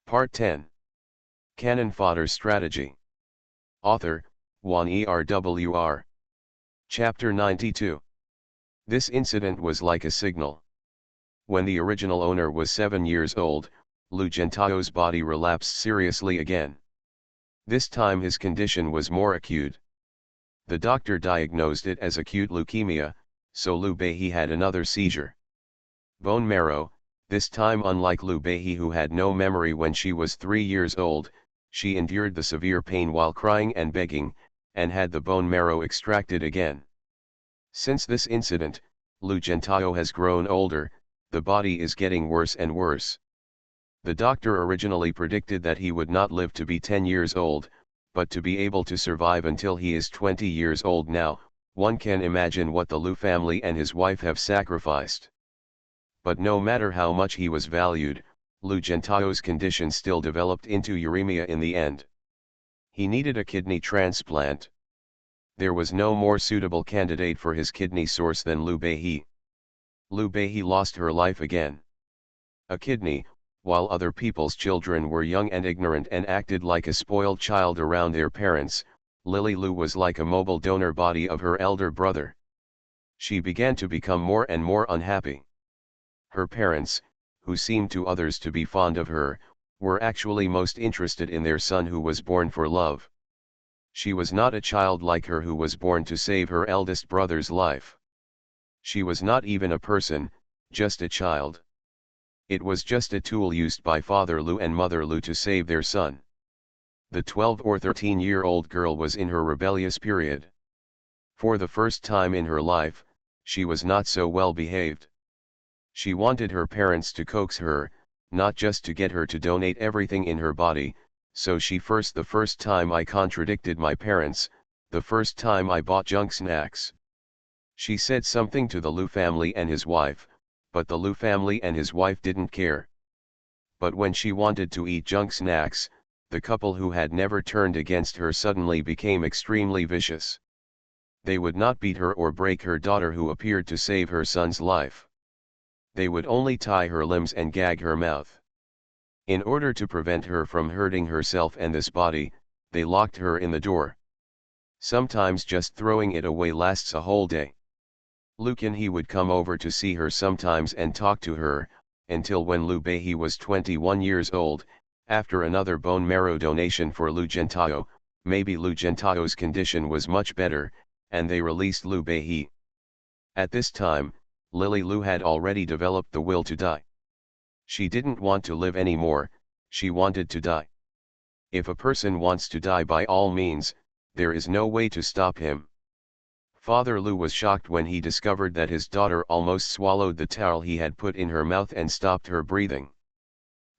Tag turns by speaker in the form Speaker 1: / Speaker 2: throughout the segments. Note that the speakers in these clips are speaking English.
Speaker 1: Part 10. Cannon Fodder Strategy. Author, Juan ERWR. Chapter 92. This incident was like a signal. When the original owner was 7 years old, Lu Gentao's body relapsed seriously again. This time his condition was more acute. The doctor diagnosed it as acute leukemia, so Liu Beihe had another seizure. Bone marrow. This time, unlike Liu Beihe, who had no memory when she was 3 years old, she endured the severe pain while crying and begging, and had the bone marrow extracted again. Since this incident, Lu Gentao has grown older, the body is getting worse and worse. The doctor originally predicted that he would not live to be 10 years old, but to be able to survive until he is 20 years old now. One can imagine what the Lu family and his wife have sacrificed. But no matter how much he was valued, Lu Gentao's condition still developed into uremia in the end. He needed a kidney transplant. There was no more suitable candidate for his kidney source than Liu Beihe. Liu Beihe lost her life again. A kidney, while other people's children were young and ignorant and acted like a spoiled child around their parents, Lily Lu was like a mobile donor body of her elder brother. She began to become more and more unhappy. Her parents, who seemed to others to be fond of her, were actually most interested in their son who was born for love. She was not a child like her who was born to save her eldest brother's life. She was not even a person, just a child. It was just a tool used by Father Lu and Mother Lu to save their son. The 12 or 13-year-old girl was in her rebellious period. For the first time in her life, she was not so well behaved. She wanted her parents to coax her, not just to get her to donate everything in her body, so the first time I contradicted my parents, the first time I bought junk snacks. She said something to the Lu family and his wife, but the Lu family and his wife didn't care. But when she wanted to eat junk snacks, the couple who had never turned against her suddenly became extremely vicious. They would not beat her or break her daughter who appeared to save her son's life. They would only tie her limbs and gag her mouth. In order to prevent her from hurting herself and this body, they locked her in the door. Sometimes just throwing it away lasts a whole day. He would come over to see her sometimes and talk to her, until when Liu Beihe was 21 years old, after another bone marrow donation for Lu Gentao, maybe Lu Gentao's condition was much better, and they released Liu Beihe. At this time, Lily Lu had already developed the will to die. She didn't want to live anymore, she wanted to die. If a person wants to die, by all means, there is no way to stop him. Father Lu was shocked when he discovered that his daughter almost swallowed the towel he had put in her mouth and stopped her breathing.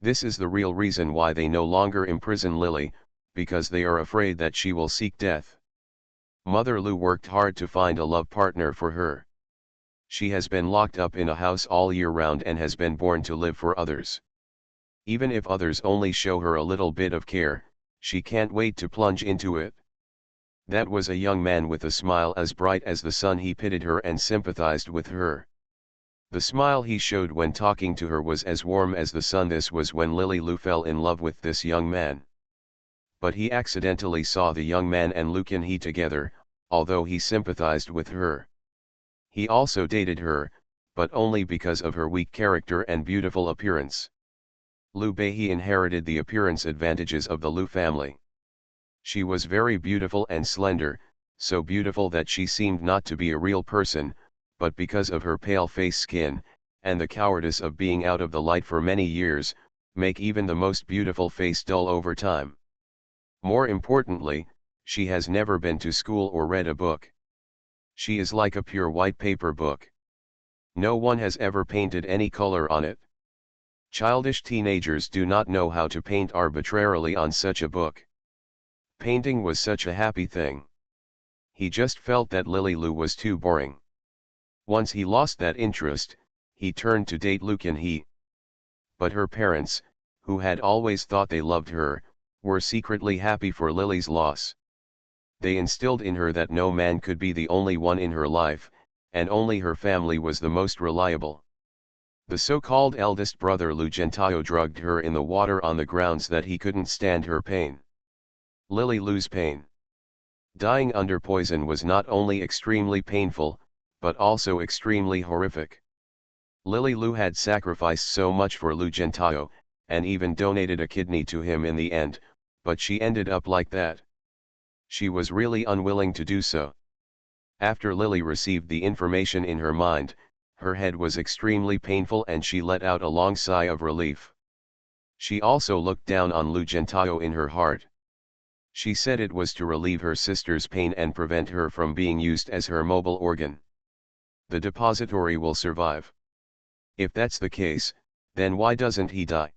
Speaker 1: This is the real reason why they no longer imprison Lily, because they are afraid that she will seek death. Mother Lu worked hard to find a love partner for her. She has been locked up in a house all year round and has been born to live for others. Even if others only show her a little bit of care, she can't wait to plunge into it. That was a young man with a smile as bright as the sun. He pitied her and sympathized with her. The smile he showed when talking to her was as warm as the sun. This was when Lily Lu fell in love with this young man. But he accidentally saw the young man and Lu Qinhe together, although he sympathized with her. He also dated her, but only because of her weak character and beautiful appearance. Liu Beihe inherited the appearance advantages of the Lu family. She was very beautiful and slender, so beautiful that she seemed not to be a real person, but because of her pale face skin, and the cowardice of being out of the light for many years, make even the most beautiful face dull over time. More importantly, she has never been to school or read a book. She is like a pure white paper book. No one has ever painted any color on it. Childish teenagers do not know how to paint arbitrarily on such a book. Painting was such a happy thing. He just felt that Lily Lu was too boring. Once he lost that interest, he turned to date Lu Qinhe. But her parents, who had always thought they loved her, were secretly happy for Lily's loss. They instilled in her that no man could be the only one in her life, and only her family was the most reliable. The so-called eldest brother Lu Gentao drugged her in the water on the grounds that he couldn't stand her pain. Lily Lu's pain. Dying under poison was not only extremely painful, but also extremely horrific. Lily Lu had sacrificed so much for Lu Gentao, and even donated a kidney to him in the end, but she ended up like that. She was really unwilling to do so. After Lily received the information in her mind, her head was extremely painful and she let out a long sigh of relief. She also looked down on Lu Gentao in her heart. She said it was to relieve her sister's pain and prevent her from being used as her mobile organ. The depository will survive. If that's the case, then why doesn't he die?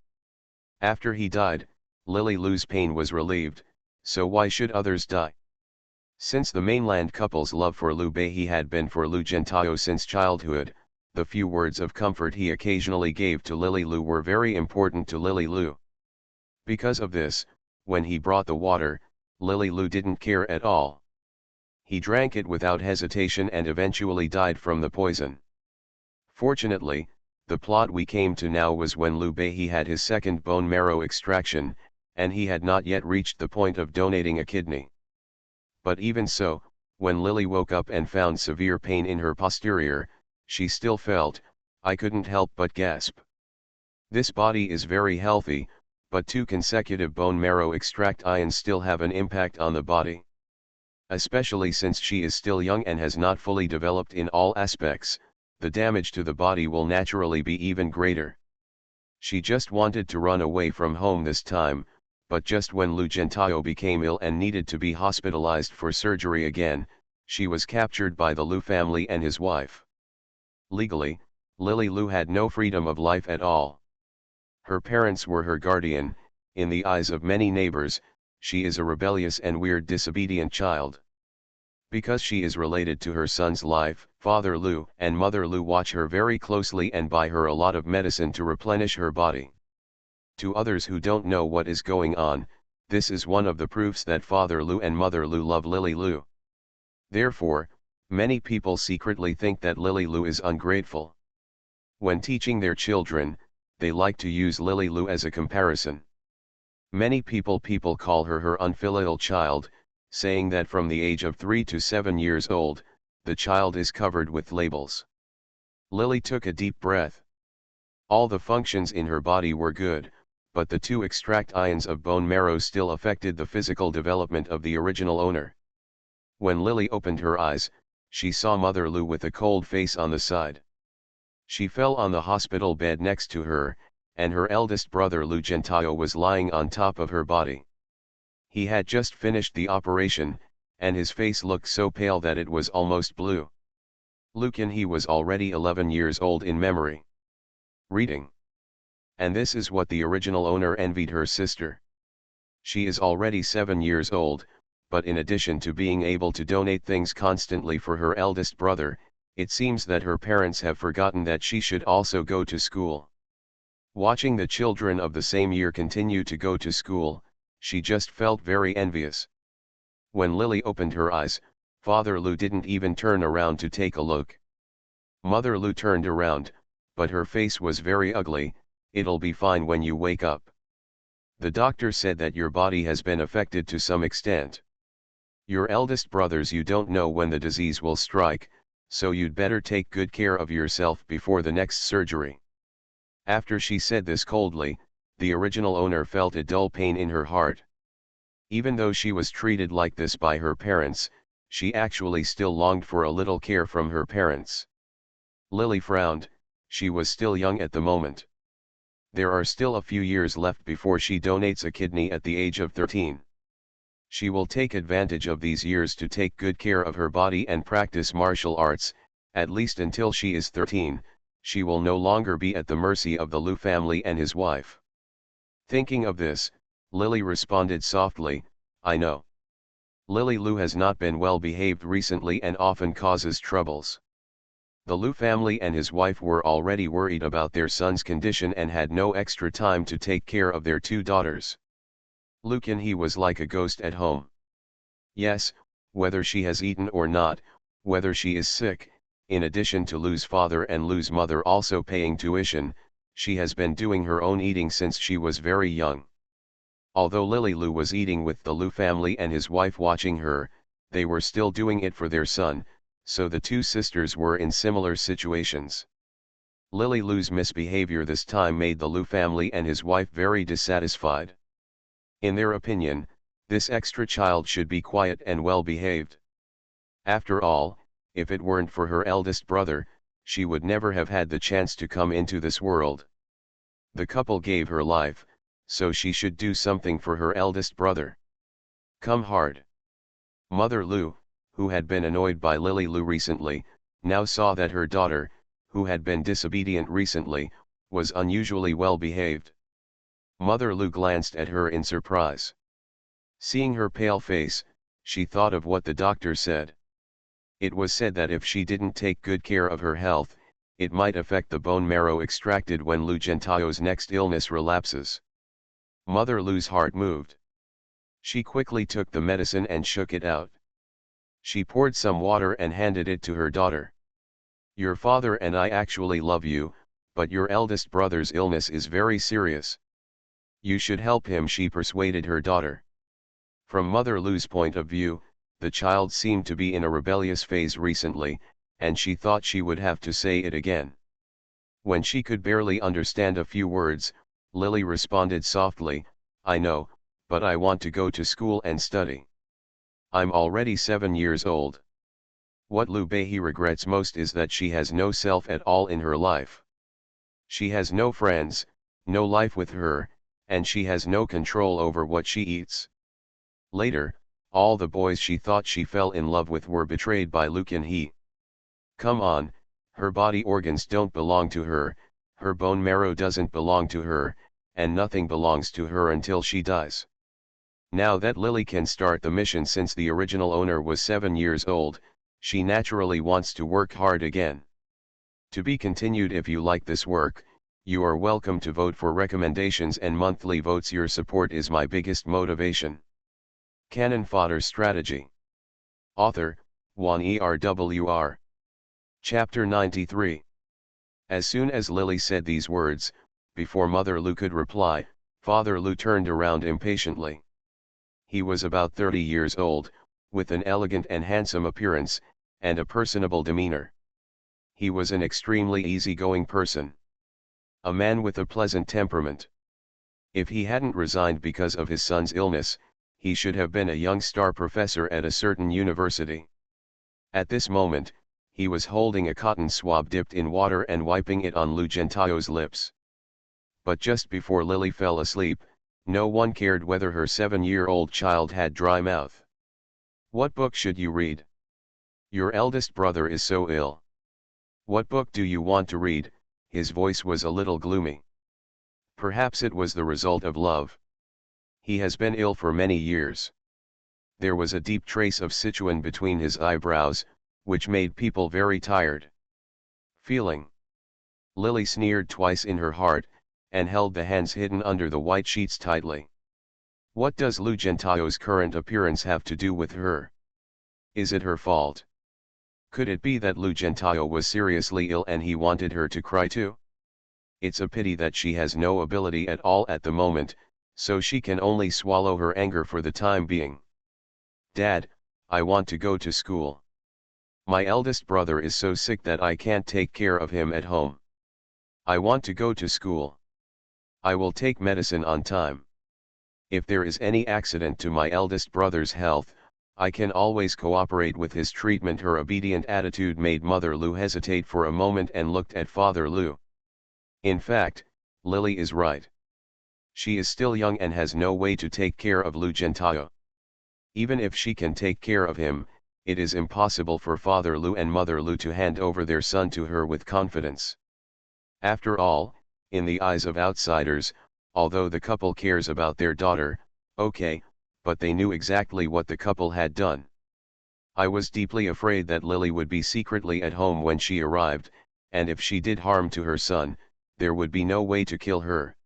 Speaker 1: After he died, Lily Lu's pain was relieved, so why should others die? Since the mainland couple's love for Liu Bei had been for Lu Gentao since childhood, the few words of comfort he occasionally gave to Lily Lu were very important to Lily Lu. Because of this, when he brought the water, Lily Lu didn't care at all. He drank it without hesitation and eventually died from the poison. Fortunately, the plot we came to now was when Liu Bei had his second bone marrow extraction, and he had not yet reached the point of donating a kidney. But even so, when Lily woke up and found severe pain in her posterior, she still felt, I couldn't help but gasp. This body is very healthy, but 2 consecutive bone marrow extractions still have an impact on the body. Especially since she is still young and has not fully developed in all aspects, the damage to the body will naturally be even greater. She just wanted to run away from home this time, but just when Lu Gentao became ill and needed to be hospitalized for surgery again, she was captured by the Lu family and his wife. Legally, Lily Lu had no freedom of life at all. Her parents were her guardian. In the eyes of many neighbors, she is a rebellious and weird disobedient child. Because she is related to her son's life, Father Lu and Mother Lu watch her very closely and buy her a lot of medicine to replenish her body. To others who don't know what is going on, this is one of the proofs that Father Lu and Mother Lu love Lily Lu. Therefore, many people secretly think that Lily Lu is ungrateful. When teaching their children, they like to use Lily Lu as a comparison. Many people call her unfilial child, saying that from the age of 3 to 7 years old, the child is covered with labels. Lily took a deep breath. All the functions in her body were good, but the 2 extractions of bone marrow still affected the physical development of the original owner. When Lily opened her eyes, she saw Mother Lu with a cold face on the side. She fell on the hospital bed next to her, and her eldest brother Lu Gentao was lying on top of her body. He had just finished the operation, and his face looked so pale that it was almost blue. Lucan he was already 11 years old in memory. Reading. And this is what the original owner envied her sister. She is already 7 years old, but in addition to being able to donate things constantly for her eldest brother, it seems that her parents have forgotten that she should also go to school. Watching the children of the same year continue to go to school, she just felt very envious. When Lily opened her eyes, Father Lu didn't even turn around to take a look. Mother Lu turned around, but her face was very ugly. It'll be fine when you wake up. The doctor said that your body has been affected to some extent. Your eldest brothers, you don't know when the disease will strike, so you'd better take good care of yourself before the next surgery. After she said this coldly, the original owner felt a dull pain in her heart. Even though she was treated like this by her parents, she actually still longed for a little care from her parents. Lily frowned. She was still young at the moment. There are still a few years left before she donates a kidney at the age of 13. She will take advantage of these years to take good care of her body and practice martial arts, at least until she is 13. She will no longer be at the mercy of the Lu family and his wife. Thinking of this, Lily responded softly, I know. Lily Lu has not been well behaved recently and often causes troubles. The Lu family and his wife were already worried about their son's condition and had no extra time to take care of their 2 daughters. Lucan he was like a ghost at home. Yes, whether she has eaten or not, whether she is sick, in addition to Lu's father and Lu's mother also paying tuition, she has been doing her own eating since she was very young. Although Lily Lu was eating with the Lu family and his wife watching her, they were still doing it for their son, so the two sisters were in similar situations. Lily Lu's misbehavior this time made the Lu family and his wife very dissatisfied. In their opinion, this extra child should be quiet and well behaved. After all, if it weren't for her eldest brother, she would never have had the chance to come into this world. The couple gave her life, so she should do something for her eldest brother. Come hard. Mother Lu, who had been annoyed by Lily Lu recently, now saw that her daughter, who had been disobedient recently, was unusually well behaved. Mother Lu glanced at her in surprise. Seeing her pale face, she thought of what the doctor said. It was said that if she didn't take good care of her health, it might affect the bone marrow extracted when Lu Gentao's next illness relapses. Mother Lu's heart moved. She quickly took the medicine and shook it out. She poured some water and handed it to her daughter. Your father and I actually love you, but your eldest brother's illness is very serious. You should help him, she persuaded her daughter. From Mother Lu's point of view, the child seemed to be in a rebellious phase recently, and she thought she would have to say it again. When she could barely understand a few words, Lily responded softly, I know, but I want to go to school and study. I'm already 7 years old. What Lu Beihe regrets most is that she has no self at all in her life. She has no friends, no life with her, and she has no control over what she eats. Later, all the boys she thought she fell in love with were betrayed by Lu Qinhe. Come on, her body organs don't belong to her, her bone marrow doesn't belong to her, and nothing belongs to her until she dies. Now that Lily can start the mission since the original owner was 7 years old, she naturally wants to work hard again. To be continued. If you like this work, you are welcome to vote for recommendations and monthly votes. Your support is my biggest motivation. Canon Fodder Strategy. Author, Wan Erwr. Chapter 93. As soon as Lily said these words, before Mother Lu could reply, Father Lu turned around impatiently. He was about 30 years old, with an elegant and handsome appearance, and a personable demeanor. He was an extremely easygoing person. A man with a pleasant temperament. If he hadn't resigned because of his son's illness, he should have been a young star professor at a certain university. At this moment, he was holding a cotton swab dipped in water and wiping it on Lu Gentao's lips. But just before Lily fell asleep, no one cared whether her 7-year-old child had dry mouth. What book should you read? Your eldest brother is so ill. What book do you want to read? His voice was a little gloomy. Perhaps it was the result of love. He has been ill for many years. There was a deep trace of Sichuan between his eyebrows, which made people very tired. Feeling. Lily sneered twice in her heart, and held the hands hidden under the white sheets tightly. What does Lu Gentao's current appearance have to do with her? Is it her fault? Could it be that Lu Gentao was seriously ill and he wanted her to cry too? It's a pity that she has no ability at all at the moment, so she can only swallow her anger for the time being. Dad, I want to go to school. My eldest brother is so sick that I can't take care of him at home. I want to go to school. I will take medicine on time. If there is any accident to my eldest brother's health, I can always cooperate with his treatment. Her obedient attitude made Mother Lu hesitate for a moment and looked at Father Lu. In fact, Lily is right. She is still young and has no way to take care of Lu Gentao. Even if she can take care of him, it is impossible for Father Lu and Mother Lu to hand over their son to her with confidence. After all, in the eyes of outsiders, although the couple cares about their daughter, okay, but they knew exactly what the couple had done. I was deeply afraid that Lily would be secretly at home when she arrived, and if she did harm to her son, there would be no way to kill her.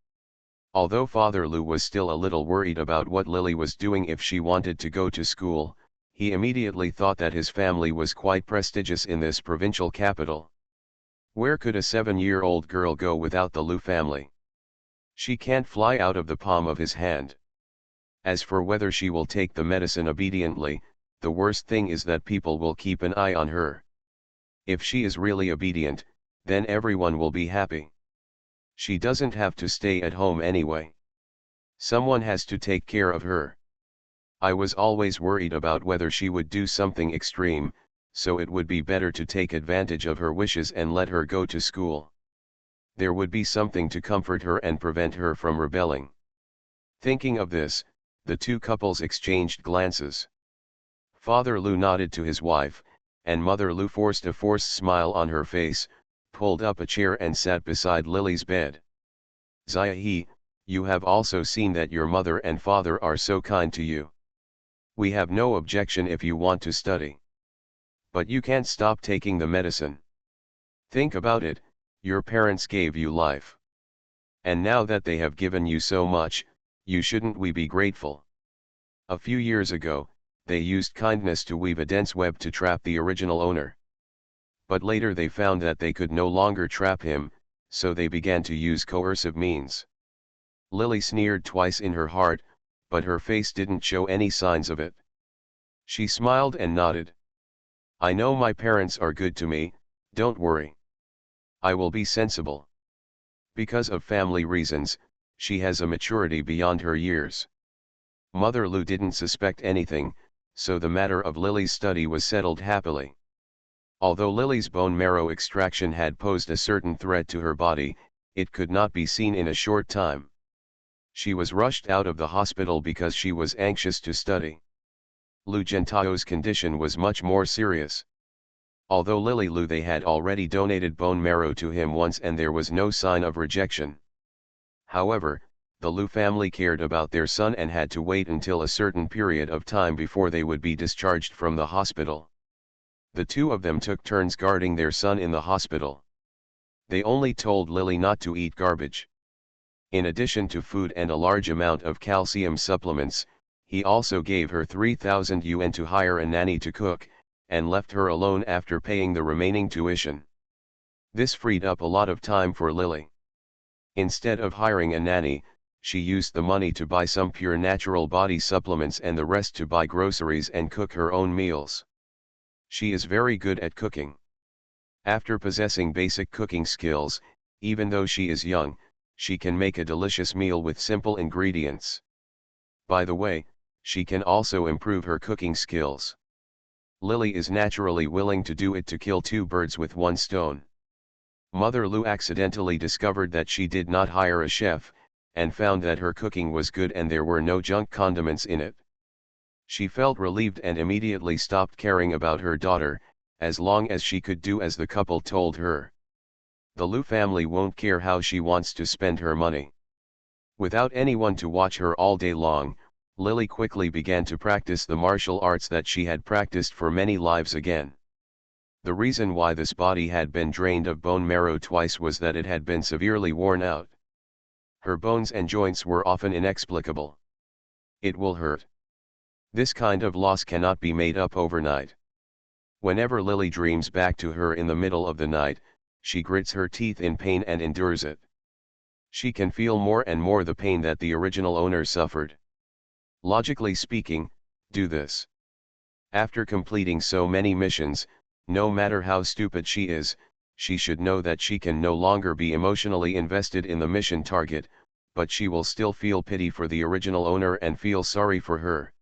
Speaker 1: Although Father Lu was still a little worried about what Lily was doing if she wanted to go to school, He immediately thought that his family was quite prestigious in this provincial capital. Where could a 7-year-old girl go without the Lu family? She can't fly out of the palm of his hand. As for whether she will take the medicine obediently, the worst thing is that people will keep an eye on her. If she is really obedient, then everyone will be happy. She doesn't have to stay at home anyway. Someone has to take care of her. I was always worried about whether she would do something extreme, so it would be better to take advantage of her wishes and let her go to school. There would be something to comfort her and prevent her from rebelling. Thinking of this, the two couples exchanged glances. Father Lu nodded to his wife, and Mother Lu forced a forced smile on her face, pulled up a chair and sat beside Lily's bed. Zia, you have also seen that your mother and father are so kind to you. We have no objection if you want to study. But you can't stop taking the medicine. Think about it, your parents gave you life. And now that they have given you so much, shouldn't we be grateful? A few years ago, they used kindness to weave a dense web to trap the original owner. But later they found that they could no longer trap him, so they began to use coercive means. Lily sneered twice in her heart, but her face didn't show any signs of it. She smiled and nodded. I know my parents are good to me, don't worry. I will be sensible. Because of family reasons, she has a maturity beyond her years. Mother Lu didn't suspect anything, so the matter of Lily's study was settled happily. Although Lily's bone marrow extraction had posed a certain threat to her body, it could not be seen in a short time. She was rushed out of the hospital because she was anxious to study. Lu Gentao's condition was much more serious. Although Lily Lu they had already donated bone marrow to him once and there was no sign of rejection. However, the Lu family cared about their son and had to wait until a certain period of time before they would be discharged from the hospital. The two of them took turns guarding their son in the hospital. They only told Lily not to eat garbage. In addition to food and a large amount of calcium supplements, he also gave her 3,000 yuan to hire a nanny to cook, and left her alone after paying the remaining tuition. This freed up a lot of time for Lily. Instead of hiring a nanny, she used the money to buy some pure natural body supplements and the rest to buy groceries and cook her own meals. She is very good at cooking. After possessing basic cooking skills, even though she is young, she can make a delicious meal with simple ingredients. By the way, she can also improve her cooking skills. Lily is naturally willing to do it to kill two birds with one stone. Mother Lu accidentally discovered that she did not hire a chef, and found that her cooking was good and there were no junk condiments in it. She felt relieved and immediately stopped caring about her daughter, as long as she could do as the couple told her. The Lu family won't care how she wants to spend her money. Without anyone to watch her all day long, Lily quickly began to practice the martial arts that she had practiced for many lives again. The reason why this body had been drained of bone marrow twice was that it had been severely worn out. Her bones and joints were often inexplicable. It will hurt. This kind of loss cannot be made up overnight. Whenever Lily dreams back to her in the middle of the night, she grits her teeth in pain and endures it. She can feel more and more the pain that the original owner suffered. Logically speaking, do this. After completing so many missions, no matter how stupid she is, she should know that she can no longer be emotionally invested in the mission target, but she will still feel pity for the original owner and feel sorry for her.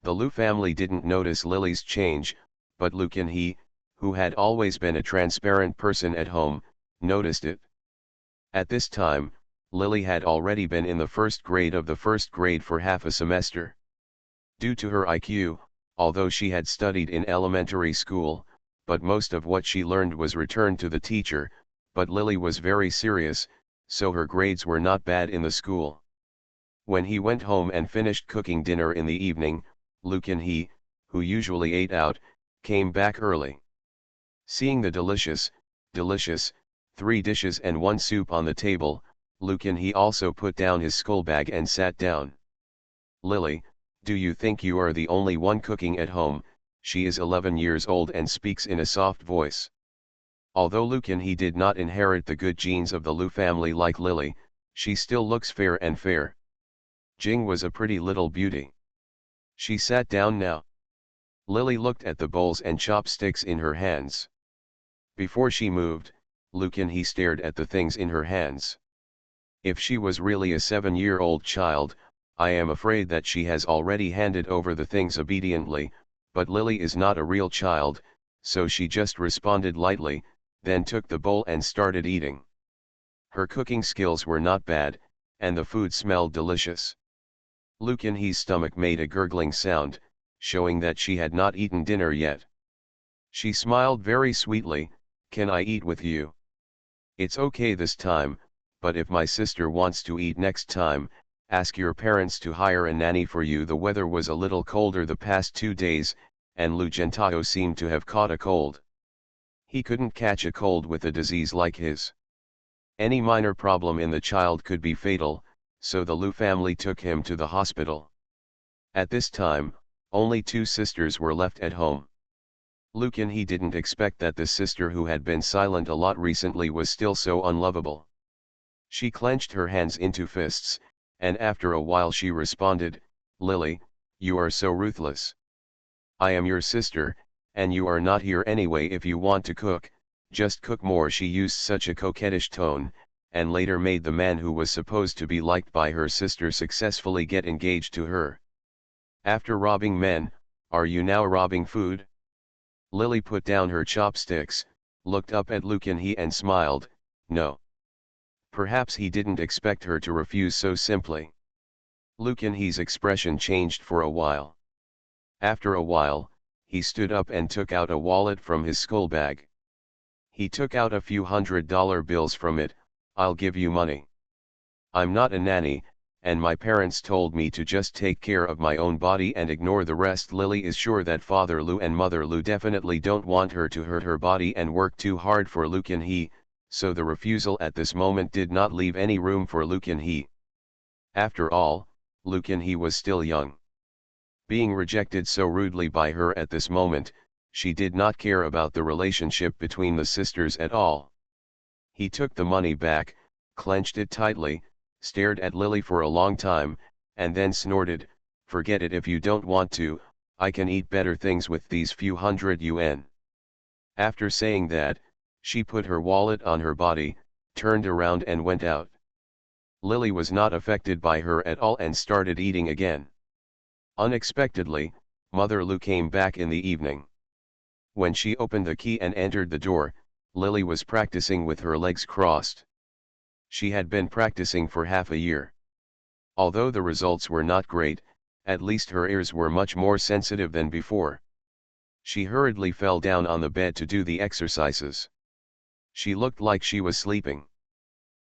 Speaker 1: The Lu family didn't notice Lily's change, but Lu Qinhe, who had always been a transparent person at home, noticed it. At this time, Lily had already been in the first grade of the first grade for half a semester. Due to her IQ, although she had studied in elementary school, but most of what she learned was returned to the teacher, but Lily was very serious, so her grades were not bad in the school. When he went home and finished cooking dinner in the evening, Lu Qinhe, who usually ate out, came back early. Seeing the delicious, 3 dishes and 1 soup on the table, Lu Qinhe also put down his school bag and sat down. Lily, Do you think you are the only one cooking at home? She is 11 years old and speaks in a soft voice. Although Lucan-hee did not inherit the good genes of the Lu family like Lily, she still looks fair and fair. Jing was a pretty little beauty. She sat down now. Lily looked at the bowls and chopsticks in her hands. Before she moved, Lucan-hee stared at the things in her hands. If she was really a 7-year-old child, I am afraid that she has already handed over the things obediently, but Lily is not a real child, so she just responded lightly, then took the bowl and started eating. Her cooking skills were not bad, and the food smelled delicious. Lucan-hee's stomach made a gurgling sound, showing that she had not eaten dinner yet. She smiled very sweetly. Can I eat with you? It's okay this time, but if my sister wants to eat next time, ask your parents to hire a nanny for you. The weather was a little colder the past 2 days, and Lu Gentao seemed to have caught a cold. He couldn't catch a cold with a disease like his. Any minor problem in the child could be fatal, so the Lu family took him to the hospital. At this time, only 2 sisters were left at home. Lucan-hee didn't expect that the sister who had been silent a lot recently was still so unlovable. She clenched her hands into fists, and after a while she responded, "Lily, you are so ruthless. I am your sister, and you are not here anyway. If you want to cook, just cook more." She used such a coquettish tone, and later made the man who was supposed to be liked by her sister successfully get engaged to her. After robbing men, are you now robbing food? Lily put down her chopsticks, looked up at Lucan-hee and smiled. No. Perhaps he didn't expect her to refuse so simply. Lucan-hee's expression changed for a while. After a while, he stood up and took out a wallet from his skull bag. He took out a few $100 bills from it. "I'll give you money. I'm not a nanny, and my parents told me to just take care of my own body and ignore the rest." Lily is sure that Father Lu and Mother Lu definitely don't want her to hurt her body and work too hard for Lucan-hee, so the refusal at this moment did not leave any room for Lucan-hee. After all, Lucan-hee was still young. Being rejected so rudely by her at this moment, she did not care about the relationship between the sisters at all. He took the money back, clenched it tightly, stared at Lily for a long time, and then snorted, "Forget it if you don't want to, I can eat better things with these few $100. After saying that, she put her wallet on her body, turned around and went out. Lily was not affected by her at all and started eating again. Unexpectedly, Mother Lu came back in the evening. When she opened the key and entered the door, Lily was practicing with her legs crossed. She had been practicing for half a year. Although the results were not great, at least her ears were much more sensitive than before. She hurriedly fell down on the bed to do the exercises. She looked like she was sleeping.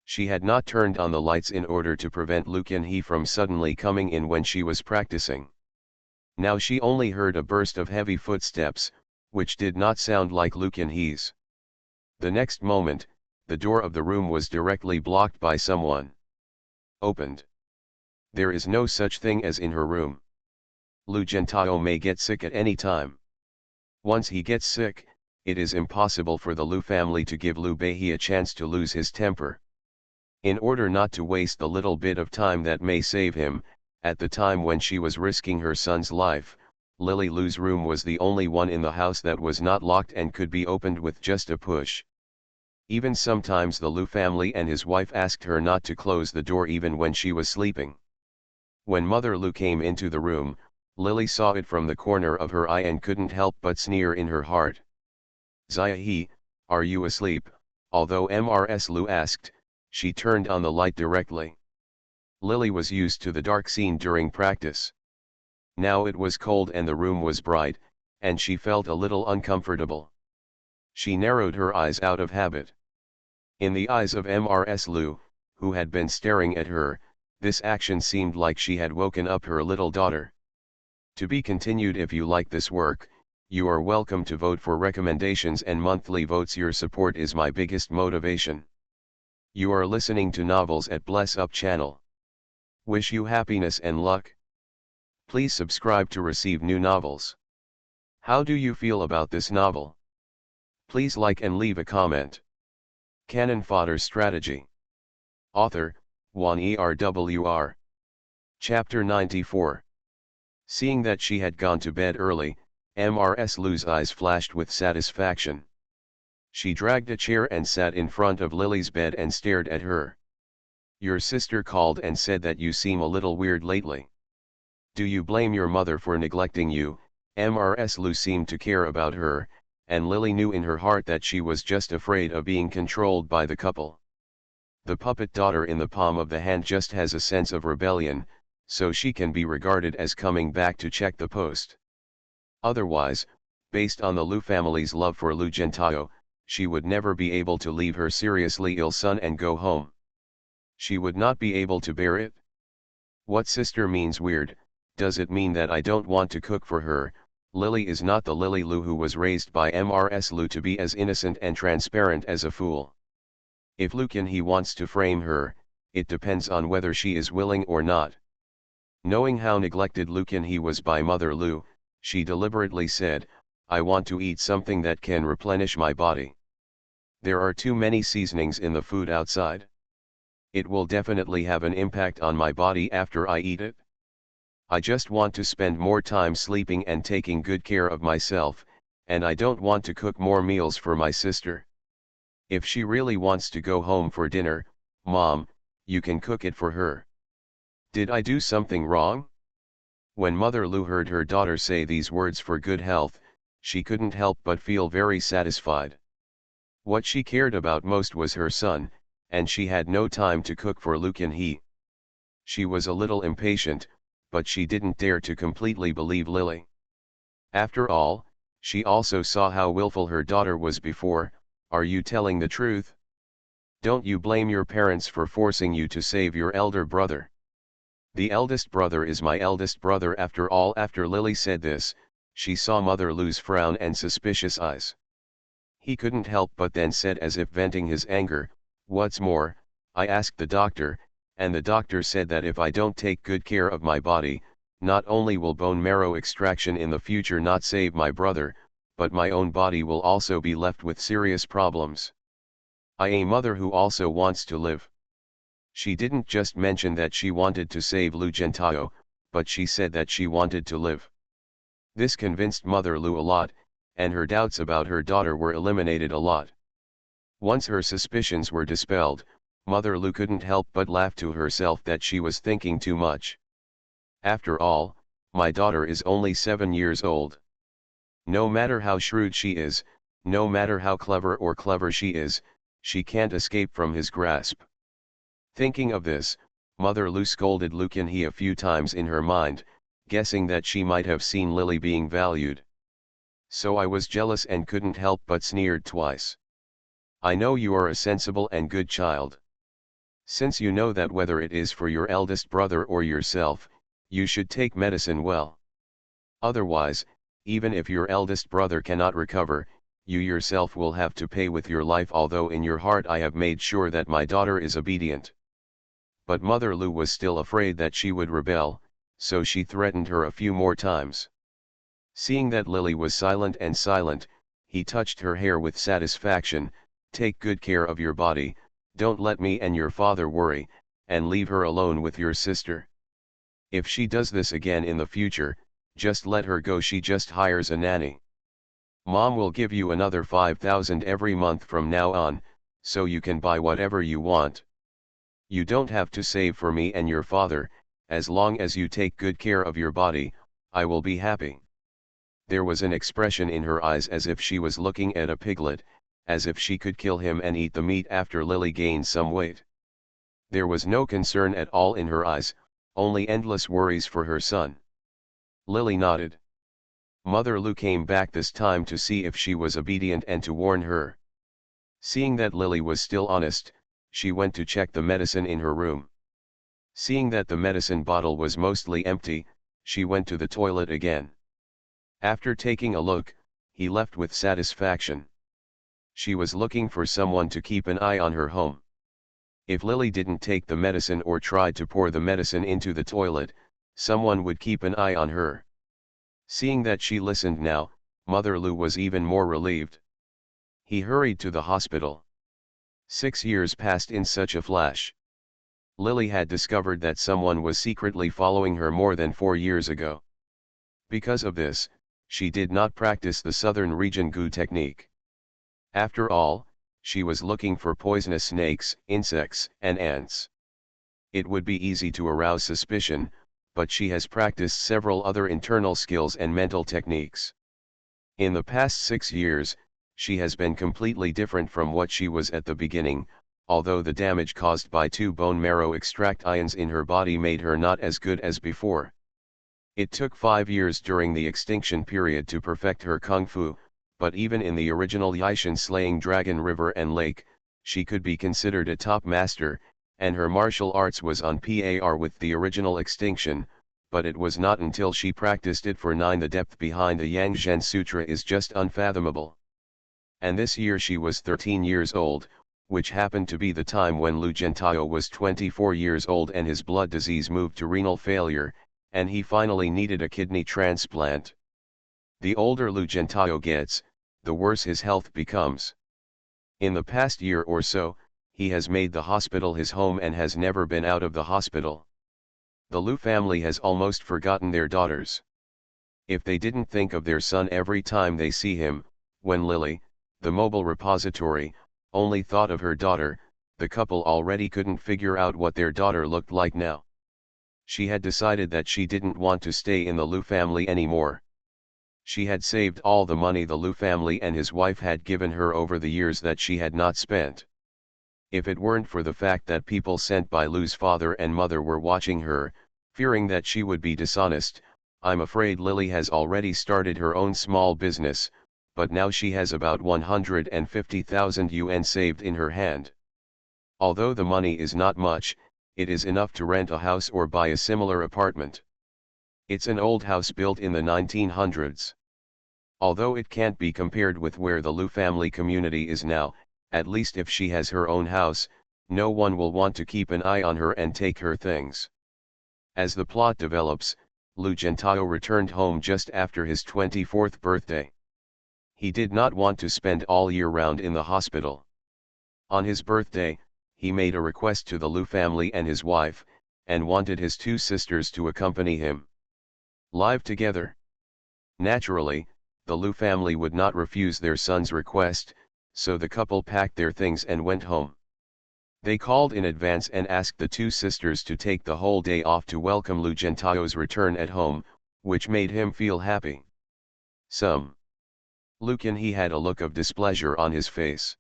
Speaker 1: She had not turned on the lights in order to prevent Lucan-hee from suddenly coming in when she was practicing. Now she only heard a burst of heavy footsteps, which did not sound like Lucan-hee's. The next moment, the door of the room was directly blocked by someone. Opened. There is no such thing as in her room. Lu Gentao may get sick at any time. Once he gets sick, it is impossible for the Lu family to give Lu Beihee a chance to lose his temper. In order not to waste the little bit of time that may save him, at the time when she was risking her son's life, Lily Lu's room was the only one in the house that was not locked and could be opened with just a push. Even sometimes the Lu family and his wife asked her not to close the door even when she was sleeping. When Mother Lu came into the room, Lily saw it from the corner of her eye and couldn't help but sneer in her heart. "Zia-hee, are you asleep?" Although Mrs. Lu asked, she turned on the light directly. Lily was used to the dark scene during practice. Now it was cold and the room was bright, and she felt a little uncomfortable. She narrowed her eyes out of habit. In the eyes of Mrs. Lu, who had been staring at her, this action seemed like she had woken up her little daughter. To be continued. If you like this work, you are welcome to vote for recommendations and monthly votes. Your support is my biggest motivation. You are listening to Novels at Bless Up channel. Wish you happiness and luck. Please subscribe to receive new novels. How do you feel about this novel? Please like and leave a comment. Cannon Fodder Strategy. Author, Juan ERWR. Chapter 94. Seeing that she had gone to bed early, Mrs. Lou's eyes flashed with satisfaction. She dragged a chair and sat in front of Lily's bed and stared at her. Your sister called and said that you seem a little weird lately. Do you blame your mother for neglecting you? Mrs. Lou seemed to care about her, and Lily knew in her heart that she was just afraid of being controlled by the couple. The puppet daughter in the palm of the hand just has a sense of rebellion, so she can be regarded as coming back to check the post. Otherwise, based on the Lou family's love for Lou Gentile, she would never be able to leave her seriously ill son and go home. She would not be able to bear it. What sister means weird? Does it mean that I don't want to cook for her? Lily is not the Lily Lou who was raised by Mrs. Lou to be as innocent and transparent as a fool. If he wants to frame her, it depends on whether she is willing or not. Knowing how neglected he was by Mother Lou, she deliberately said, I want to eat something that can replenish my body. There are too many seasonings in the food outside. It will definitely have an impact on my body after I eat it. I just want to spend more time sleeping and taking good care of myself, and I don't want to cook more meals for my sister. If she really wants to go home for dinner, Mom, you can cook it for her. Did I do something wrong? When Mother Lou heard her daughter say these words for good health, she couldn't help but feel very satisfied. What she cared about most was her son, and she had no time to cook for he. She was a little impatient, but she didn't dare to completely believe Lily. After all, she also saw how willful her daughter was before. Are you telling the truth? Don't you blame your parents for forcing you to save your elder brother? The eldest brother is my eldest brother after all. After Lily said this, she saw Mother Lou's frown and suspicious eyes. He couldn't help but then said, as if venting his anger, what's more, I asked the doctor, and the doctor said that if I don't take good care of my body, not only will bone marrow extraction in the future not save my brother, but my own body will also be left with serious problems. I am a mother who also wants to live. She didn't just mention that she wanted to save Lou Gentile, but she said that she wanted to live. This convinced Mother Lou a lot, and her doubts about her daughter were eliminated a lot. Once her suspicions were dispelled, Mother Lou couldn't help but laugh to herself that she was thinking too much. After all, my daughter is only 7 years old. No matter how shrewd she is, no matter how clever she is, she can't escape from his grasp. Thinking of this, Mother Lou scolded he a few times in her mind, guessing that she might have seen Lily being valued. So I was jealous and couldn't help but sneered twice. I know you are a sensible and good child. Since you know that whether it is for your eldest brother or yourself, you should take medicine well. Otherwise, even if your eldest brother cannot recover, you yourself will have to pay with your life, although in your heart I have made sure that my daughter is obedient. But Mother Lou was still afraid that she would rebel, so she threatened her a few more times. Seeing that Lily was silent, he touched her hair with satisfaction. Take good care of your body, don't let me and your father worry, and leave her alone with your sister. If she does this again in the future, just let her go. She just hires a nanny. Mom will give you another 5,000 every month from now on, so you can buy whatever you want. You don't have to save for me and your father. As long as you take good care of your body, I will be happy. There was an expression in her eyes as if she was looking at a piglet, as if she could kill him and eat the meat after Lily gained some weight. There was no concern at all in her eyes, only endless worries for her son. Lily nodded. Mother Lou came back this time to see if she was obedient and to warn her. Seeing that Lily was still honest, she went to check the medicine in her room. Seeing that the medicine bottle was mostly empty, she went to the toilet again. After taking a look, he left with satisfaction. She was looking for someone to keep an eye on her home. If Lily didn't take the medicine or tried to pour the medicine into the toilet, Someone would keep an eye on her. Seeing that she listened now, Mother Lu was even more relieved. He hurried to the hospital. 6 years passed in such a flash. Lily had discovered that someone was secretly following her more than 4 years ago. Because of this, she did not practice the southern region Gu technique. After all, she was looking for poisonous snakes, insects, and ants. It would be easy to arouse suspicion, but she has practiced several other internal skills and mental techniques. In the past 6 years, she has been completely different from what she was at the beginning, although the damage caused by 2 bone marrow extract ions in her body made her not as good as before. It took 5 years during the extinction period to perfect her kung fu, but even in the original Yaishan slaying Dragon River and Lake, she could be considered a top master, and her martial arts was on par with the original extinction, but it was not until she practiced it for 9 the depth behind the Yang Zhen Sutra is just unfathomable. And this year she was 13 years old, which happened to be the time when Lu Gentao was 24 years old and his blood disease moved to renal failure, and he finally needed a kidney transplant. The older Lu Gentao gets, the worse his health becomes. In the past year or so, he has made the hospital his home and has never been out of the hospital. The Lu family has almost forgotten their daughters. If they didn't think of their son every time they see him, when Lily, the mobile repository, only thought of her daughter, the couple already couldn't figure out what their daughter looked like now. She had decided that she didn't want to stay in the Lu family anymore. She had saved all the money the Lu family and his wife had given her over the years that she had not spent. If it weren't for the fact that people sent by Lu's father and mother were watching her, fearing that she would be dishonest, I'm afraid Lily has already started her own small business, but now she has about 150,000 yuan saved in her hand. Although the money is not much, it is enough to rent a house or buy a similar apartment. It's an old house built in the 1900s. Although it can't be compared with where the Lu family community is now, at least if she has her own house, no one will want to keep an eye on her and take her things. As the plot develops, Lu Gentao returned home just after his 24th birthday. He did not want to spend all year round in the hospital. On his birthday, he made a request to the Lu family and his wife, and wanted his 2 sisters to accompany him. Live together. Naturally, the Lu family would not refuse their son's request, so the couple packed their things and went home. They called in advance and asked the 2 sisters to take the whole day off to welcome Lu Gentao's return at home, which made him feel happy. Lu Qinhe had a look of displeasure on his face.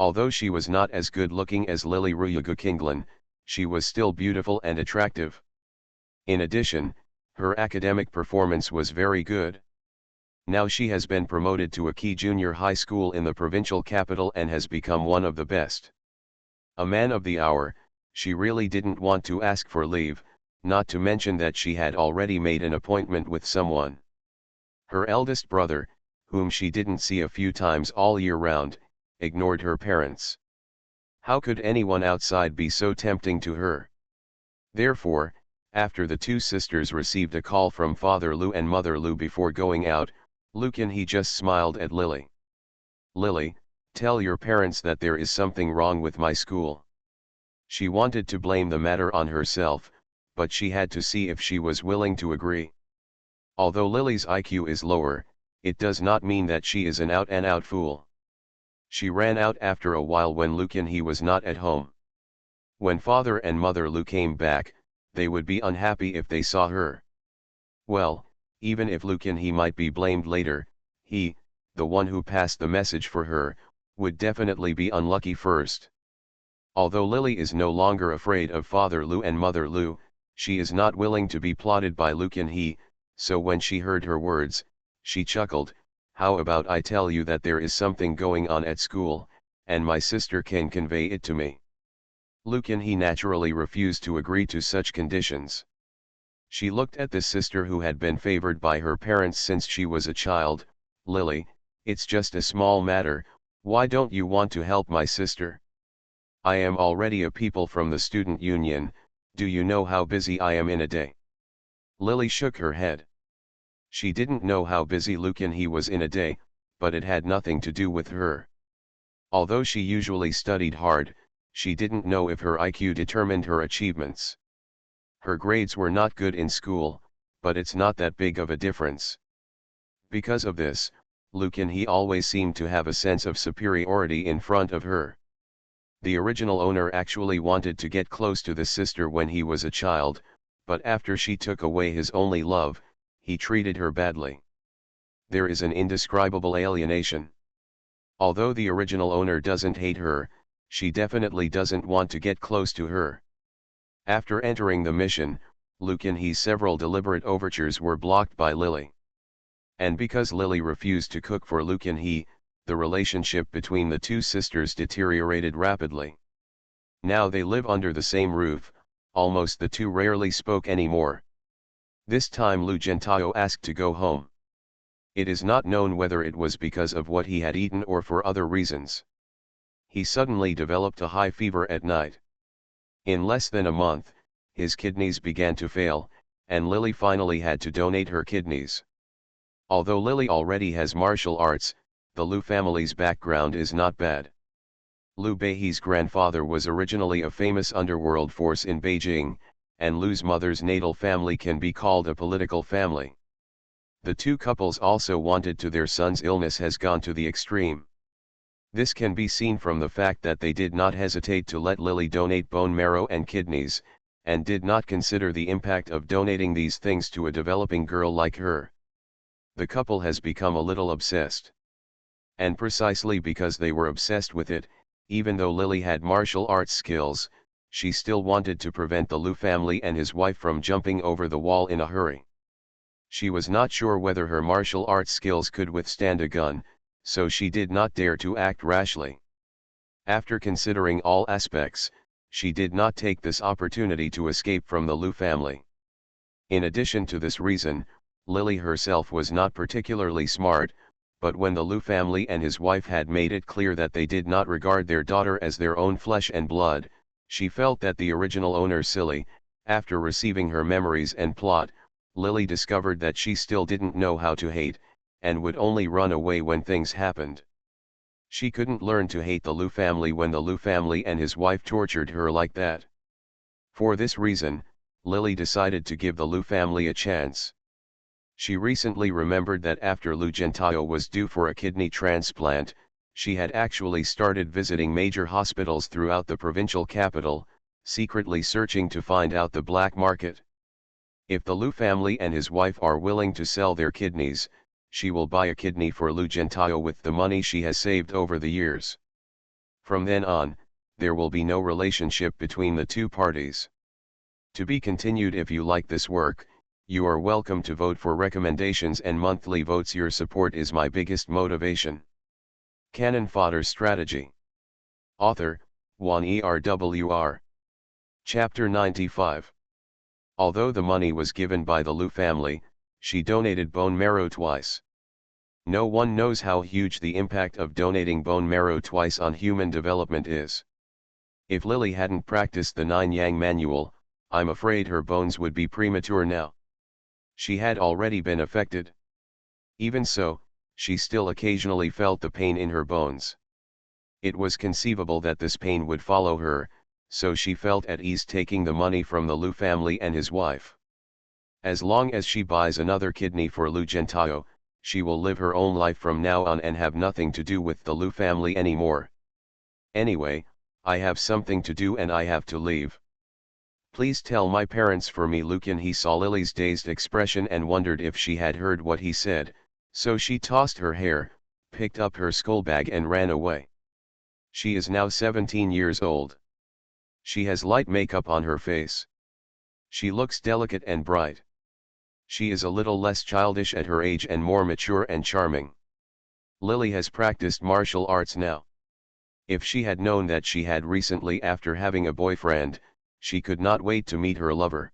Speaker 1: Although she was not as good looking as Lily Ruyagu Kinglan, she was still beautiful and attractive. In addition, her academic performance was very good. Now she has been promoted to a key junior high school in the provincial capital and has become one of the best. A man of the hour, she really didn't want to ask for leave, not to mention that she had already made an appointment with someone. Her eldest brother, whom she didn't see a few times all year round, ignored her parents. How could anyone outside be so tempting to her? Therefore, after the 2 sisters received a call from Father Lu and Mother Lu before going out, Lu Qinhe just smiled at Lily. Lily, tell your parents that there is something wrong with my school. She wanted to blame the matter on herself, but she had to see if she was willing to agree. Although Lily's IQ is lower, it does not mean that she is an out-and-out fool. She ran out after a while when Lu Qinhe was not at home. When Father and Mother Lu came back, they would be unhappy if they saw her. Well, even if Lu Qinhe might be blamed later, he, the one who passed the message for her, would definitely be unlucky first. Although Lily is no longer afraid of Father Lu and Mother Lu, she is not willing to be plotted by Lu Qinhe, so when she heard her words, she chuckled, "How about I tell you that there is something going on at school, and my sister can convey it to me?" Lu Qinhe naturally refused to agree to such conditions. She looked at the sister who had been favored by her parents since she was a child. "Lily, it's just a small matter, why don't you want to help my sister? I am already a people from the student union, do you know how busy I am in a day? Lily shook her head. She didn't know how busy Luke and he was in a day, but it had nothing to do with her. Although she usually studied hard, she didn't know if her IQ determined her achievements. Her grades were not good in school, but it's not that big of a difference. Because of this, Luke and he always seemed to have a sense of superiority in front of her. The original owner actually wanted to get close to the sister when he was a child, but after she took away his only love, he treated her badly. There is an indescribable alienation. Although the original owner doesn't hate her, she definitely doesn't want to get close to her. After entering the mission, Luke and his several deliberate overtures were blocked by Lily. And because Lily refused to cook for Luke and he, the relationship between the two sisters deteriorated rapidly. Now they live under the same roof, almost the two rarely spoke anymore. This time Lu Gentile asked to go home. It is not known whether it was because of what he had eaten or for other reasons. He suddenly developed a high fever at night. In less than a month, his kidneys began to fail, and Lily finally had to donate her kidneys. Although Lily already has martial arts, the Lu family's background is not bad. Liu Beihe's grandfather was originally a famous underworld force in Beijing, and Lu's mother's natal family can be called a political family. The two couples also wanted to their son's illness has gone to the extreme. This can be seen from the fact that they did not hesitate to let Lily donate bone marrow and kidneys, and did not consider the impact of donating these things to a developing girl like her. The couple has become a little obsessed. And precisely because they were obsessed with it, even though Lily had martial arts skills, she still wanted to prevent the Lu family and his wife from jumping over the wall in a hurry. She was not sure whether her martial arts skills could withstand a gun, so she did not dare to act rashly. After considering all aspects, she did not take this opportunity to escape from the Lu family. In addition to this reason, Lily herself was not particularly smart, but when the Lu family and his wife had made it clear that they did not regard their daughter as their own flesh and blood, she felt that the original owner silly. After receiving her memories and plot, Lily discovered that she still didn't know how to hate, and would only run away when things happened. She couldn't learn to hate the Lu family when the Lu family and his wife tortured her like that. For this reason, Lily decided to give the Lu family a chance. She recently remembered that after Lu Gentile was due for a kidney transplant, she had actually started visiting major hospitals throughout the provincial capital, secretly searching to find out the black market. If the Lu family and his wife are willing to sell their kidneys, she will buy a kidney for Lu Gentile with the money she has saved over the years. From then on, there will be no relationship between the two parties. To be continued. If you like this work, you are welcome to vote for recommendations and monthly votes. Your support is my biggest motivation. Cannon Fodder Strategy. Author, Juan ERWR. Chapter 95. Although the money was given by the Lu family, she donated bone marrow twice. No one knows how huge the impact of donating bone marrow twice on human development is. If Lily hadn't practiced the 9-Yang manual, I'm afraid her bones would be premature now. She had already been affected. Even so, she still occasionally felt the pain in her bones. It was conceivable that this pain would follow her, so she felt at ease taking the money from the Lu family and his wife. As long as she buys another kidney for Lu Gentile, she will live her own life from now on and have nothing to do with the Lu family anymore. Anyway, I have something to do and I have to leave. Please tell my parents for me. Lucan. He saw Lily's dazed expression and wondered if she had heard what he said, so she tossed her hair, picked up her schoolbag and ran away. She is now 17 years old. She has light makeup on her face. She looks delicate and bright. She is a little less childish at her age and more mature and charming. Lily has practiced martial arts now. If she had known that she had recently after having a boyfriend, she could not wait to meet her lover.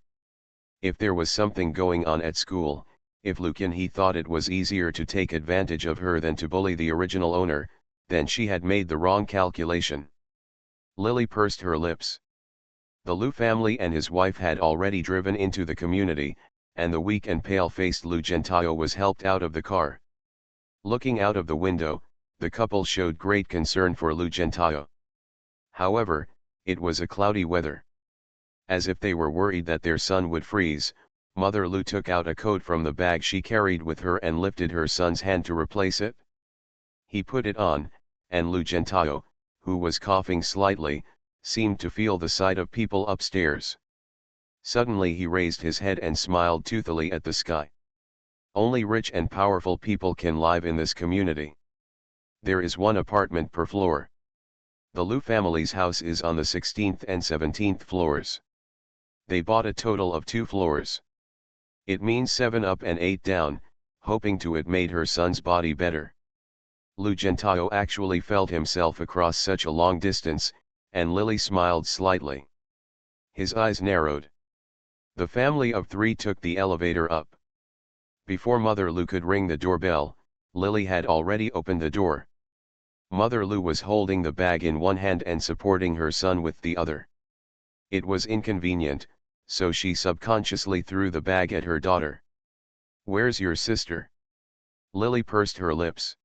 Speaker 1: If there was something going on at school, if Lucan he thought it was easier to take advantage of her than to bully the original owner, then she had made the wrong calculation. Lily pursed her lips. The Lu family and his wife had already driven into the community, and the weak and pale-faced Lu Gentile was helped out of the car. Looking out of the window, the couple showed great concern for Lu Gentile. However, it was a cloudy weather. As if they were worried that their son would freeze, Mother Lu took out a coat from the bag she carried with her and lifted her son's hand to replace it. He put it on, and Lu Gentile, who was coughing slightly, seemed to feel the sight of people upstairs. Suddenly he raised his head and smiled toothily at the sky. Only rich and powerful people can live in this community. There is one apartment per floor. The Lu family's house is on the 16th and 17th floors. They bought a total of 2 floors. It means 7 up and 8 down, hoping to it made her son's body better. Lu Gentile actually felt himself across such a long distance, and Lily smiled slightly. His eyes narrowed. The family of 3 took the elevator up. Before Mother Lu could ring the doorbell, Lily had already opened the door. Mother Lu was holding the bag in one hand and supporting her son with the other. It was inconvenient, so she subconsciously threw the bag at her daughter. "Where's your sister?" Lily pursed her lips.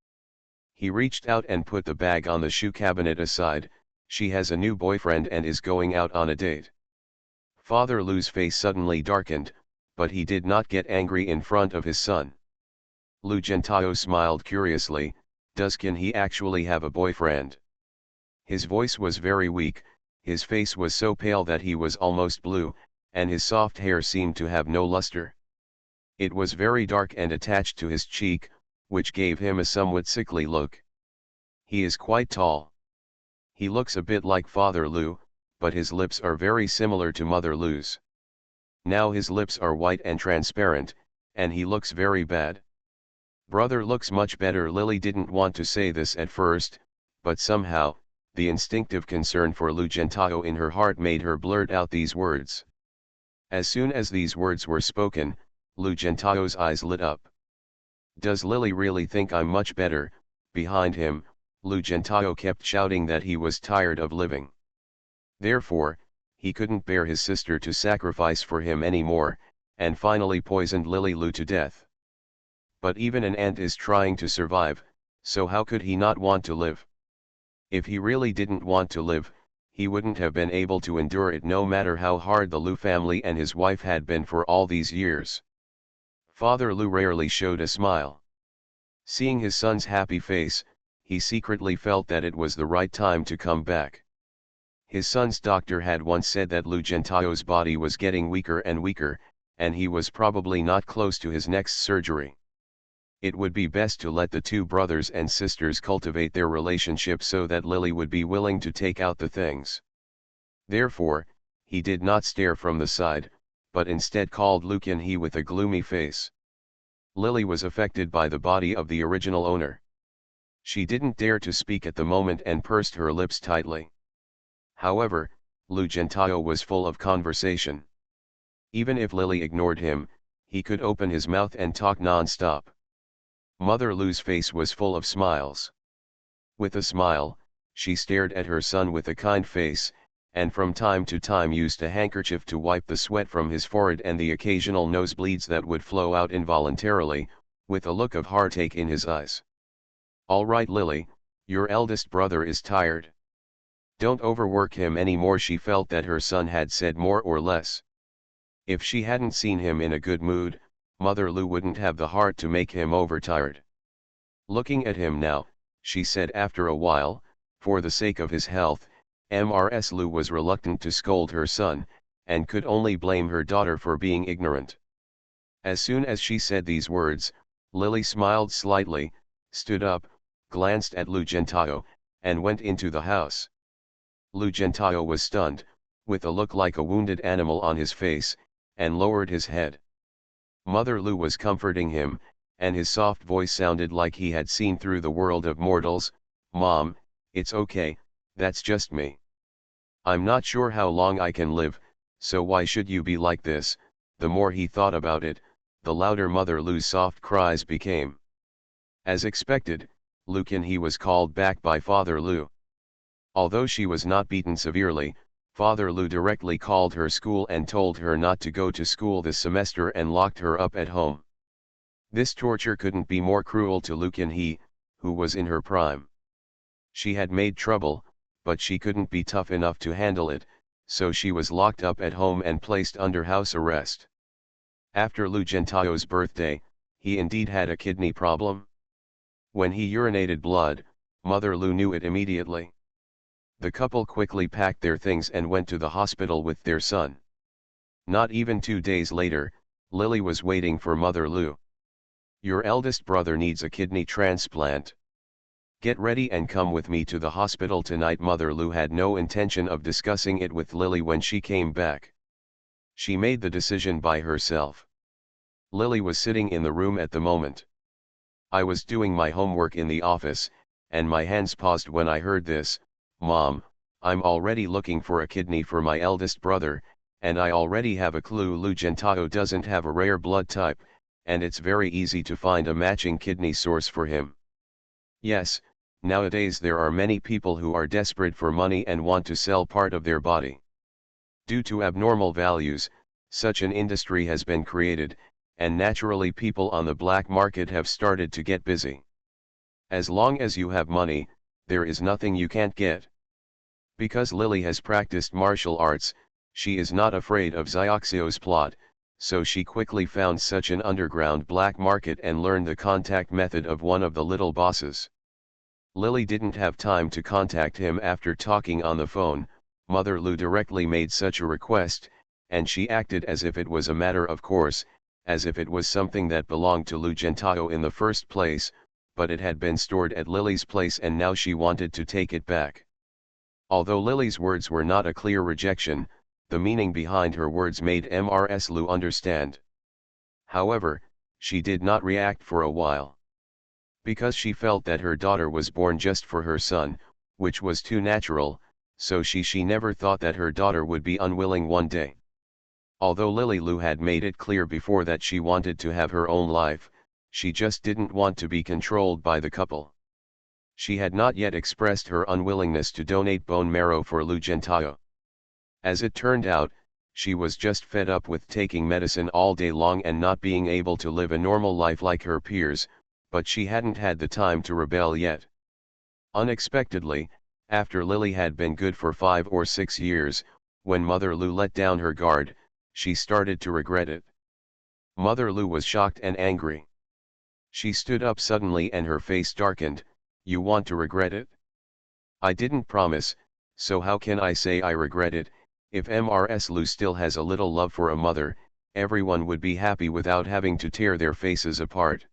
Speaker 1: He reached out and put the bag on the shoe cabinet aside. "She has a new boyfriend and is going out on a date." Father Lu's face suddenly darkened, but he did not get angry in front of his son. Lu Gentile smiled curiously. Can he actually have a boyfriend?" His voice was very weak, his face was so pale that he was almost blue, and his soft hair seemed to have no luster. It was very dark and attached to his cheek, which gave him a somewhat sickly look. He is quite tall. He looks a bit like Father Lu, but his lips are very similar to Mother Lu's. Now his lips are white and transparent, and he looks very bad. "Brother looks much better." Lily didn't want to say this at first, but somehow, the instinctive concern for Lu Gentile in her heart made her blurt out these words. As soon as these words were spoken, Lu Gentile's eyes lit up. "Does Lily really think I'm much better?" Behind him, Lu Gentile kept shouting that he was tired of living. Therefore, he couldn't bear his sister to sacrifice for him anymore, and finally poisoned Lily Lu to death. But even an ant is trying to survive, so how could he not want to live? If he really didn't want to live, he wouldn't have been able to endure it no matter how hard the Lu family and his wife had been for all these years. Father Lu rarely showed a smile. Seeing his son's happy face, he secretly felt that it was the right time to come back. His son's doctor had once said that Lu Gentile's body was getting weaker and weaker, and he was probably not close to his next surgery. It would be best to let the 2 brothers and sisters cultivate their relationship so that Lily would be willing to take out the things. Therefore, he did not stare from the side, but instead called Lucan he with a gloomy face. Lily was affected by the body of the original owner. She didn't dare to speak at the moment and pursed her lips tightly. However, Lu Gentile was full of conversation. Even if Lily ignored him, he could open his mouth and talk non-stop. Mother Lu's face was full of smiles. With a smile, she stared at her son with a kind face, and from time to time used a handkerchief to wipe the sweat from his forehead and the occasional nosebleeds that would flow out involuntarily, with a look of heartache in his eyes. "All right, Lily, your eldest brother is tired. Don't overwork him anymore." She felt that her son had said more or less. If she hadn't seen him in a good mood, Mother Lu wouldn't have the heart to make him overtired. Looking at him now, she said after a while, for the sake of his health, Ms. Lu was reluctant to scold her son, and could only blame her daughter for being ignorant. As soon as she said these words, Lily smiled slightly, stood up, glanced at Lu Gentile, and went into the house. Lu Gentile was stunned, with a look like a wounded animal on his face, and lowered his head. Mother Lu was comforting him, and his soft voice sounded like he had seen through the world of mortals. "Mom, it's okay, that's just me. I'm not sure how long I can live, so why should you be like this?" The more he thought about it, the louder Mother Lu's soft cries became. As expected, Lucan he was called back by Father Lu. Although she was not beaten severely, Father Lou directly called her school and told her not to go to school this semester and locked her up at home. This torture couldn't be more cruel to Lucan, who was in her prime. She had made trouble, but she couldn't be tough enough to handle it, so she was locked up at home and placed under house arrest. After Lou Gentao's birthday, he indeed had a kidney problem. When he urinated blood, Mother Lou knew it immediately. The couple quickly packed their things and went to the hospital with their son. Not even 2 days later, Lily was waiting for Mother Lou. "Your eldest brother needs a kidney transplant. Get ready and come with me to the hospital tonight." Mother Lou had no intention of discussing it with Lily when she came back. She made the decision by herself. Lily was sitting in the room at the moment. "I was doing my homework in the office, and my hands paused when I heard this. Mom, I'm already looking for a kidney for my eldest brother, and I already have a clue Lou Gentao doesn't have a rare blood type, and it's very easy to find a matching kidney source for him. Yes, nowadays there are many people who are desperate for money and want to sell part of their body. Due to abnormal values, such an industry has been created, and naturally people on the black market have started to get busy. As long as you have money, there is nothing you can't get." Because Lily has practiced martial arts, she is not afraid of Xiaoxio's plot, so she quickly found such an underground black market and learned the contact method of one of the little bosses. Lily didn't have time to contact him after talking on the phone. Mother Lou directly made such a request, and she acted as if it was a matter of course, as if it was something that belonged to Lou Gentao in the first place, but it had been stored at Lily's place and now she wanted to take it back. Although Lily's words were not a clear rejection, the meaning behind her words made Mrs. Lou understand. However, she did not react for a while. Because she felt that her daughter was born just for her son, which was too natural, so she never thought that her daughter would be unwilling one day. Although Lily Lou had made it clear before that she wanted to have her own life, she just didn't want to be controlled by the couple. She had not yet expressed her unwillingness to donate bone marrow for Lou Gentao. As it turned out, she was just fed up with taking medicine all day long and not being able to live a normal life like her peers, but she hadn't had the time to rebel yet. Unexpectedly, after Lily had been good for 5 or 6 years, when Mother Lou let down her guard, she started to regret it. Mother Lou was shocked and angry. She stood up suddenly and her face darkened. "You want to regret it? I didn't promise, so how can I say I regret it? If Mrs. Lou still has a little love for a mother, everyone would be happy without having to tear their faces apart.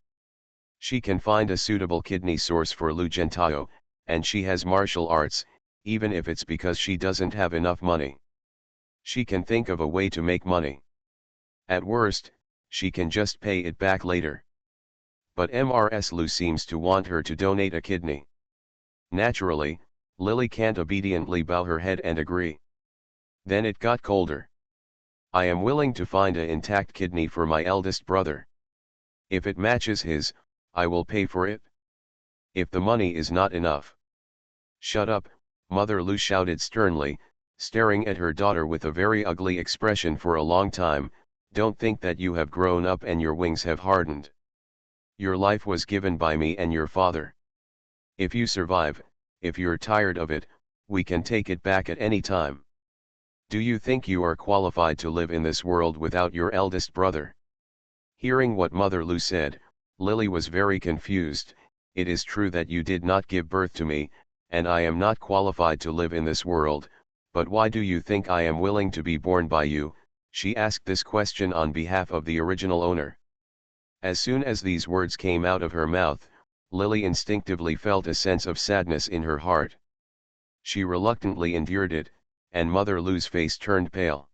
Speaker 1: She can find a suitable kidney source for Lou Gentao, and she has martial arts, even if it's because she doesn't have enough money. She can think of a way to make money. At worst, she can just pay it back later." But Mrs. Lou seems to want her to donate a kidney. Naturally, Lily can't obediently bow her head and agree. Then it got colder. "I am willing to find an intact kidney for my eldest brother. If it matches his, I will pay for it. If the money is not enough." "Shut up," Mother Lou shouted sternly, staring at her daughter with a very ugly expression for a long time. "Don't think that you have grown up and your wings have hardened. Your life was given by me and your father. If you survive, if you're tired of it, we can take it back at any time. Do you think you are qualified to live in this world without your eldest brother?" Hearing what Mother Lou said, Lily was very confused. "It is true that you did not give birth to me, and I am not qualified to live in this world, but why do you think I am willing to be born by you?" She asked this question on behalf of the original owner. As soon as these words came out of her mouth, Lily instinctively felt a sense of sadness in her heart. She reluctantly endured it, and Mother Lou's face turned pale.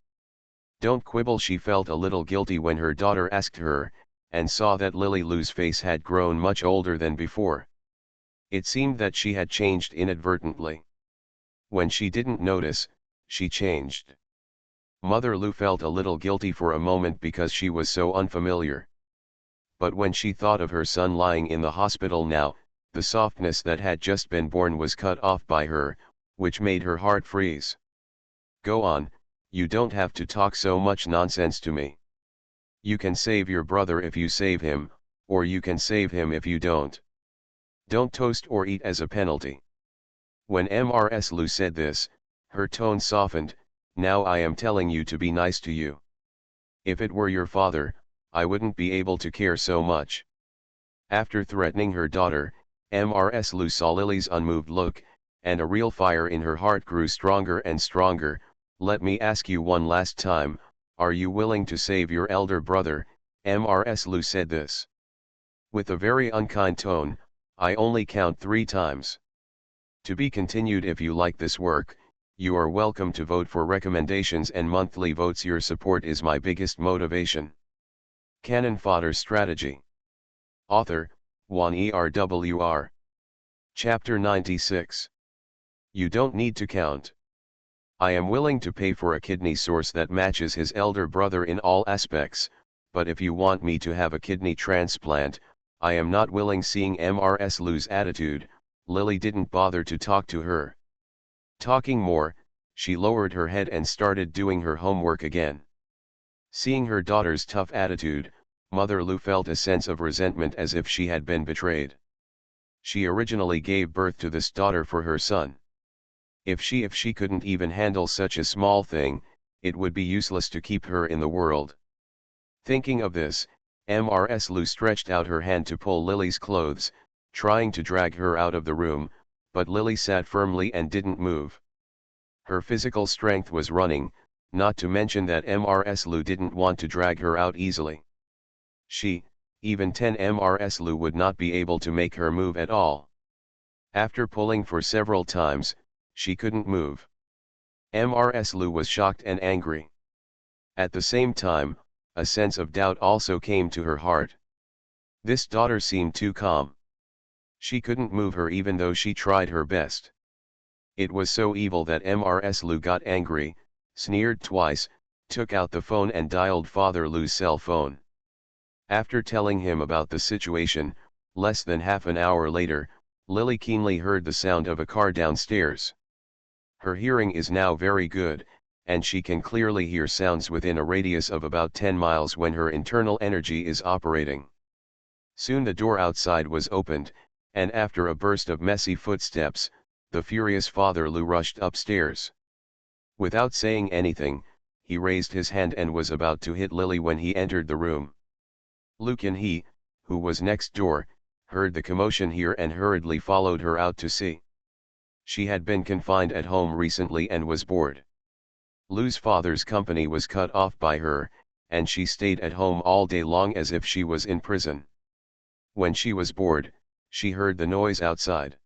Speaker 1: "Don't quibble." She felt a little guilty when her daughter asked her, and saw that Lily Lou's face had grown much older than before. It seemed that she had changed inadvertently. When she didn't notice, she changed. Mother Lou felt a little guilty for a moment because she was so unfamiliar. But when she thought of her son lying in the hospital now, the softness that had just been born was cut off by her, which made her heart freeze. Go on, you don't have to talk so much nonsense to me. You can save your brother if you save him, or you can save him if you don't. Don't toast or eat as a penalty. When Mrs. Lu said this, her tone softened. Now I am telling you to be nice to you. If it were your father, I wouldn't be able to care so much. After threatening her daughter, Mrs. Lu saw Lily's unmoved look, and a real fire in her heart grew stronger and stronger. Let me ask you one last time, are you willing to save your elder brother? Mrs. Lu said this with a very unkind tone. I only count 3 times. To be continued. If you like this work, you are welcome to vote for recommendations and monthly votes. Your support is my biggest motivation. Cannon Fodder Strategy. Author, Juan ERWR. Chapter 96. You don't need to count. I am willing to pay for a kidney source that matches his elder brother in all aspects, but if you want me to have a kidney transplant, I am not willing. Seeing Mrs. Lu's attitude, Lily didn't bother to talk to her. Talking more, she lowered her head and started doing her homework again. Seeing her daughter's tough attitude, Mother Lu felt a sense of resentment, as if she had been betrayed. She originally gave birth to this daughter for her son. If she couldn't even handle such a small thing, it would be useless to keep her in the world. Thinking of this, Mrs. Lu stretched out her hand to pull Lily's clothes, trying to drag her out of the room, but Lily sat firmly and didn't move. Her physical strength was running, not to mention that Mrs. Lu didn't want to drag her out easily. Even 10 Mrs. Lu would not be able to make her move at all. After pulling for several times, she couldn't move. Mrs. Lu was shocked and angry. At the same time, a sense of doubt also came to her heart. This daughter seemed too calm. She couldn't move her even though she tried her best. It was so evil that Mrs. Lu got angry, sneered twice, took out the phone and dialed Father Lu's cell phone. After telling him about the situation, less than half an hour later, Lily keenly heard the sound of a car downstairs. Her hearing is now very good, and she can clearly hear sounds within a radius of about 10 miles when her internal energy is operating. Soon the door outside was opened, and after a burst of messy footsteps, the furious Father Lu rushed upstairs. Without saying anything, he raised his hand and was about to hit Lily when he entered the room. Luke and he, who was next door, heard the commotion here and hurriedly followed her out to see. She had been confined at home recently and was bored. Lu's father's company was cut off by her, and she stayed at home all day long as if she was in prison. When she was bored, she heard the noise outside.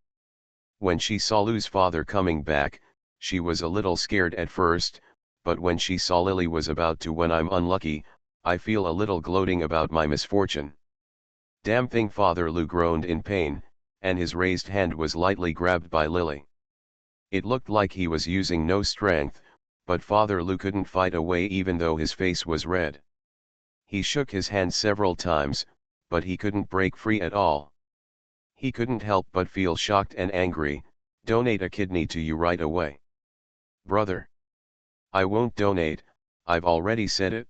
Speaker 1: When she saw Lu's father coming back, she was a little scared at first, but when she saw Lily was about to "When I'm unlucky, I feel a little gloating about my misfortune." "Damn thing!" Father Lu groaned in pain, and his raised hand was lightly grabbed by Lily. It looked like he was using no strength, but Father Lu couldn't fight away even though his face was red. He shook his hand several times, but he couldn't break free at all. He couldn't help but feel shocked and angry. "Donate a kidney to you right away." "Brother. I won't donate, I've already said it.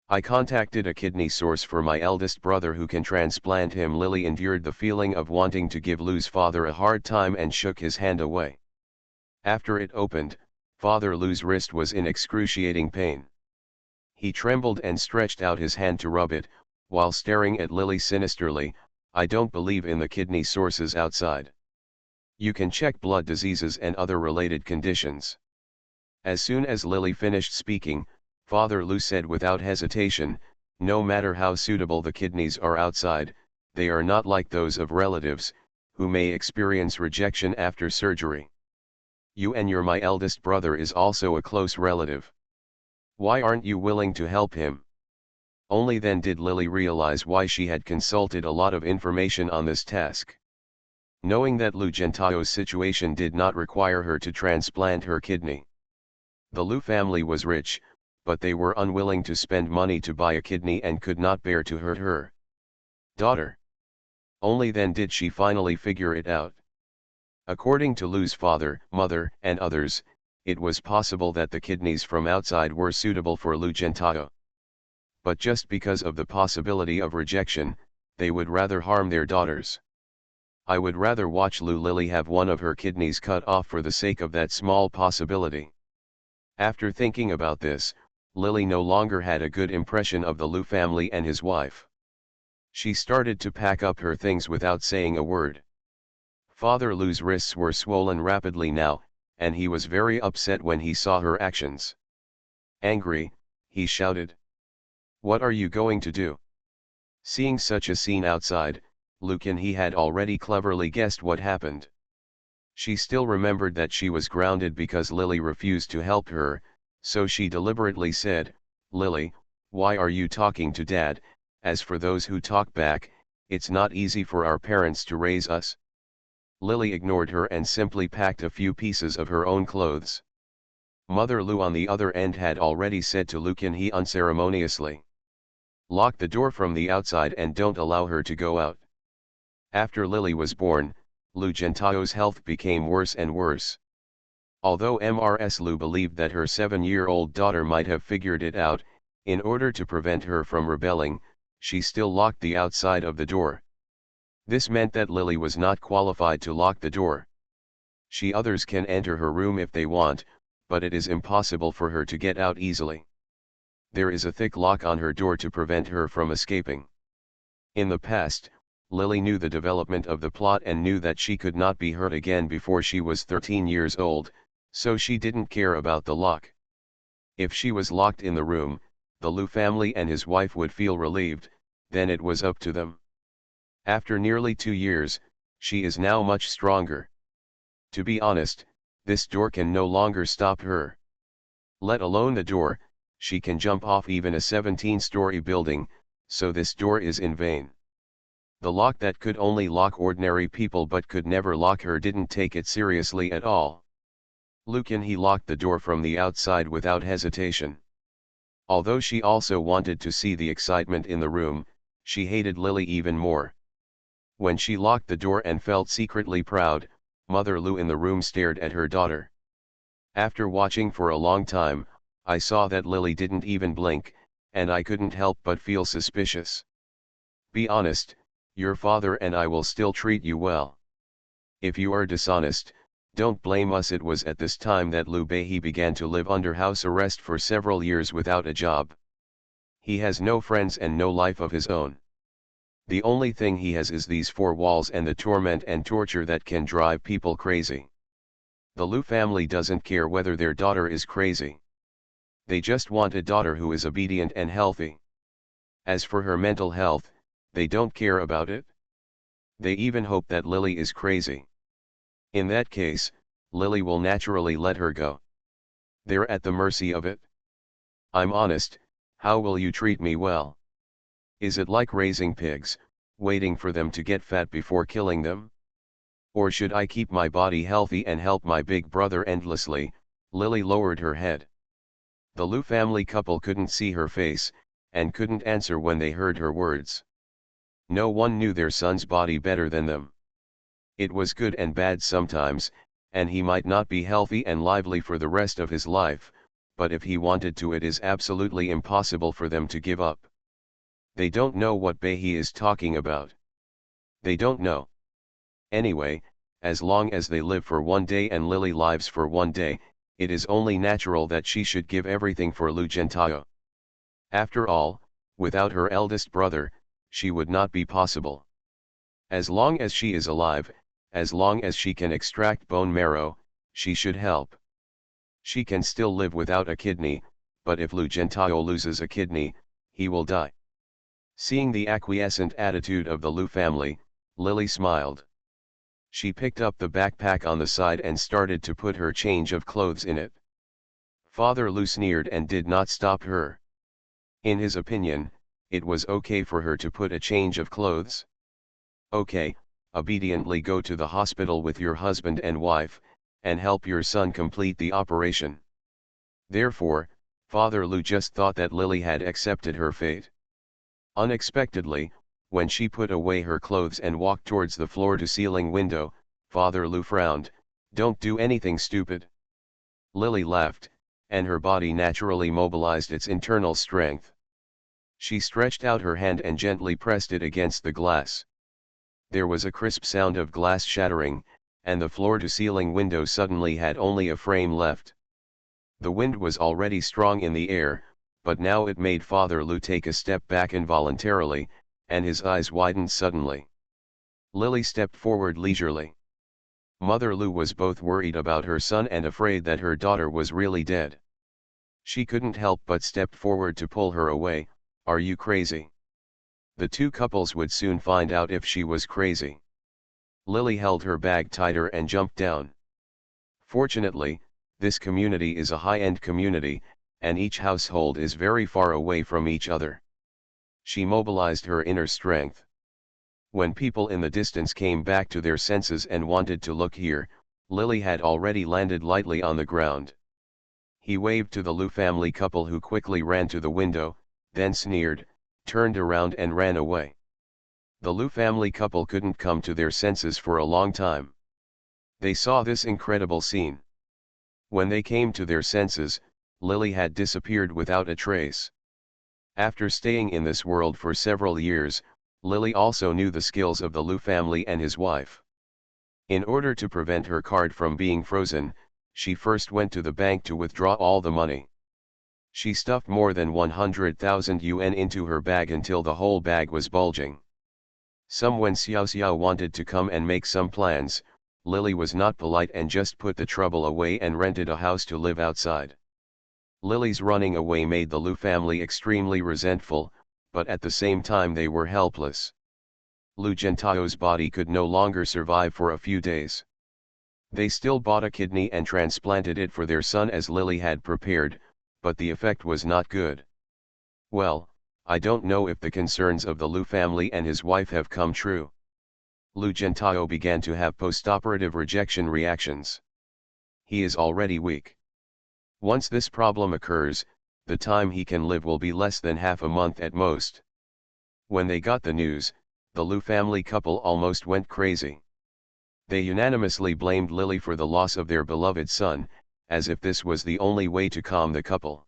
Speaker 1: I contacted a kidney source for my eldest brother who can transplant him." Lily endured the feeling of wanting to give Lu's father a hard time and shook his hand away. After it opened, Father Lu's wrist was in excruciating pain. He trembled and stretched out his hand to rub it, while staring at Lily sinisterly. "I don't believe in the kidney sources outside. You can check blood diseases and other related conditions." As soon as Lily finished speaking, Father Lu said without hesitation, "No matter how suitable the kidneys are outside, they are not like those of relatives, who may experience rejection after surgery. My eldest brother is also a close relative. Why aren't you willing to help him?" Only then did Lily realize why she had consulted a lot of information on this task. Knowing that Lu Gentao's situation did not require her to transplant her kidney. The Lu family was rich, but they were unwilling to spend money to buy a kidney and could not bear to hurt her daughter. Only then did she finally figure it out. According to Lu's father, mother, and others, it was possible that the kidneys from outside were suitable for Lu Gentao. But just because of the possibility of rejection, they would rather harm their daughters. I would rather watch Lu Lily have one of her kidneys cut off for the sake of that small possibility. After thinking about this, Lily no longer had a good impression of the Lu family and his wife. She started to pack up her things without saying a word. Father Lu's wrists were swollen rapidly now, and he was very upset when he saw her actions. Angry, he shouted, "What are you going to do?" Seeing such a scene outside, Lucan he had already cleverly guessed what happened. She still remembered that she was grounded because Lily refused to help her, so she deliberately said, "Lily, why are you talking to Dad? As for those who talk back, it's not easy for our parents to raise us." Lily ignored her and simply packed a few pieces of her own clothes. Mother Lu on the other end had already said to Lucan he unceremoniously, "Lock the door from the outside and don't allow her to go out." After Lily was born, Lu Gentao's health became worse and worse. Although Mrs. Lu believed that her 7-year-old daughter might have figured it out, in order to prevent her from rebelling, she still locked the outside of the door. This meant that Lily was not qualified to lock the door. Others can enter her room if they want, but it is impossible for her to get out easily. There is a thick lock on her door to prevent her from escaping. In the past, Lily knew the development of the plot and knew that she could not be hurt again before she was 13 years old, so she didn't care about the lock. If she was locked in the room, the Lu family and his wife would feel relieved, then it was up to them. After nearly 2 years, she is now much stronger. To be honest, this door can no longer stop her. Let alone the door, she can jump off even a 17-story building, so this door is in vain. The lock that could only lock ordinary people but could never lock her didn't take it seriously at all. Lucan he locked the door from the outside without hesitation. Although she also wanted to see the excitement in the room, she hated Lily even more. When she locked the door and felt secretly proud, Mother Lu in the room stared at her daughter. After watching for a long time, I saw that Lily didn't even blink, and I couldn't help but feel suspicious. Be honest, your father and I will still treat you well. If you are dishonest, don't blame us. It was at this time that Lu Bei began to live under house arrest for several years without a job. He has no friends and no life of his own. The only thing he has is these 4 walls and the torment and torture that can drive people crazy. The Lu family doesn't care whether their daughter is crazy. They just want a daughter who is obedient and healthy. As for her mental health, they don't care about it. They even hope that Lily is crazy. In that case, Lily will naturally let her go. They're at the mercy of it. I'm honest, how will you treat me well? Is it like raising pigs, waiting for them to get fat before killing them? Or should I keep my body healthy and help my big brother endlessly? Lily lowered her head. The Lu family couple couldn't see her face, and couldn't answer when they heard her words. No one knew their son's body better than them. It was good and bad sometimes, and he might not be healthy and lively for the rest of his life, but if he wanted to, it is absolutely impossible for them to give up. They don't know what Bei is talking about. They don't know. Anyway, as long as they live for 1 day and Lily lives for 1 day, it is only natural that she should give everything for Lu Gentao. After all, without her eldest brother, she would not be possible. As long as she is alive, as long as she can extract bone marrow, she should help. She can still live without a kidney, but if Lu Gentao loses a kidney, he will die. Seeing the acquiescent attitude of the Lu family, Lily smiled. She picked up the backpack on the side and started to put her change of clothes in it. Father Lu sneered and did not stop her. In his opinion, it was okay for her to put a change of clothes. Okay, obediently go to the hospital with your husband and wife, and help your son complete the operation. Therefore, Father Lu just thought that Lily had accepted her fate. Unexpectedly, when she put away her clothes and walked towards the floor-to-ceiling window, Father Lu frowned. Don't do anything stupid. Lily laughed, and her body naturally mobilized its internal strength. She stretched out her hand and gently pressed it against the glass. There was a crisp sound of glass shattering, and the floor-to-ceiling window suddenly had only a frame left. The wind was already strong in the air, but now it made Father Lou take a step back involuntarily, and his eyes widened suddenly. Lily stepped forward leisurely. Mother Lou was both worried about her son and afraid that her daughter was really dead. She couldn't help but step forward to pull her away. "Are you crazy?" The two couples would soon find out if she was crazy. Lily held her bag tighter and jumped down. Fortunately, this community is a high-end community, and each household is very far away from each other. She mobilized her inner strength. When people in the distance came back to their senses and wanted to look here, Lily had already landed lightly on the ground. He waved to the Lou family couple, who quickly ran to the window, then sneered, turned around and ran away. The Lou family couple couldn't come to their senses for a long time. They saw this incredible scene. When they came to their senses, Lily had disappeared without a trace. After staying in this world for several years, Lily also knew the skills of the Lou family and his wife. In order to prevent her card from being frozen, she first went to the bank to withdraw all the money. She stuffed more than 100,000 yuan into her bag until the whole bag was bulging. When Xiao Xiao wanted to come and make some plans, Lily was not polite and just put the trouble away and rented a house to live outside. Lily's running away made the Lou family extremely resentful, but at the same time they were helpless. Lou Gentao's body could no longer survive for a few days. They still bought a kidney and transplanted it for their son as Lily had prepared, but the effect was not good. "Well, I don't know if the concerns of the Lou family and his wife have come true." Lou Gentao began to have postoperative rejection reactions. He is already weak. Once this problem occurs, the time he can live will be less than half a month at most. When they got the news, the Lou family couple almost went crazy. They unanimously blamed Lily for the loss of their beloved son, as if this was the only way to calm the couple.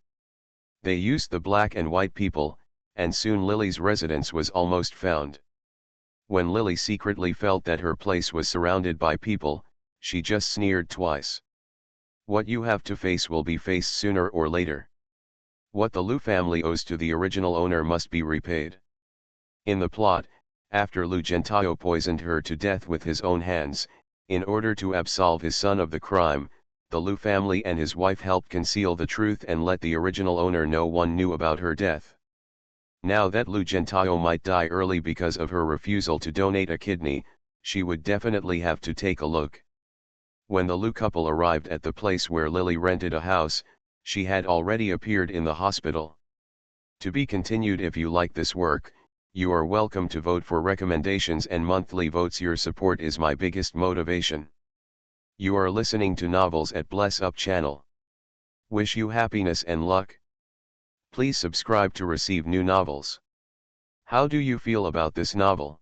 Speaker 1: They used the black and white people, and soon Lily's residence was almost found. When Lily secretly felt that her place was surrounded by people, she just sneered twice. What you have to face will be faced sooner or later. What the Lou family owes to the original owner must be repaid. In the plot, after Lou Gentao poisoned her to death with his own hands, in order to absolve his son of the crime, the Lou family and his wife helped conceal the truth and let the original owner no one knew about her death. Now that Lou Gentao might die early because of her refusal to donate a kidney, she would definitely have to take a look. When the Lou couple arrived at the place where Lily rented a house, she had already appeared in the hospital. To be continued. If you like this work, you are welcome to vote for recommendations and monthly votes. Your support is my biggest motivation. You are listening to Novels at Bless Up channel. Wish you happiness and luck. Please subscribe to receive new novels. How do you feel about this novel?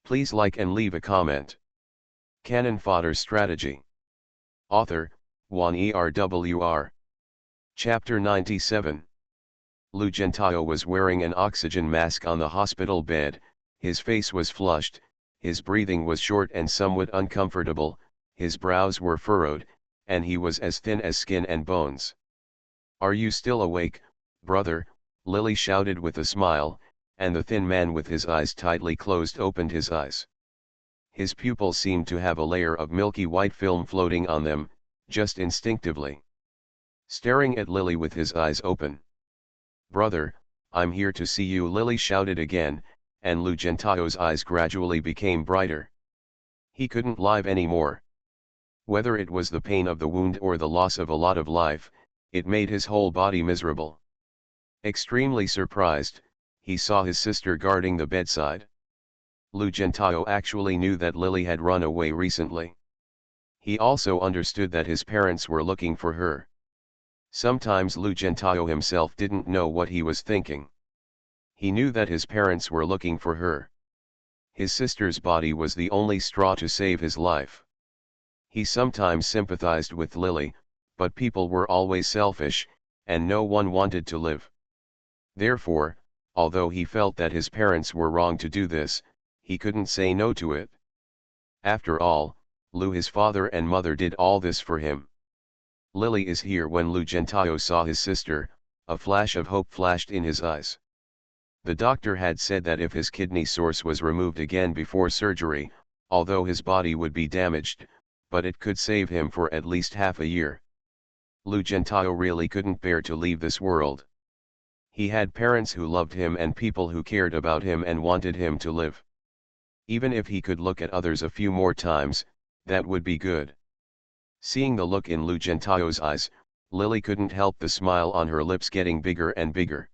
Speaker 1: Please like and leave a comment. Cannon Fodder Strategy. Author, Juan Erwr. Chapter 97. Lou Gentao was wearing an oxygen mask on the hospital bed. His face was flushed, his breathing was short and somewhat uncomfortable, his brows were furrowed, and he was as thin as skin and bones. "Are you still awake, brother?" Lily shouted with a smile, and the thin man with his eyes tightly closed opened his eyes. His pupils seemed to have a layer of milky white film floating on them, just instinctively. Staring at Lily with his eyes open. "Brother, I'm here to see you," Lily shouted again, and Lou Gentao's eyes gradually became brighter. He couldn't lie anymore. Whether it was the pain of the wound or the loss of a lot of life, it made his whole body miserable. Extremely surprised, he saw his sister guarding the bedside. Lou Gentao actually knew that Lily had run away recently. He also understood that his parents were looking for her. Sometimes Lou Gentao himself didn't know what he was thinking. He knew that his parents were looking for her. His sister's body was the only straw to save his life. He sometimes sympathized with Lily, but people were always selfish, and no one wanted to live. Therefore, although he felt that his parents were wrong to do this, he couldn't say no to it. After all, Lu his father and mother did all this for him. Lily is here. When Lu Gentile saw his sister, a flash of hope flashed in his eyes. The doctor had said that if his kidney source was removed again before surgery, although his body would be damaged, but it could save him for at least half a year. Lu Gentile really couldn't bear to leave this world. He had parents who loved him and people who cared about him and wanted him to live. Even if he could look at others a few more times, that would be good. Seeing the look in Lu Gentile's eyes, Lily couldn't help the smile on her lips getting bigger and bigger.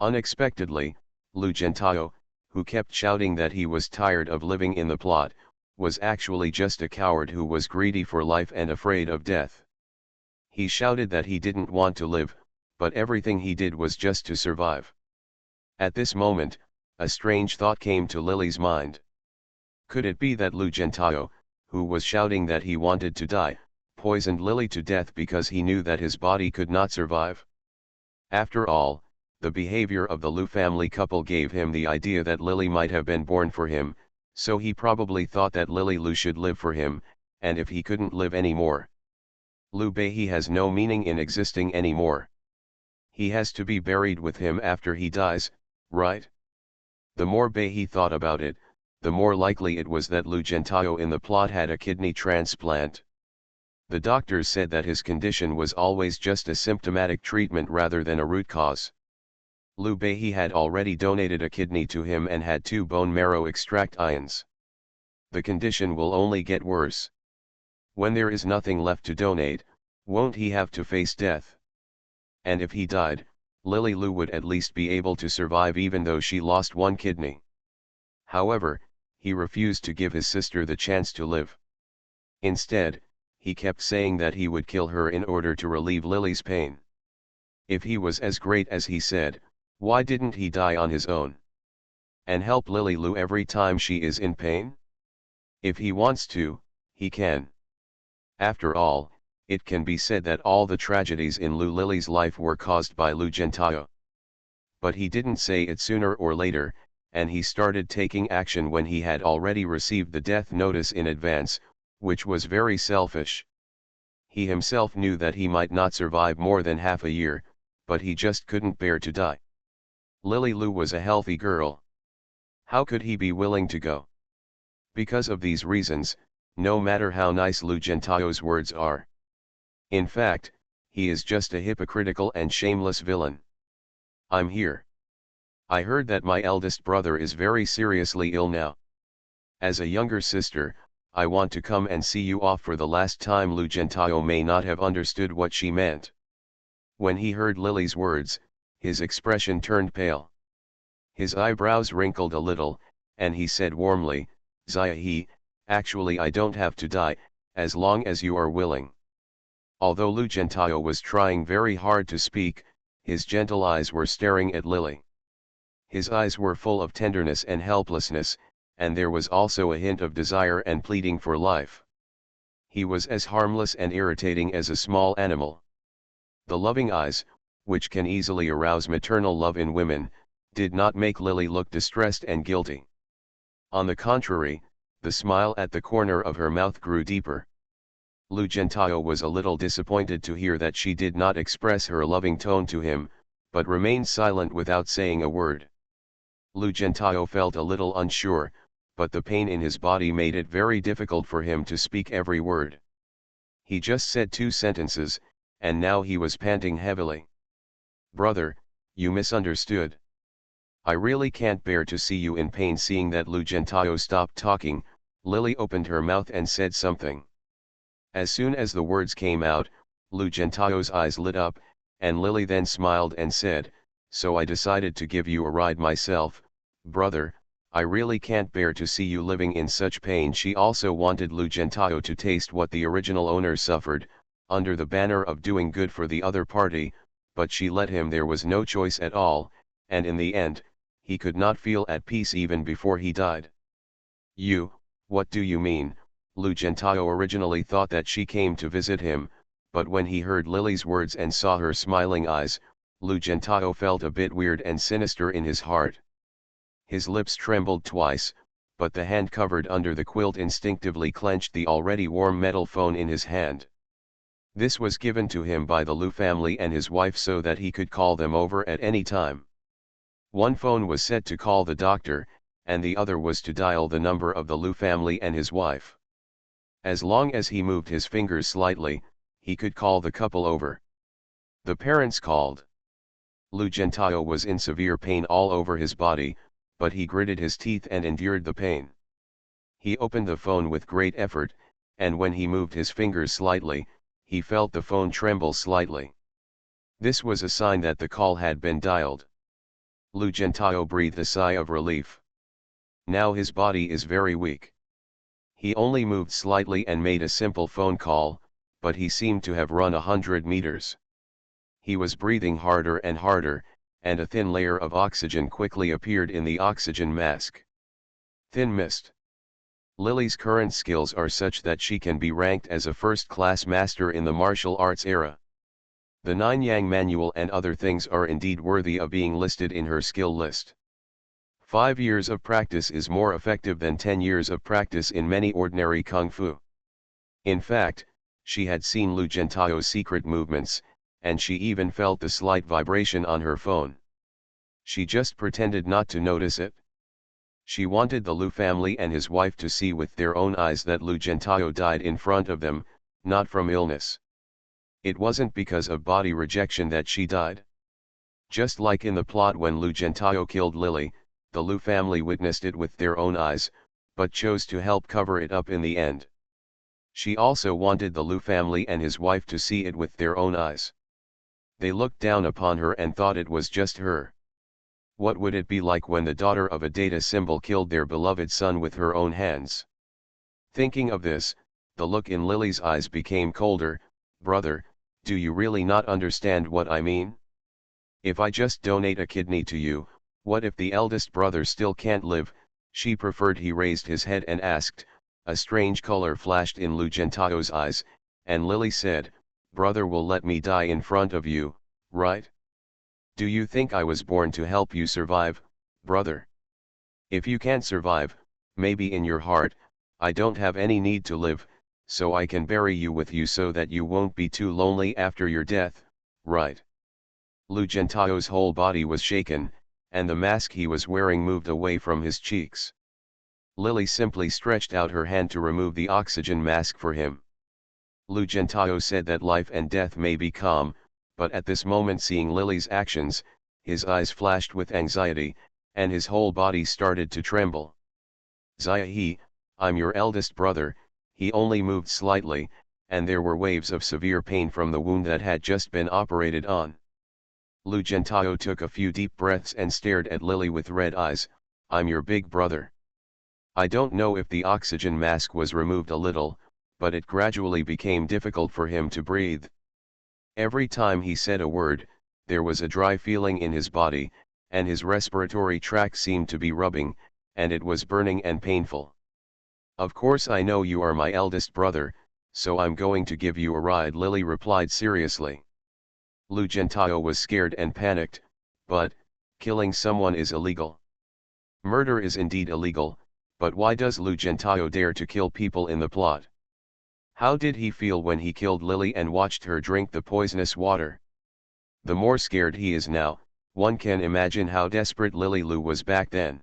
Speaker 1: Unexpectedly, Lu Gentile, who kept shouting that he was tired of living in the plot, was actually just a coward who was greedy for life and afraid of death. He shouted that he didn't want to live, but everything he did was just to survive. At this moment, a strange thought came to Lily's mind. Could it be that Lu Gentile, who was shouting that he wanted to die, poisoned Lily to death because he knew that his body could not survive? After all, the behavior of the Lu family couple gave him the idea that Lily might have been born for him, so he probably thought that Lily Lu should live for him, and if he couldn't live anymore, Lu Bei has no meaning in existing anymore. He has to be buried with him after he dies, right? The more Bei thought about it, the more likely it was that Lu Gentile in the plot had a kidney transplant. The doctors said that his condition was always just a symptomatic treatment rather than a root cause. Lu Bei had already donated a kidney to him and had 2 bone marrow extract ions. The condition will only get worse. When there is nothing left to donate, won't he have to face death? And if he died, Lily Lu would at least be able to survive even though she lost 1 kidney. However, he refused to give his sister the chance to live. Instead, he kept saying that he would kill her in order to relieve Lily's pain. If he was as great as he said, why didn't he die on his own? And help Lily Lu every time she is in pain? If he wants to, he can. After all, it can be said that all the tragedies in Lu Lily's life were caused by Lu Gentile. But he didn't say it sooner or later, and he started taking action when he had already received the death notice in advance, which was very selfish. He himself knew that he might not survive more than half a year, but he just couldn't bear to die. Lily Lu was a healthy girl. How could he be willing to go? Because of these reasons, no matter how nice Lu Gentile's words are. In fact, he is just a hypocritical and shameless villain. I'm here. I heard that my eldest brother is very seriously ill now. As a younger sister, I want to come and see you off for the last time. Lu Gentile may not have understood what she meant. When he heard Lily's words, his expression turned pale. His eyebrows wrinkled a little, and he said warmly, Ziahe, actually I don't have to die, as long as you are willing. Although Lu Gentile was trying very hard to speak, his gentle eyes were staring at Lily. His eyes were full of tenderness and helplessness, and there was also a hint of desire and pleading for life. He was as harmless and irritating as a small animal. The loving eyes, which can easily arouse maternal love in women, did not make Lily look distressed and guilty. On the contrary, the smile at the corner of her mouth grew deeper. Lu Gentile was a little disappointed to hear that she did not express her loving tone to him, but remained silent without saying a word. Lu Gentile felt a little unsure, but the pain in his body made it very difficult for him to speak every word. He just said 2 sentences, and now he was panting heavily. Brother, you misunderstood. I really can't bear to see you in pain. Seeing that Lu Gentile stopped talking, Lily opened her mouth and said something. As soon as the words came out, Lu Gentile's eyes lit up, and Lily then smiled and said, so I decided to give you a ride myself, brother. I really can't bear to see you living in such pain. She also wanted Lu Gentile to taste what the original owner suffered, under the banner of doing good for the other party, but she let him. There was no choice at all, and in the end, he could not feel at peace even before he died. You, what do you mean? Lu Gentile originally thought that she came to visit him, but when he heard Lily's words and saw her smiling eyes, Lu Gentao felt a bit weird and sinister in his heart. His lips trembled twice, but the hand covered under the quilt instinctively clenched the already warm metal phone in his hand. This was given to him by the Lu family and his wife so that he could call them over at any time. One phone was set to call the doctor, and the other was to dial the number of the Lu family and his wife. As long as he moved his fingers slightly, he could call the couple over. The parents called. Lu Gentao was in severe pain all over his body, but he gritted his teeth and endured the pain. He opened the phone with great effort, and when he moved his fingers slightly, he felt the phone tremble slightly. This was a sign that the call had been dialed. Lu Gentao breathed a sigh of relief. Now his body is very weak. He only moved slightly and made a simple phone call, but he seemed to have run 100 meters. He was breathing harder and harder, and a thin layer of oxygen quickly appeared in the oxygen mask. Thin mist. Lily's current skills are such that she can be ranked as a first-class master in the martial arts era. The Nine Yang Manual and other things are indeed worthy of being listed in her skill list. 5 years of practice is more effective than 10 years of practice in many ordinary kung fu. In fact, she had seen Lu Gentao's secret movements, and she even felt the slight vibration on her phone. She just pretended not to notice it. She wanted the Lu family and his wife to see with their own eyes that Lu Gentao died in front of them, not from illness. It wasn't because of body rejection that she died. Just like in the plot when Lu Gentao killed Lily, the Lu family witnessed it with their own eyes, but chose to help cover it up in the end. She also wanted the Lu family and his wife to see it with their own eyes. They looked down upon her and thought it was just her. What would it be like when the daughter of a data symbol killed their beloved son with her own hands? Thinking of this, the look in Lily's eyes became colder. Brother, do you really not understand what I mean? If I just donate a kidney to you, what if the eldest brother still can't live? She preferred. He raised his head and asked. A strange color flashed in Lu Gentao's eyes, and Lily said, Brother will let me die in front of you, right? Do you think I was born to help you survive, brother? If you can't survive, maybe in your heart, I don't have any need to live, so I can bury you with you so that you won't be too lonely after your death, right? Lu Gentao's whole body was shaken, and the mask he was wearing moved away from his cheeks. Lily simply stretched out her hand to remove the oxygen mask for him. Lu Gentao said that life and death may be calm, but at this moment, seeing Lily's actions, his eyes flashed with anxiety, and his whole body started to tremble. Zia, I'm your eldest brother. He only moved slightly, and there were waves of severe pain from the wound that had just been operated on. Lu Gentao took a few deep breaths and stared at Lily with red eyes. I'm your big brother. I don't know if the oxygen mask was removed a little, but it gradually became difficult for him to breathe. Every time he said a word, there was a dry feeling in his body, and his respiratory tract seemed to be rubbing, and it was burning and painful. Of course I know you are my eldest brother, so I'm going to give you a ride, Lily replied seriously. Lu Gentao was scared and panicked, but, killing someone is illegal. Murder is indeed illegal, but why does Lu Gentao dare to kill people in the plot? How did he feel when he killed Lily and watched her drink the poisonous water? The more scared he is now, one can imagine how desperate Lily Lu was back then.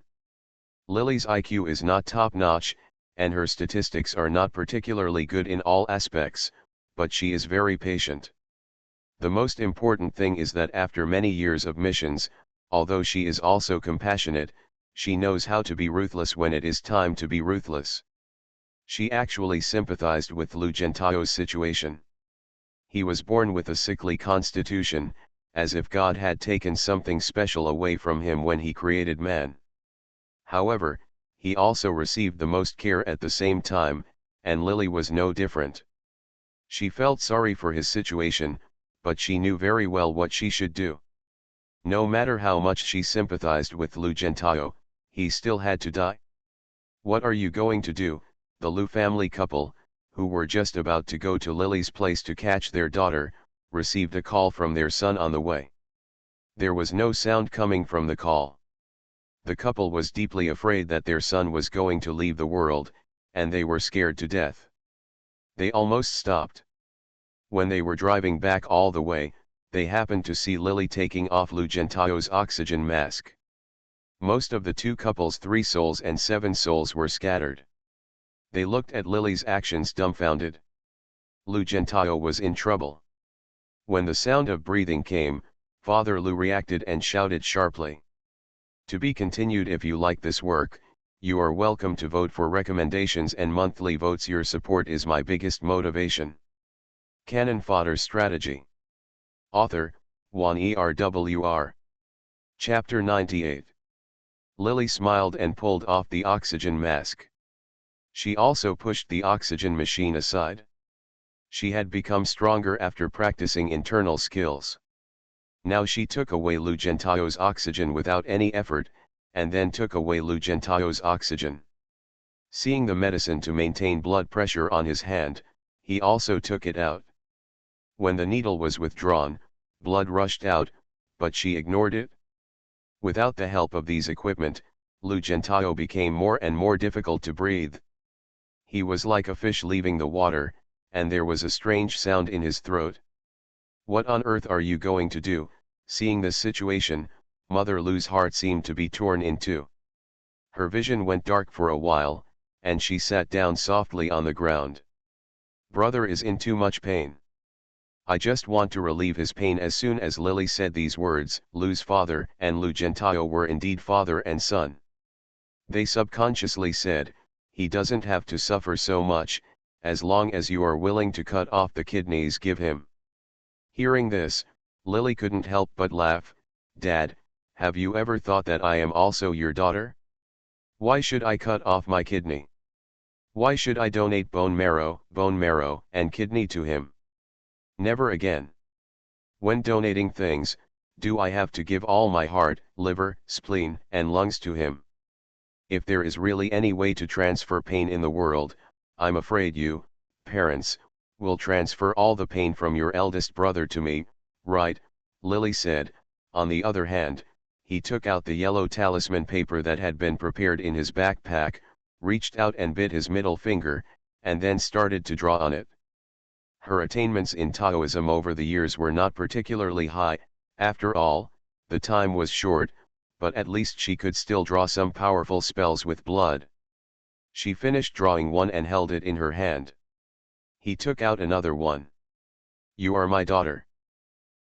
Speaker 1: Lily's IQ is not top-notch, and her statistics are not particularly good in all aspects, but she is very patient. The most important thing is that after many years of missions, although she is also compassionate, she knows how to be ruthless when it is time to be ruthless. She actually sympathized with Lu Gentao's situation. He was born with a sickly constitution, as if God had taken something special away from him when he created man. However, he also received the most care at the same time, and Lily was no different. She felt sorry for his situation, but she knew very well what she should do. No matter how much she sympathized with Lu Gentao, he still had to die. What are you going to do? The Lu family couple, who were just about to go to Lily's place to catch their daughter, received a call from their son on the way. There was no sound coming from the call. The couple was deeply afraid that their son was going to leave the world, and they were scared to death. They almost stopped. When they were driving back all the way, they happened to see Lily taking off Lu Gentao's oxygen mask. Most of the two couple's 3 souls and 7 souls were scattered. They looked at Lily's actions dumbfounded. Lu Gentao was in trouble. When the sound of breathing came, Father Lu reacted and shouted sharply. To be continued. If you like this work, you are welcome to vote for recommendations and monthly votes. Your support is my biggest motivation. Canon Fodder Strategy. Author, Juan ERWR. Chapter 98. Lily smiled and pulled off the oxygen mask. She also pushed the oxygen machine aside. She had become stronger after practicing internal skills. Now she took away Lu Gentao's oxygen without any effort, and then took away Lu Gentao's oxygen. Seeing the medicine to maintain blood pressure on his hand, he also took it out. When the needle was withdrawn, blood rushed out, but she ignored it. Without the help of these equipment, Lu Gentao became more and more difficult to breathe. He was like a fish leaving the water, and there was a strange sound in his throat. What on earth are you going to do? Seeing this situation, Mother Lu's heart seemed to be torn in two. Her vision went dark for a while, and she sat down softly on the ground. Brother is in too much pain. I just want to relieve his pain. As soon as Lily said these words, Lu's father and Lu Gentao were indeed father and son. They subconsciously said, he doesn't have to suffer so much, as long as you are willing to cut off the kidneys give him. Hearing this, Lily couldn't help but laugh. Dad, have you ever thought that I am also your daughter? Why should I cut off my kidney? Why should I donate bone marrow, and kidney to him? Never again. When donating things, do I have to give all my heart, liver, spleen, and lungs to him? If there is really any way to transfer pain in the world, I'm afraid you, parents, will transfer all the pain from your eldest brother to me, right? Lily said. On the other hand, he took out the yellow talisman paper that had been prepared in his backpack, reached out and bit his middle finger, and then started to draw on it. Her attainments in Taoism over the years were not particularly high. After all, the time was short, but at least she could still draw some powerful spells with blood. She finished drawing one and held it in her hand. He took out another one. You are my daughter.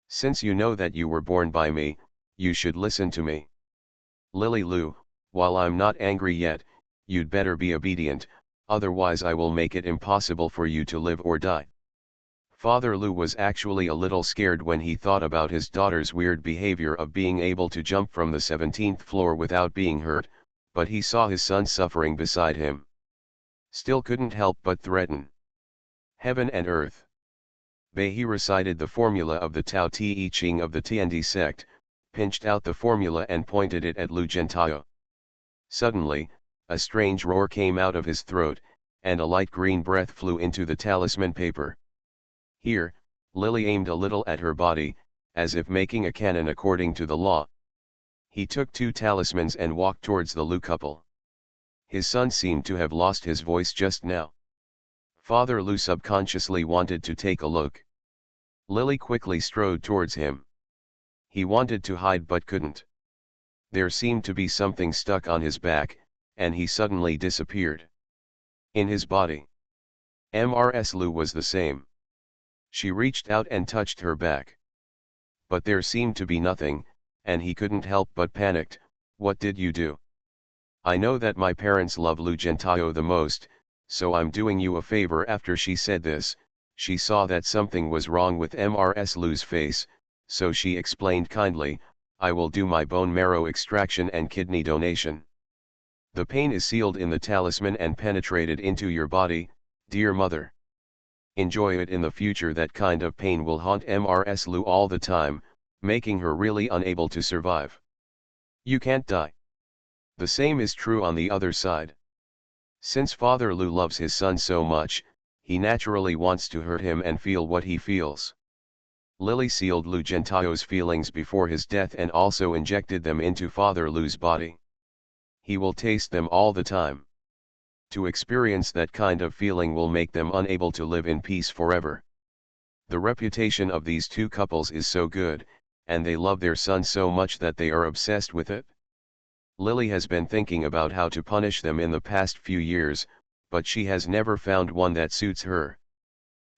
Speaker 1: Since you know that you were born by me, you should listen to me. Lily Lu, while I'm not angry yet, you'd better be obedient, otherwise I will make it impossible for you to live or die. Father Lu was actually a little scared when he thought about his daughter's weird behavior of being able to jump from the 17th floor without being hurt, but he saw his son suffering beside him. Still couldn't help but threaten. Heaven and earth. He recited the formula of the Tao Te Ching of the Tiandi sect, pinched out the formula and pointed it at Lu Gentao. Suddenly, a strange roar came out of his throat, and a light green breath flew into the talisman paper. Here, Lily aimed a little at her body, as if making a cannon according to the law. He took 2 talismans and walked towards the Lu couple. His son seemed to have lost his voice just now. Father Lu subconsciously wanted to take a look. Lily quickly strode towards him. He wanted to hide but couldn't. There seemed to be something stuck on his back, and he suddenly disappeared. In his body. Mrs. Lu was the same. She reached out and touched her back. But there seemed to be nothing, and he couldn't help but panicked. What did you do? I know that my parents love Lu Gentao the most, so I'm doing you a favor. After she said this, she saw that something was wrong with Mrs. Lu's face, so she explained kindly, I will do my bone marrow extraction and kidney donation. The pain is sealed in the talisman and penetrated into your body, dear mother. Enjoy it in the future. That kind of pain will haunt Mrs. Lu all the time, making her really unable to survive. You can't die. The same is true on the other side. Since Father Lu loves his son so much, he naturally wants to hurt him and feel what he feels. Lily sealed Lu Gentao's feelings before his death and also injected them into Father Lu's body. He will taste them all the time. To experience that kind of feeling will make them unable to live in peace forever. The reputation of these two couples is so good, and they love their son so much that they are obsessed with it. Lily has been thinking about how to punish them in the past few years, but she has never found one that suits her.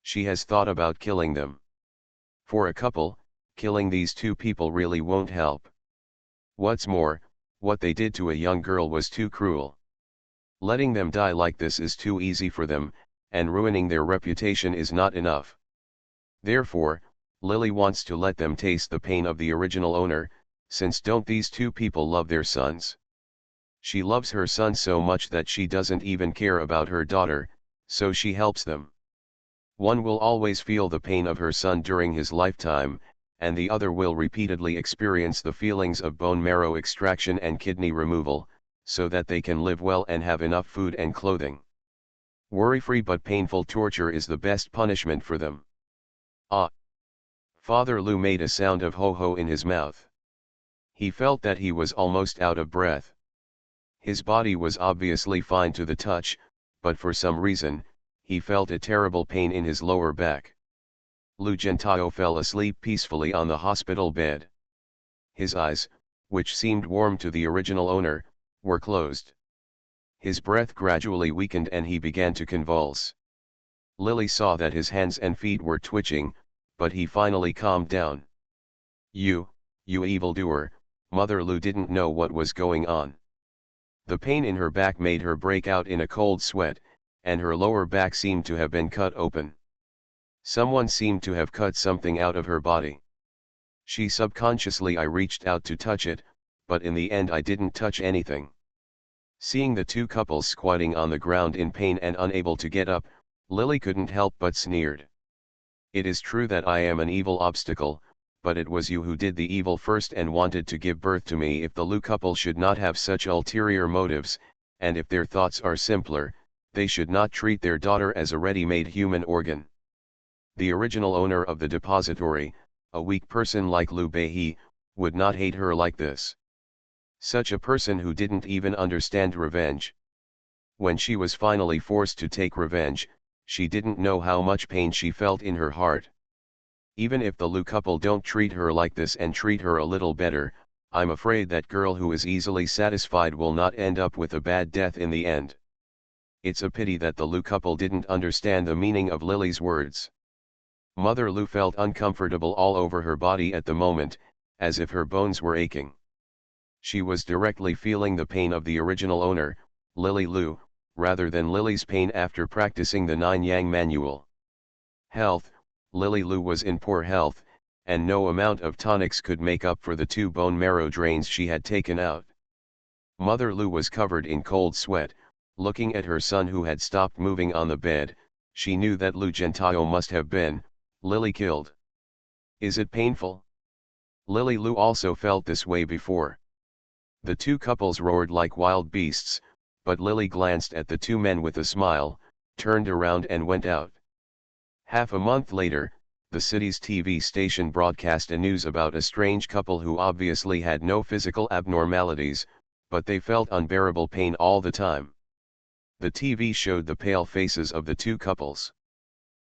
Speaker 1: She has thought about killing them. For a couple, killing these two people really won't help. What's more, what they did to a young girl was too cruel. Letting them die like this is too easy for them, and ruining their reputation is not enough. Therefore, Lily wants to let them taste the pain of the original owner, since don't these two people love their sons? She loves her son so much that she doesn't even care about her daughter, so she helps them. One will always feel the pain of her son during his lifetime, and the other will repeatedly experience the feelings of bone marrow extraction and kidney removal, so that they can live well and have enough food and clothing. Worry-free but painful torture is the best punishment for them. Ah! Father Lu made a sound of ho-ho in his mouth. He felt that he was almost out of breath. His body was obviously fine to the touch, but for some reason, he felt a terrible pain in his lower back. Lu Gentao fell asleep peacefully on the hospital bed. His eyes, which seemed warm to the original owner, were closed. His breath gradually weakened and he began to convulse. Lily saw that his hands and feet were twitching, but he finally calmed down. You evildoer, Mother Lu didn't know what was going on. The pain in her back made her break out in a cold sweat, and her lower back seemed to have been cut open. Someone seemed to have cut something out of her body. She subconsciously reached out to touch it, but in the end I didn't touch anything. Seeing the two couples squatting on the ground in pain and unable to get up, Lily couldn't help but sneered. It is true that I am an evil obstacle, but it was you who did the evil first and wanted to give birth to me. If the Lu couple should not have such ulterior motives, and if their thoughts are simpler, they should not treat their daughter as a ready-made human organ. The original owner of the depository, a weak person like Lu Beihe, would not hate her like this. Such a person who didn't even understand revenge. When she was finally forced to take revenge, she didn't know how much pain she felt in her heart. Even if the Lu couple don't treat her like this and treat her a little better, I'm afraid that girl who is easily satisfied will not end up with a bad death in the end. It's a pity that the Lu couple didn't understand the meaning of Lily's words. Mother Lu felt uncomfortable all over her body at the moment, as if her bones were aching. She was directly feeling the pain of the original owner, Lily Lu, rather than Lily's pain after practicing the 9-Yang manual. Health: Lily Lu was in poor health, and no amount of tonics could make up for the 2 bone marrow drains she had taken out. Mother Lu was covered in cold sweat. Looking at her son who had stopped moving on the bed, she knew that Lu Gentao must have been, Lily killed. Is it painful? Lily Lu also felt this way before. The two couples roared like wild beasts, but Lily glanced at the 2 men with a smile, turned around and went out. Half a month later, the city's TV station broadcast a news about a strange couple who obviously had no physical abnormalities, but they felt unbearable pain all the time. The TV showed the pale faces of the 2 couples.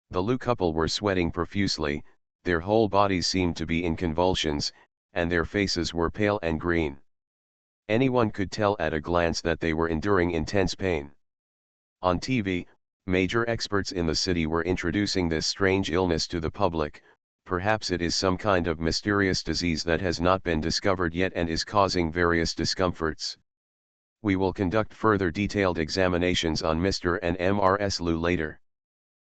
Speaker 1: The Lu couple were sweating profusely, their whole bodies seemed to be in convulsions, and their faces were pale and green. Anyone could tell at a glance that they were enduring intense pain. On TV, major experts in the city were introducing this strange illness to the public. Perhaps it is some kind of mysterious disease that has not been discovered yet and is causing various discomforts. We will conduct further detailed examinations on Mr. and Ms. Lu later.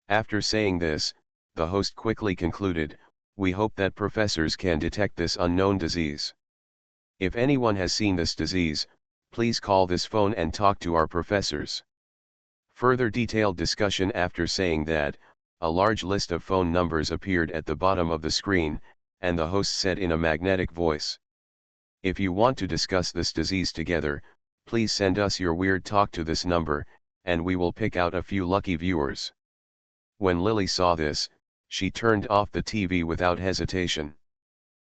Speaker 1: After saying this, the host quickly concluded, we hope that professors can detect this unknown disease. If anyone has seen this disease, please call this phone and talk to our professors. Further detailed discussion. After saying that, a large list of phone numbers appeared at the bottom of the screen, and the host said in a magnetic voice, if you want to discuss this disease together, please send us your weird talk to this number, and we will pick out a few lucky viewers. When Lily saw this, she turned off the TV without hesitation.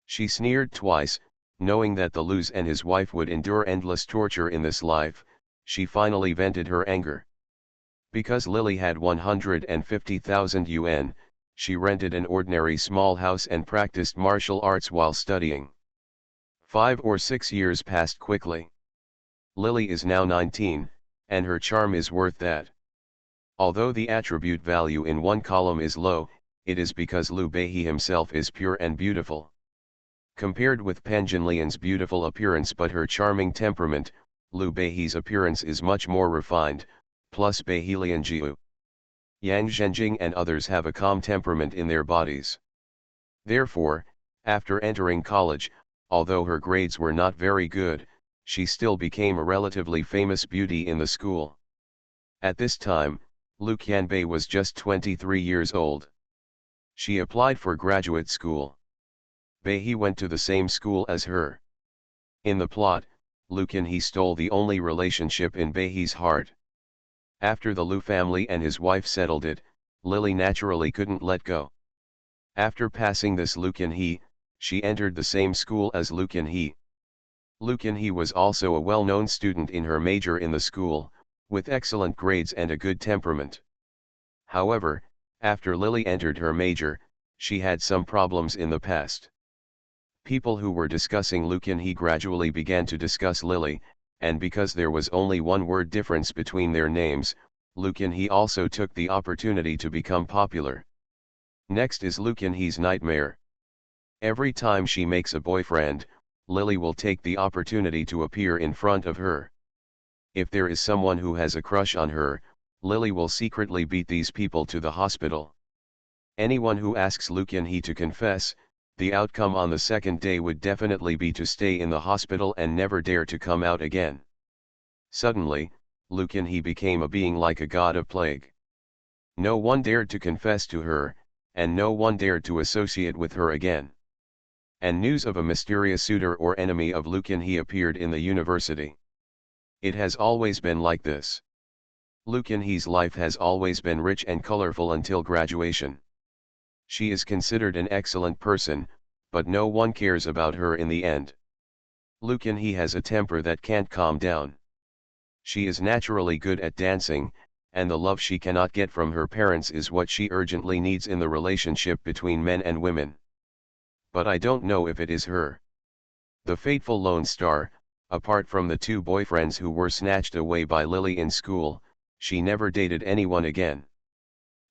Speaker 1: She sneered twice, knowing that the Luz and his wife would endure endless torture in this life. She finally vented her anger. Because Lily had 150,000 yuan, she rented an ordinary small house and practiced martial arts while studying. 5 or 6 years passed quickly. Lily is now 19, and her charm is worth that. Although the attribute value in one column is low, it is because Liu Beihe himself is pure and beautiful. Compared with Panjinlian's beautiful appearance but her charming temperament, Liu Beihe's appearance is much more refined, plus Beihelian Jiu, Yang Zhenjing and others have a calm temperament in their bodies. Therefore, after entering college, although her grades were not very good, she still became a relatively famous beauty in the school. At this time, Liu Qianbei was just 23 years old. She applied for graduate school. Beihe went to the same school as her. In the plot, Liu Qianhe stole the only relationship in Beihe's heart. After the Liu family and his wife settled it, Lily naturally couldn't let go. After passing this Liu Qianhe, she entered the same school as Liu Qianhe. Liu Qianhe was also a well-known student in her major in the school, with excellent grades and a good temperament. However, after Lily entered her major, she had some problems in the past. People who were discussing Liu Qianhe gradually began to discuss Lily, and because there was only one word difference between their names, Liu Qianhe also took the opportunity to become popular. Next is Liu Qianhe's nightmare. Every time she makes a boyfriend, Lily will take the opportunity to appear in front of her. If there is someone who has a crush on her, Lily will secretly beat these people to the hospital. Anyone who asks Liu Qianhe to confess, the outcome on the second day would definitely be to stay in the hospital and never dare to come out again. Suddenly, Liu Qianhe became a being like a god of plague. No one dared to confess to her, and no one dared to associate with her again. And news of a mysterious suitor or enemy of Liu Qianhe appeared in the university. It has always been like this. Liu Qianhe's life has always been rich and colorful until graduation. She is considered an excellent person, but no one cares about her in the end. Liu Qianhe has a temper that can't calm down. She is naturally good at dancing, and the love she cannot get from her parents is what she urgently needs in the relationship between men and women. But I don't know if it is her. The fateful lone star, apart from the 2 boyfriends who were snatched away by Lily in school, she never dated anyone again.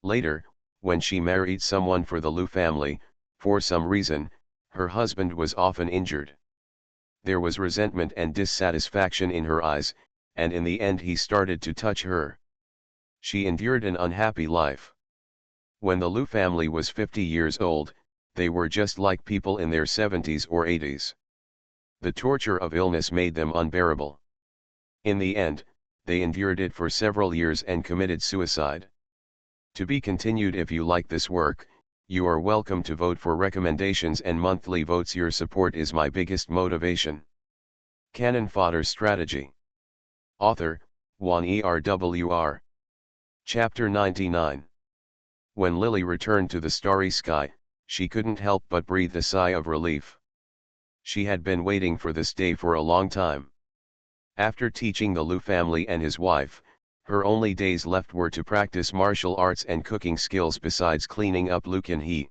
Speaker 1: Later, when she married someone for the Liu family, for some reason, her husband was often injured. There was resentment and dissatisfaction in her eyes, and in the end he started to touch her. She endured an unhappy life. When the Liu family was 50 years old, they were just like people in their 70s or 80s. The torture of illness made them unbearable. In the end, they endured it for several years and committed suicide. To be continued. If you like this work, you are welcome to vote for recommendations and monthly votes. Your support is my biggest motivation. Canon Fodder Strategy. Author, Wan Erwr. Chapter 99. When Lily returned to the starry sky, she couldn't help but breathe a sigh of relief. She had been waiting for this day for a long time. After teaching the Liu family and his wife, her only days left were to practice martial arts and cooking skills besides cleaning up Liu Qianhe.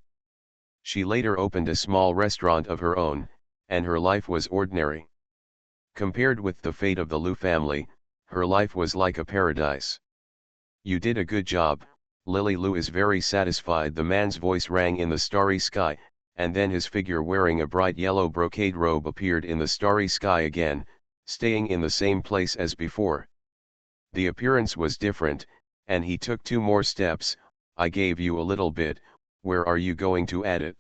Speaker 1: She later opened a small restaurant of her own, and her life was ordinary. Compared with the fate of the Liu family, her life was like a paradise. You did a good job, Lily. Liu is very satisfied. The man's voice rang in the starry sky, and then his figure wearing a bright yellow brocade robe appeared in the starry sky again, staying in the same place as before. The appearance was different, and he took 2 more steps. I gave you a little bit, where are you going to add it?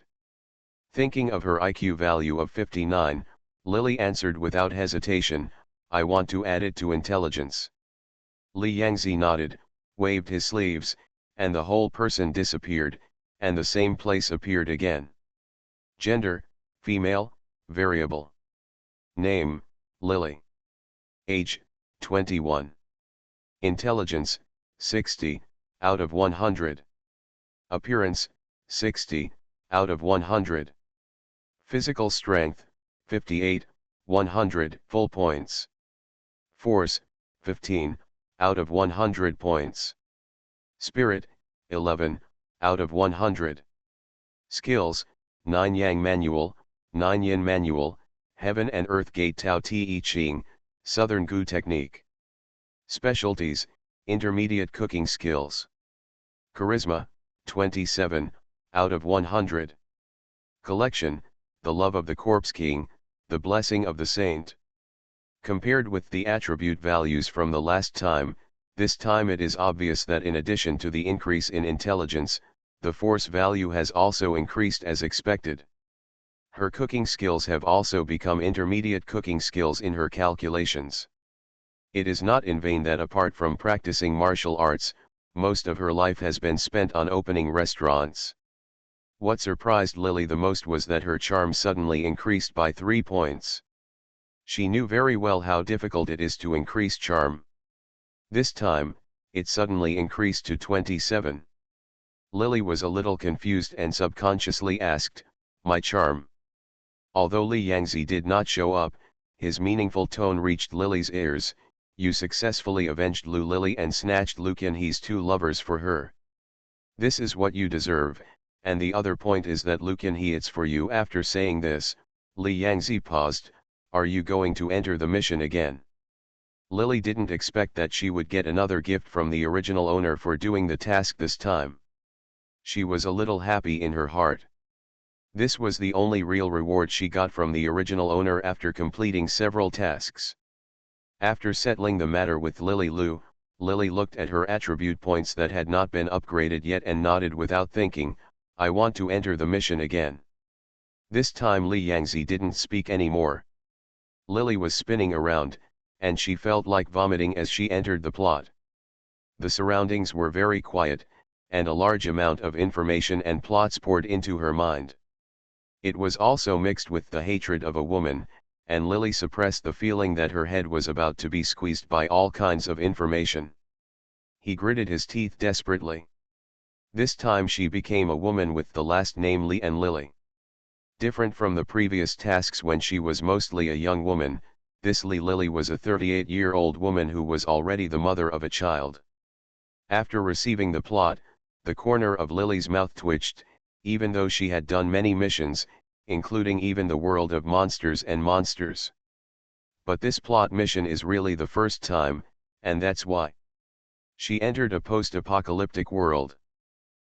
Speaker 1: Thinking of her IQ value of 59, Lily answered without hesitation, I want to add it to intelligence. Li Yangzi nodded, waved his sleeves, and the whole person disappeared, and the same place appeared again. Gender, female, variable. Name, Lily. Age, 21. Intelligence, 60, out of 100. Appearance, 60, out of 100. Physical strength, 58, 100 full points. Force, 15, out of 100 points. Spirit, 11, out of 100. Skills, 9 Yang Manual, 9 Yin Manual, Heaven and Earth Gate Tao Te Ching, Southern Gu Technique. Specialties, Intermediate Cooking Skills. Charisma, 27, out of 100. Collection, The Love of the Corpse King, The Blessing of the Saint. Compared with the attribute values from the last time, this time it is obvious that in addition to the increase in intelligence, the force value has also increased as expected. Her cooking skills have also become intermediate cooking skills in her calculations. It is not in vain that apart from practicing martial arts, most of her life has been spent on opening restaurants. What surprised Lily the most was that her charm suddenly increased by 3 points. She knew very well how difficult it is to increase charm. This time, it suddenly increased to 27. Lily was a little confused and subconsciously asked, "My charm?" Although Li Yangzi did not show up, his meaningful tone reached Lily's ears. "You successfully avenged Lu Lily and snatched Lu Qinhe's 2 lovers for her. This is what you deserve, and the other point is that Lu Qinhe it's for you." After saying this, Li Yangzi paused. "Are you going to enter the mission again?" Lily didn't expect that she would get another gift from the original owner for doing the task this time. She was a little happy in her heart. This was the only real reward she got from the original owner after completing several tasks. After settling the matter with Lily looked at her attribute points that had not been upgraded yet and nodded without thinking, "I want to enter the mission again." This time Li Yangzi didn't speak anymore. Lily was spinning around, and she felt like vomiting as she entered the plot. The surroundings were very quiet, and a large amount of information and plots poured into her mind. It was also mixed with the hatred of a woman, and Lily suppressed the feeling that her head was about to be squeezed by all kinds of information. He gritted his teeth desperately. This time she became a woman with the last name Li and Lily. Different from the previous tasks when she was mostly a young woman, this Li Lily was a 38-year-old woman who was already the mother of a child. After receiving the plot, the corner of Lily's mouth twitched, even though she had done many missions, including even the world of monsters and monsters. But this plot mission is really the first time, and that's why. She entered a post-apocalyptic world.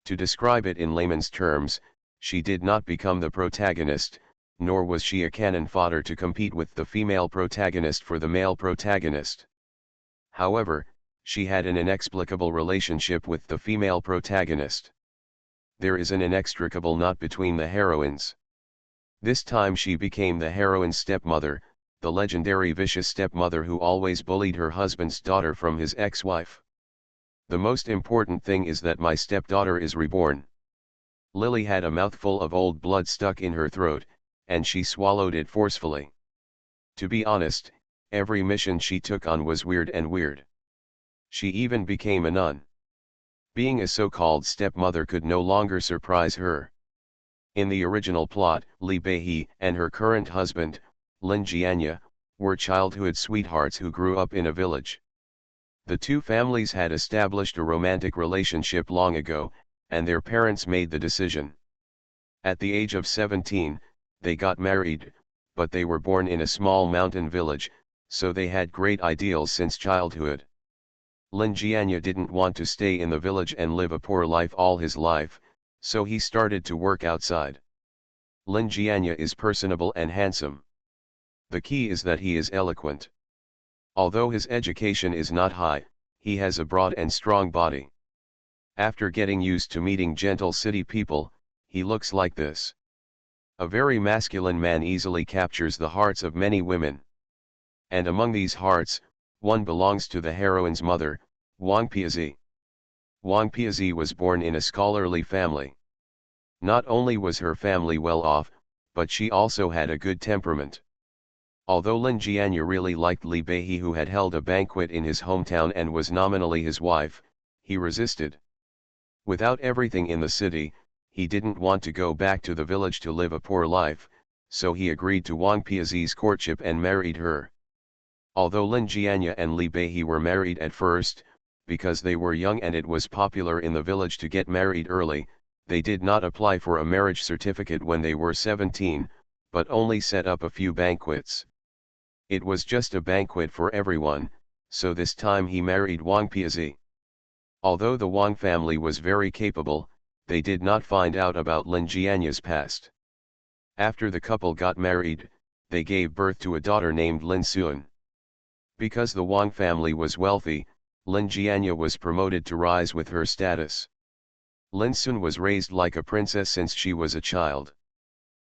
Speaker 1: To describe it in layman's terms, she did not become the protagonist, nor was she a cannon fodder to compete with the female protagonist for the male protagonist. However, she had an inexplicable relationship with the female protagonist. There is an inextricable knot between the heroines. This time she became the heroine's stepmother, the legendary vicious stepmother who always bullied her husband's daughter from his ex-wife. "The most important thing is that my stepdaughter is reborn." Lily had a mouthful of old blood stuck in her throat, and she swallowed it forcefully. To be honest, every mission she took on was weird. She even became a nun. Being a so-called stepmother could no longer surprise her. In the original plot, Li Beihe and her current husband, Lin Jianya, were childhood sweethearts who grew up in a village. The two families had established a romantic relationship long ago, and their parents made the decision. At the age of 17, they got married, but they were born in a small mountain village, so they had great ideals since childhood. Lin Jianya didn't want to stay in the village and live a poor life all his life, so he started to work outside. Lin Jianya is personable and handsome. The key is that he is eloquent. Although his education is not high, he has a broad and strong body. After getting used to meeting gentle city people, he looks like this. A very masculine man easily captures the hearts of many women. And among these hearts, one belongs to the heroine's mother, Wang Piazi. Wang Piazi was born in a scholarly family. Not only was her family well off, but she also had a good temperament. Although Lin Jianya really liked Li Beihe, who had held a banquet in his hometown and was nominally his wife, he resisted. Without everything in the city, he didn't want to go back to the village to live a poor life, so he agreed to Wang Piazi's courtship and married her. Although Lin Jianya and Li Beihe were married at first, because they were young and it was popular in the village to get married early, they did not apply for a marriage certificate when they were 17, but only set up a few banquets. It was just a banquet for everyone, so this time he married Wang Piazi. Although the Wang family was very capable, they did not find out about Lin Jianya's past. After the couple got married, they gave birth to a daughter named Lin Suan. Because the Wang family was wealthy, Lin Jianya was promoted to rise with her status. Lin Suan was raised like a princess since she was a child.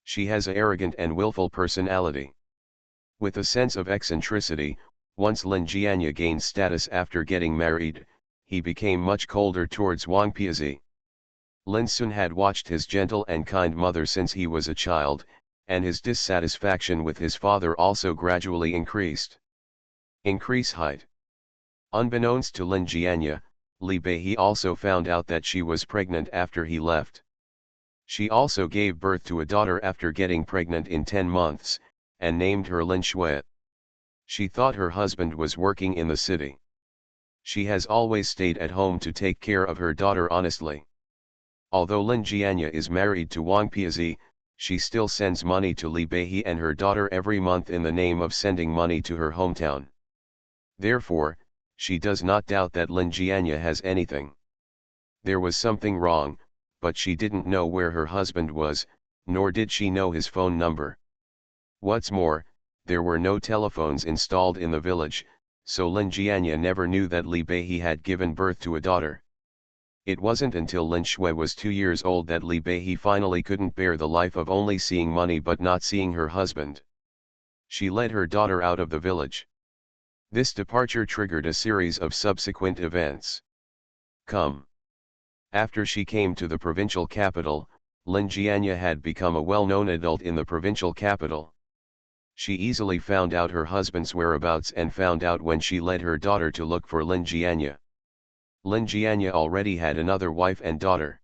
Speaker 1: She has an arrogant and willful personality. With a sense of eccentricity, once Lin Jianya gained status after getting married, he became much colder towards Wang Piazi. Lin Suan had watched his gentle and kind mother since he was a child, and his dissatisfaction with his father also gradually increased. Increase height. Unbeknownst to Lin Jianya, Li Beihe also found out that she was pregnant after he left. She also gave birth to a daughter after getting pregnant in 10 months, and named her Lin Shui. She thought her husband was working in the city. She has always stayed at home to take care of her daughter honestly. Although Lin Jianya is married to Wang Piazi, she still sends money to Li Beihe and her daughter every month in the name of sending money to her hometown. Therefore, she does not doubt that Lin Jianya has anything. There was something wrong, but she didn't know where her husband was, nor did she know his phone number. What's more, there were no telephones installed in the village, so Lin Jianya never knew that Li Beihe had given birth to a daughter. It wasn't until Lin Shui was 2 years old that Li Beihe finally couldn't bear the life of only seeing money but not seeing her husband. She led her daughter out of the village. This departure triggered a series of subsequent events. After she came to the provincial capital, Lin Jianya had become a well-known adult in the provincial capital. She easily found out her husband's whereabouts and found out when she led her daughter to look for Lin Jianya. Lin Jianya already had another wife and daughter.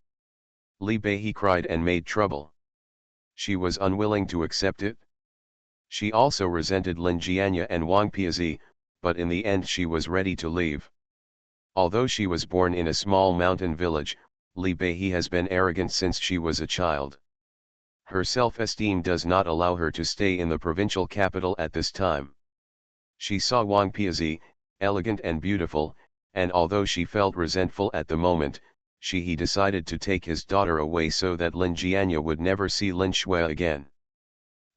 Speaker 1: Li Beihe cried and made trouble. She was unwilling to accept it. She also resented Lin Jianya and Wang Piazi, but in the end she was ready to leave. Although she was born in a small mountain village, Li Beihe has been arrogant since she was a child. Her self-esteem does not allow her to stay in the provincial capital at this time. She saw Wang Piazi, elegant and beautiful, and although she felt resentful at the moment, he decided to take his daughter away so that Lin Jianya would never see Lin Shui again.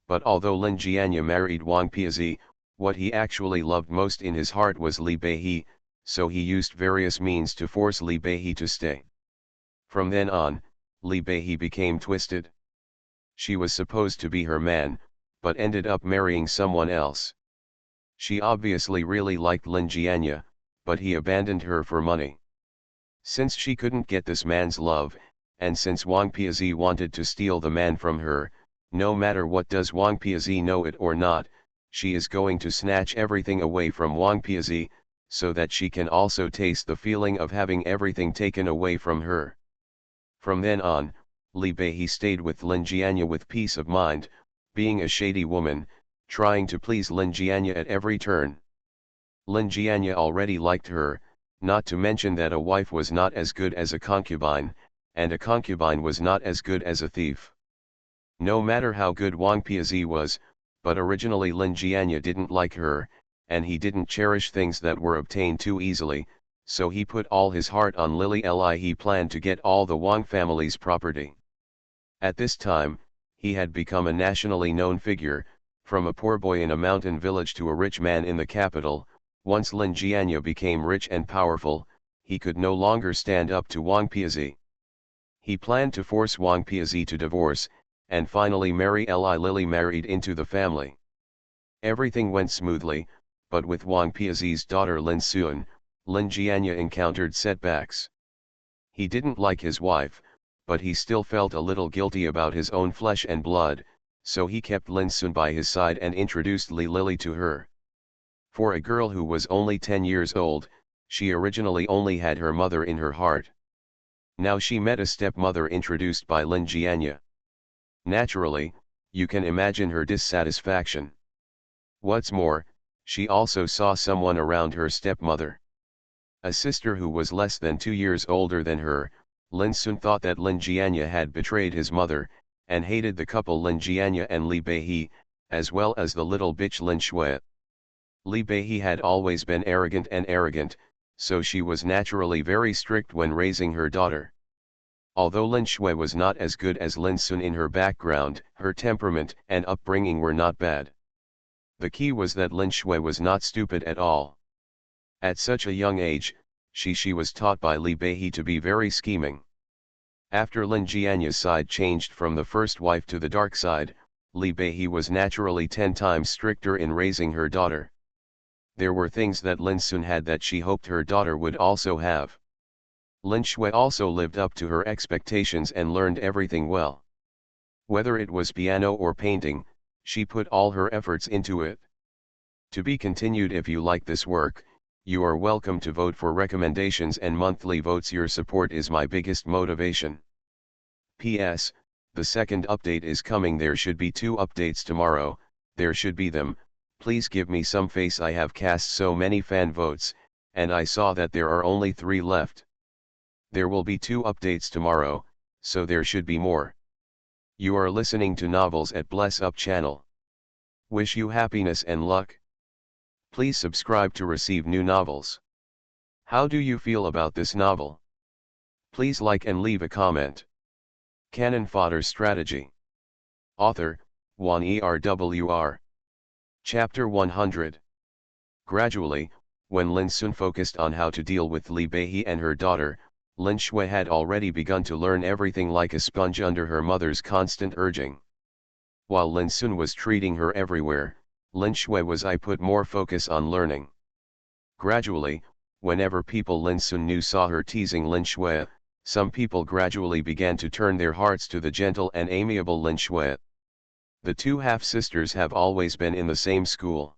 Speaker 1: But although Lin Jianya married Wang Piazi, what he actually loved most in his heart was Li Beihe, so he used various means to force Li Beihe to stay. From then on, Li Beihe became twisted. She was supposed to be her man, but ended up marrying someone else. She obviously really liked Lin Jianya, but he abandoned her for money. Since she couldn't get this man's love, and since Wang Piazi wanted to steal the man from her, no matter what does Wang Piazi know it or not, she is going to snatch everything away from Wang Piazi, so that she can also taste the feeling of having everything taken away from her. From then on, Li Beihe stayed with Lin Jianya with peace of mind, being a shady woman, trying to please Lin Jianya at every turn. Lin Jianya already liked her, not to mention that a wife was not as good as a concubine, and a concubine was not as good as a thief. No matter how good Wang Piazi was, but originally Lin Jianya didn't like her, and he didn't cherish things that were obtained too easily, so he put all his heart on Lili Li. He planned to get all the Wang family's property. At this time, he had become a nationally known figure, from a poor boy in a mountain village to a rich man in the capital. Once Lin Jianya became rich and powerful, he could no longer stand up to Wang Piazi. He planned to force Wang Piazi to divorce, and finally marry Li. Lili married into the family. Everything went smoothly, but with Wang Piazi's daughter Lin Suan, Lin Jianya encountered setbacks. He didn't like his wife, but he still felt a little guilty about his own flesh and blood, so he kept Lin Suan by his side and introduced Li Lili to her. For a girl who was only 10 years old, she originally only had her mother in her heart. Now she met a stepmother introduced by Lin Jianya. Naturally, you can imagine her dissatisfaction. What's more, she also saw someone around her stepmother. A sister who was less than 2 years older than her. Lin Sun thought that Lin Jianya had betrayed his mother, and hated the couple Lin Jianya and Li Beihe, as well as the little bitch Lin Shui. Li Beihe had always been arrogant, so she was naturally very strict when raising her daughter. Although Lin Shui was not as good as Lin Sun in her background, her temperament and upbringing were not bad. The key was that Lin Shui was not stupid at all. At such a young age, she was taught by Li Beihe to be very scheming. After Lin Jianya's side changed from the first wife to the dark side, Li Beihe was naturally 10 times stricter in raising her daughter. There were things that Lin Sun had that she hoped her daughter would also have. Lin Shui also lived up to her expectations and learned everything well. Whether it was piano or painting, she put all her efforts into it. To be continued. If you like this work, you are welcome to vote for recommendations and monthly votes. Your support is my biggest motivation. P.S. The second update is coming. There should be 2 updates tomorrow, there should be them. Please give me some face. I have cast so many fan votes, and I saw that there are only 3 left. There will be 2 updates tomorrow, so there should be more. You are listening to Novels at Bless Up channel. Wish you happiness and luck. Please subscribe to receive new novels. How do you feel about this novel? Please like and leave a comment. Cannon Fodder Strategy. Author, Wan Erwr. Chapter 100. Gradually, when Lin Sun focused on how to deal with Li Beihe and her daughter, Lin Shui had already begun to learn everything like a sponge under her mother's constant urging. While Lin Sun was treating her everywhere, Lin Shui was I put more focus on learning. Gradually, whenever people Lin Sun knew saw her teasing Lin Shui, some people gradually began to turn their hearts to the gentle and amiable Lin Shui. The 2 half-sisters have always been in the same school.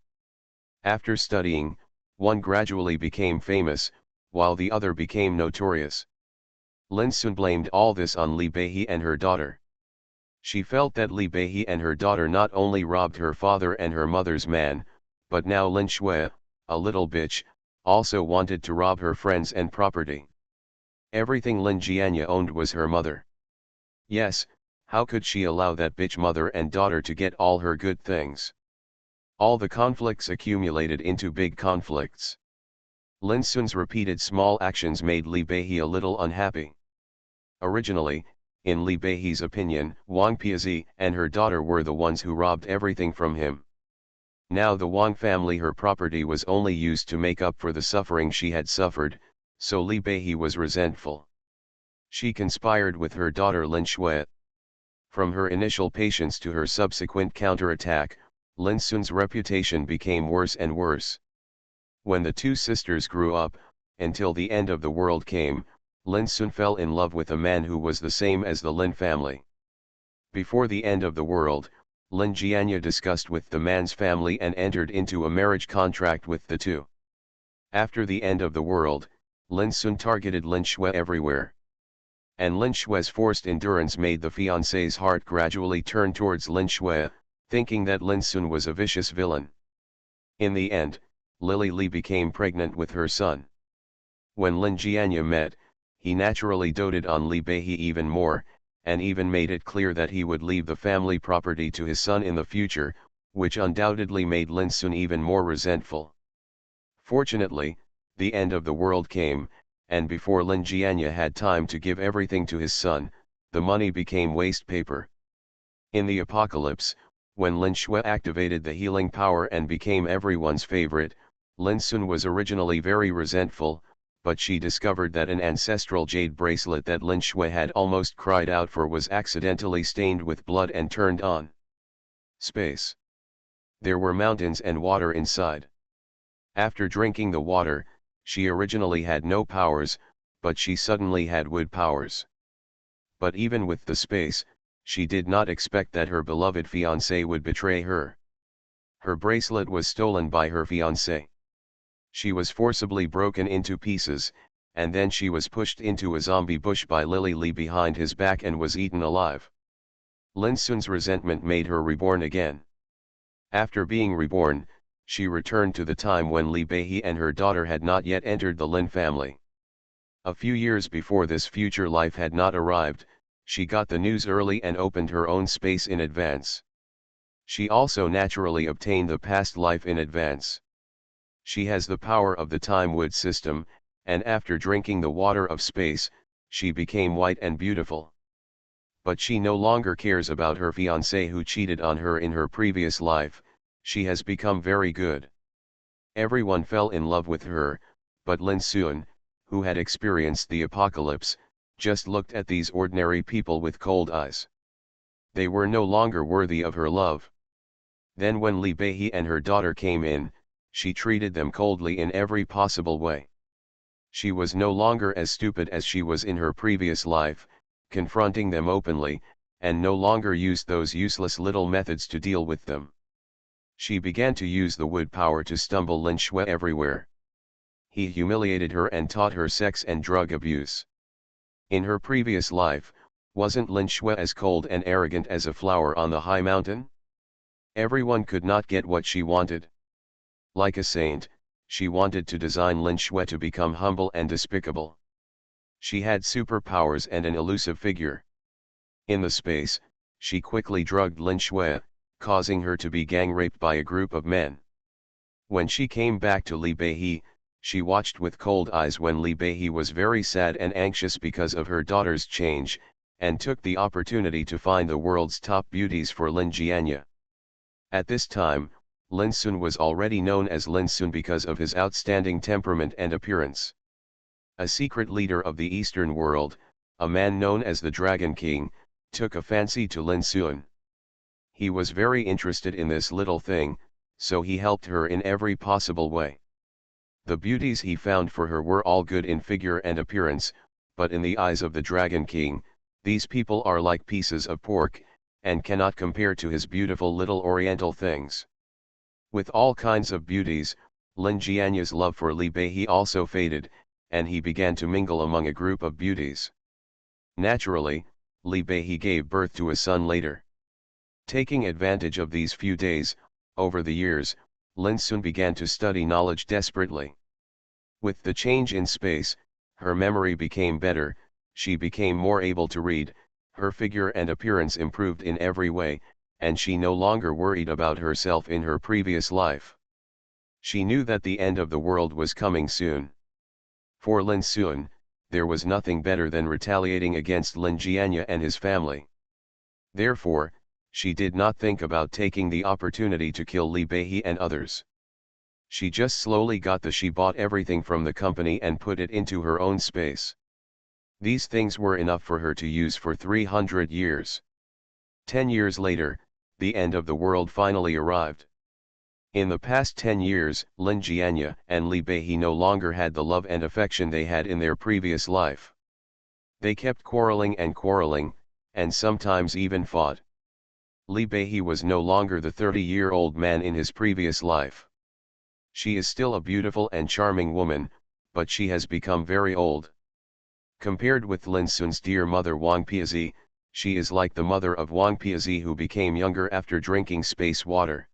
Speaker 1: After studying, one gradually became famous, while the other became notorious. Lin Sun blamed all this on Li Beihe and her daughter. She felt that Li Beihe and her daughter not only robbed her father and her mother's man, but now Lin Shui, a little bitch, also wanted to rob her friends and property. Everything Lin Jianya owned was her mother. Yes, how could she allow that bitch mother and daughter to get all her good things? All the conflicts accumulated into big conflicts. Lin Sun's repeated small actions made Li Beihe a little unhappy. Originally, in Li Beihe's opinion, Wang Piazi and her daughter were the ones who robbed everything from him. Now the Wang family, her property was only used to make up for the suffering she had suffered, so Li Beihe was resentful. She conspired with her daughter Lin Shui. From her initial patience to her subsequent counterattack, Lin Sun's reputation became worse and worse. When the 2 sisters grew up, until the end of the world came, Lin Sun fell in love with a man who was the same as the Lin family. Before the end of the world, Lin Jianya discussed with the man's family and entered into a marriage contract with the 2. After the end of the world, Lin Sun targeted Lin Shui everywhere. And Lin Shui's forced endurance made the fiancé's heart gradually turn towards Lin Shui, thinking that Lin Sun was a vicious villain. In the end, Lily Li became pregnant with her son. When Lin Jianya met, he naturally doted on Li Beihe even more, and even made it clear that he would leave the family property to his son in the future, which undoubtedly made Lin Sun even more resentful. Fortunately, the end of the world came, and before Lin Jianya had time to give everything to his son, the money became waste paper. In the apocalypse, when Lin Shui activated the healing power and became everyone's favorite, Lin Sun was originally very resentful, but she discovered that an ancestral jade bracelet that Lin Shui had almost cried out for was accidentally stained with blood and turned on. Space. There were mountains and water inside. After drinking the water, she originally had no powers, but she suddenly had wood powers. But even with the space, she did not expect that her beloved fiancé would betray her. Her bracelet was stolen by her fiancé. She was forcibly broken into pieces, and then she was pushed into a zombie bush by Lily Lee behind his back and was eaten alive. Lin Sun's resentment made her reborn again. After being reborn, she returned to the time when Li Beihe and her daughter had not yet entered the Lin family. A few years before this future life had not arrived, she got the news early and opened her own space in advance. She also naturally obtained the past life in advance. She has the power of the time wood system, and after drinking the water of space, she became white and beautiful. But she no longer cares about her fiancé who cheated on her in her previous life. She has become very good. Everyone fell in love with her, but Lin Sun, who had experienced the apocalypse, just looked at these ordinary people with cold eyes. They were no longer worthy of her love. Then when Li Beihe and her daughter came in, she treated them coldly in every possible way. She was no longer as stupid as she was in her previous life, confronting them openly, and no longer used those useless little methods to deal with them. She began to use the wood power to stumble Lin Shui everywhere. He humiliated her and taught her sex and drug abuse. In her previous life, wasn't Lin Shui as cold and arrogant as a flower on the high mountain? Everyone could not get what she wanted. Like a saint, she wanted to design Lin Shui to become humble and despicable. She had superpowers and an elusive figure. In the space, she quickly drugged Lin Shui, causing her to be gang raped by a group of men. When she came back to Li Beihe, she watched with cold eyes when Li Beihe was very sad and anxious because of her daughter's change, and took the opportunity to find the world's top beauties for Lin Jianya. At this time, Lin Sun was already known as Lin Sun because of his outstanding temperament and appearance. A secret leader of the Eastern world, a man known as the Dragon King, took a fancy to Lin Sun. He was very interested in this little thing, so he helped her in every possible way. The beauties he found for her were all good in figure and appearance, but in the eyes of the Dragon King, these people are like pieces of pork, and cannot compare to his beautiful little oriental things. With all kinds of beauties, Lin Jianya's love for Li Beihe also faded, and he began to mingle among a group of beauties. Naturally, Li Beihe gave birth to a son later. Taking advantage of these few days, over the years, Lin Sun began to study knowledge desperately. With the change in space, her memory became better, she became more able to read, her figure and appearance improved in every way, and she no longer worried about herself in her previous life. She knew that the end of the world was coming soon. For Lin Sun, there was nothing better than retaliating against Lin Jianya and his family. Therefore, she did not think about taking the opportunity to kill Li Beihe and others. She just slowly she bought everything from the company and put it into her own space. These things were enough for her to use for 300 years. 10 years later, the end of the world finally arrived. In the past 10 years, Lin Jianya and Li Beihe no longer had the love and affection they had in their previous life. They kept quarreling, and sometimes even fought. Li Beihe was no longer the 30-year-old man in his previous life. She is still a beautiful and charming woman, but she has become very old. Compared with Lin Sun's dear mother Wang Piazi, she is like the mother of Wang Piazi who became younger after drinking space water.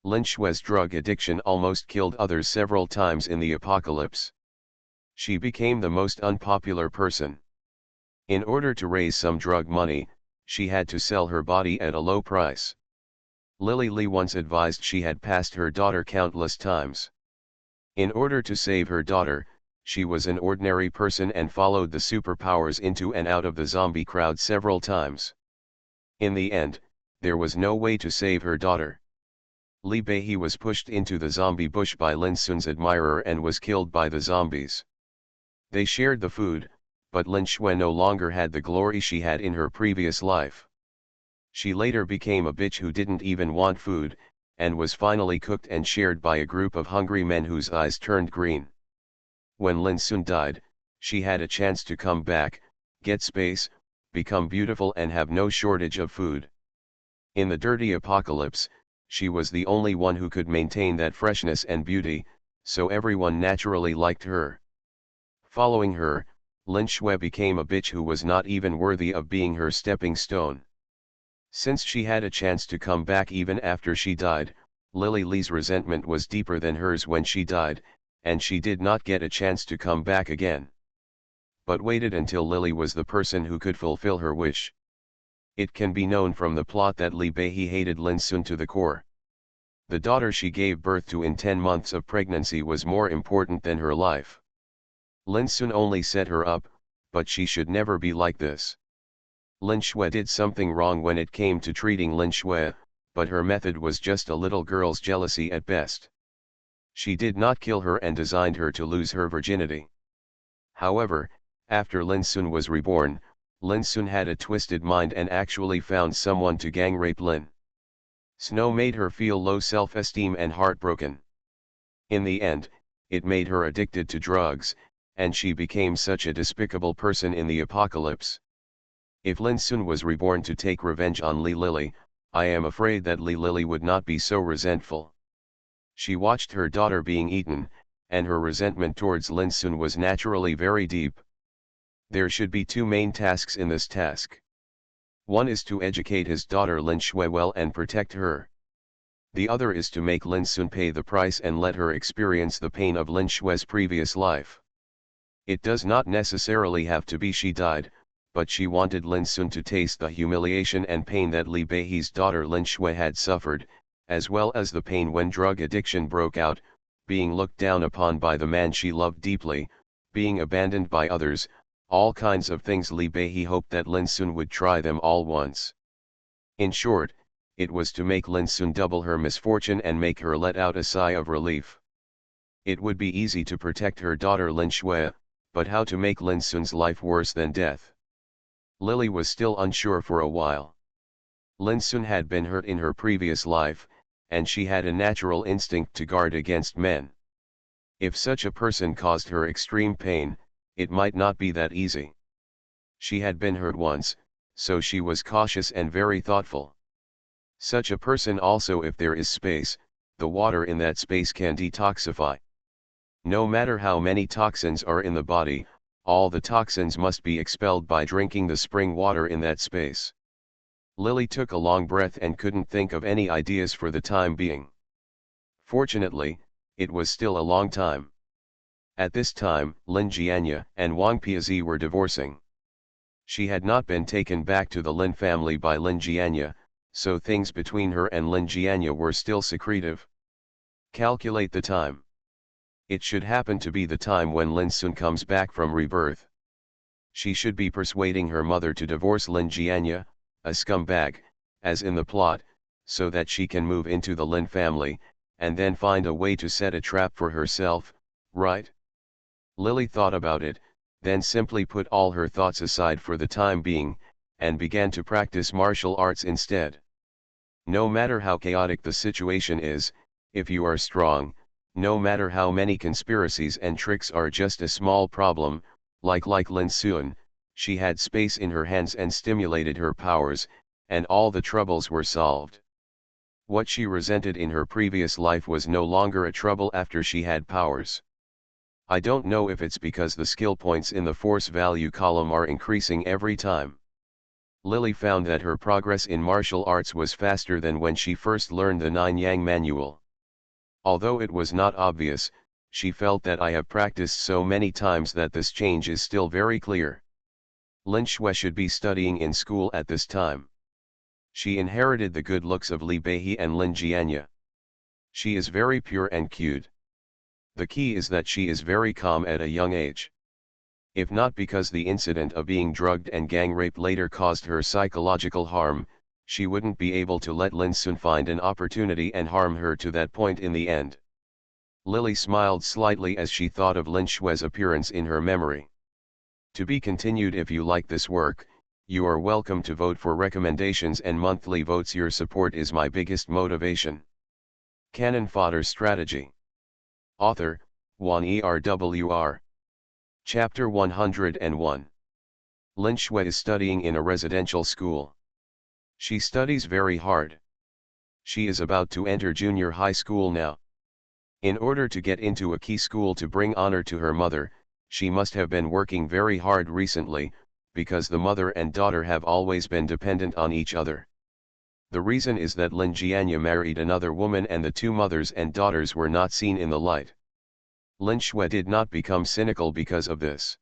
Speaker 1: Lin Shui's drug addiction almost killed others several times in the apocalypse. She became the most unpopular person. In order to raise some drug money, she had to sell her body at a low price. Lily Lee once advised she had passed her daughter countless times. In order to save her daughter, she was an ordinary person and followed the superpowers into and out of the zombie crowd several times. In the end, there was no way to save her daughter. Li Beihe was pushed into the zombie bush by Lin Sun's admirer and was killed by the zombies. They shared the food, but Lin Shui no longer had the glory she had in her previous life. She later became a bitch who didn't even want food, and was finally cooked and shared by a group of hungry men whose eyes turned green. When Lin Sun died, she had a chance to come back, get space, become beautiful and have no shortage of food. In the dirty apocalypse, she was the only one who could maintain that freshness and beauty, so everyone naturally liked her. Following her, Lin Shui became a bitch who was not even worthy of being her stepping stone. Since she had a chance to come back even after she died, Lily Lee's resentment was deeper than hers when she died, and she did not get a chance to come back again. But waited until Lily was the person who could fulfill her wish. It can be known from the plot that Li Beihe hated Lin Sun to the core. The daughter she gave birth to in 10 months of pregnancy was more important than her life. Lin Sun only set her up, but she should never be like this. Lin Shui did something wrong when it came to treating Lin Shui, but her method was just a little girl's jealousy at best. She did not kill her and designed her to lose her virginity. However, after Lin Sun was reborn, Lin Sun had a twisted mind and actually found someone to gang rape Lin. Snow made her feel low self-esteem and heartbroken. In the end, it made her addicted to drugs, and she became such a despicable person in the apocalypse. If Lin Sun was reborn to take revenge on Li Lily, I am afraid that Li Lily would not be so resentful. She watched her daughter being eaten, and her resentment towards Lin Sun was naturally very deep. There should be 2 main tasks in this task. One is to educate his daughter Lin Shui well and protect her. The other is to make Lin Sun pay the price and let her experience the pain of Lin Shui's previous life. It does not necessarily have to be she died, but she wanted Lin Sun to taste the humiliation and pain that Li Beihe's daughter Lin Shui had suffered, as well as the pain when drug addiction broke out, being looked down upon by the man she loved deeply, being abandoned by others, all kinds of things. Li Beihe hoped that Lin Sun would try them all once. In short, it was to make Lin Sun double her misfortune and make her let out a sigh of relief. It would be easy to protect her daughter Lin Shui, but how to make Lin Sun's life worse than death? Lily was still unsure for a while. Lin Sun had been hurt in her previous life, and she had a natural instinct to guard against men. If such a person caused her extreme pain, it might not be that easy. She had been hurt once, so she was cautious and very thoughtful. Such a person also, if there is space, the water in that space can detoxify. No matter how many toxins are in the body, all the toxins must be expelled by drinking the spring water in that space. Lily took a long breath and couldn't think of any ideas for the time being. Fortunately, it was still a long time. At this time, Lin Jianya and Wang Piazi were divorcing. She had not been taken back to the Lin family by Lin Jianya, so things between her and Lin Jianya were still secretive. Calculate the time. It should happen to be the time when Lin Sun comes back from rebirth. She should be persuading her mother to divorce Lin Jianya, a scumbag, as in the plot, so that she can move into the Lin family, and then find a way to set a trap for herself, right? Lily thought about it, then simply put all her thoughts aside for the time being, and began to practice martial arts instead. No matter how chaotic the situation is, if you are strong, no matter how many conspiracies and tricks are just a small problem, like Lin Sun, she had space in her hands and stimulated her powers, and all the troubles were solved. What she resented in her previous life was no longer a trouble after she had powers. I don't know if it's because the skill points in the force value column are increasing every time. Lily found that her progress in martial arts was faster than when she first learned the 9 Yang manual. Although it was not obvious, she felt that I have practiced so many times that this change is still very clear. Lin Shui should be studying in school at this time. She inherited the good looks of Li Beihe and Lin Jianya. She is very pure and cute. The key is that she is very calm at a young age. If not because the incident of being drugged and gang raped later caused her psychological harm, she wouldn't be able to let Lin Sun find an opportunity and harm her to that point in the end. Lily smiled slightly as she thought of Lin Shui's appearance in her memory. To be continued. If you like this work, you are welcome to vote for recommendations and monthly votes. Your support is my biggest motivation. Canon Fodder Strategy. Author, Wan Erwr. Chapter 101. Lin Shui is studying in a residential school. She studies very hard. She is about to enter junior high school now. In order to get into a key school to bring honor to her mother, She must have been working very hard recently, because the mother and daughter have always been dependent on each other. The reason is that Lin Jianya married another woman and the two mothers and daughters were not seen in the light. Lin Shui did not become cynical because of this.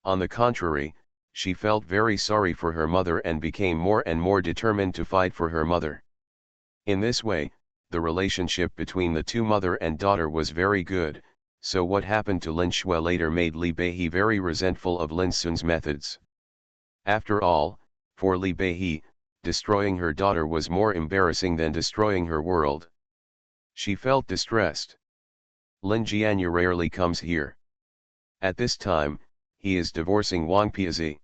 Speaker 1: On the contrary, she felt very sorry for her mother and became more and more determined to fight for her mother. In this way, the relationship between the two mother and daughter was very good, so what happened to Lin Shui later made Li Beihe very resentful of Lin Sun's methods. After all, for Li Beihe, destroying her daughter was more embarrassing than destroying her world. She felt distressed. Lin Jianya rarely comes here. At this time, he is divorcing Wang Piazi.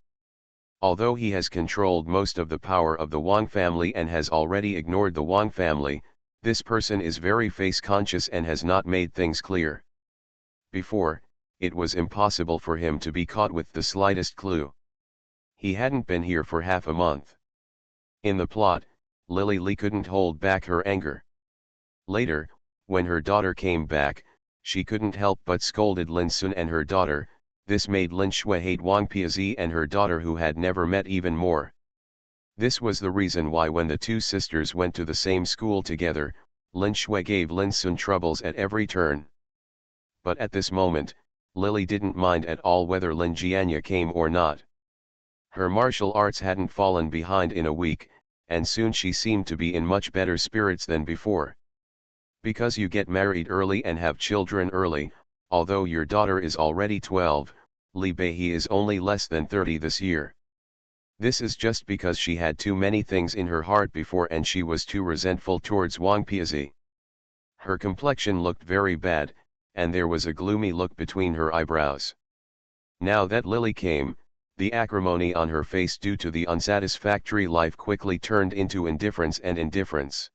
Speaker 1: Although he has controlled most of the power of the Wang family and has already ignored the Wang family, this person is very face-conscious and has not made things clear. Before, it was impossible for him to be caught with the slightest clue. He hadn't been here for half a month. In the plot, Lily Li couldn't hold back her anger. Later, when her daughter came back, she couldn't help but scolded Lin Sun and her daughter. This made Lin Shui hate Wang Piazi and her daughter who had never met even more. This was the reason why when the two sisters went to the same school together, Lin Shui gave Lin Sun troubles at every turn. But at this moment, Lily didn't mind at all whether Lin Jianya came or not. Her martial arts hadn't fallen behind in a week, and soon she seemed to be in much better spirits than before. Because you get married early and have children early, although your daughter is already 12, Li Beihe is only less than 30 this year. This is just because she had too many things in her heart before and she was too resentful towards Wang Piazi. Her complexion looked very bad, and there was a gloomy look between her eyebrows. Now that Lily came, the acrimony on her face due to the unsatisfactory life quickly turned into indifference and indifference.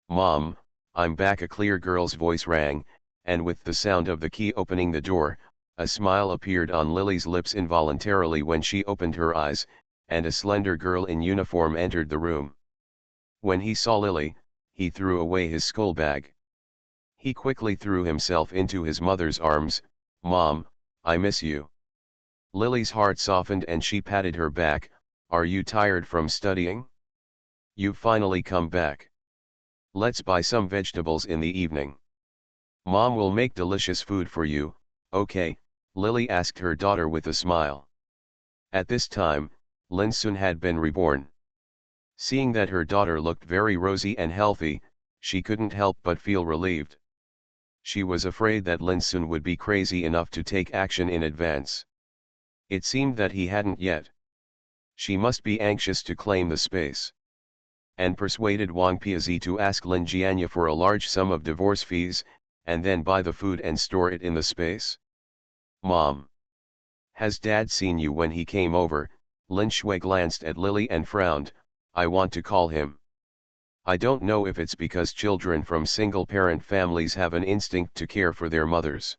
Speaker 1: "Mom, I'm back," a clear girl's voice rang, and with the sound of the key opening the door, a smile appeared on Lily's lips involuntarily when she opened her eyes, and a slender girl in uniform entered the room. When he saw Lily, he threw away his school bag. He quickly threw himself into his mother's arms. "Mom, I miss you." Lily's heart softened and she patted her back. "Are you tired from studying? You've finally come back. Let's buy some vegetables in the evening. Mom will make delicious food for you, okay?" Lily asked her daughter with a smile. At this time, Lin Sun had been reborn. Seeing that her daughter looked very rosy and healthy, she couldn't help but feel relieved. She was afraid that Lin Sun would be crazy enough to take action in advance. It seemed that he hadn't yet. She must be anxious to claim the space. And persuaded Wang Piazi to ask Lin Jianya for a large sum of divorce fees, and then buy the food and store it in the space. "Mom, has Dad seen you when he came over?" Lin Shui glanced at Lily and frowned. "I want to call him. I don't know if it's because children from single-parent families have an instinct to care for their mothers.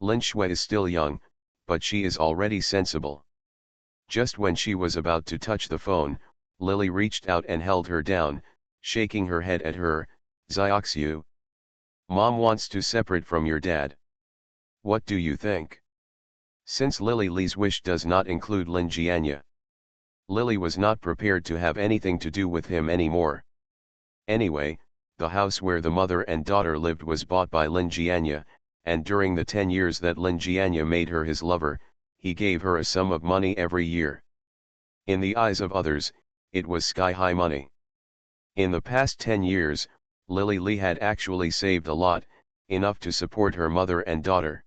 Speaker 1: Lin Shui is still young, but she is already sensible." Just when she was about to touch the phone, Lily reached out and held her down, shaking her head at her. "Xiaoxiu. Mom wants to separate from your dad. What do you think?" Since Lily Li's wish does not include Lin Jianya, Lily was not prepared to have anything to do with him anymore. Anyway, the house where the mother and daughter lived was bought by Lin Jianya, and during the 10 years that Lin Jianya made her his lover, he gave her a sum of money every year. In the eyes of others, it was sky-high money. In the past 10 years, Lily Li had actually saved a lot, enough to support her mother and daughter.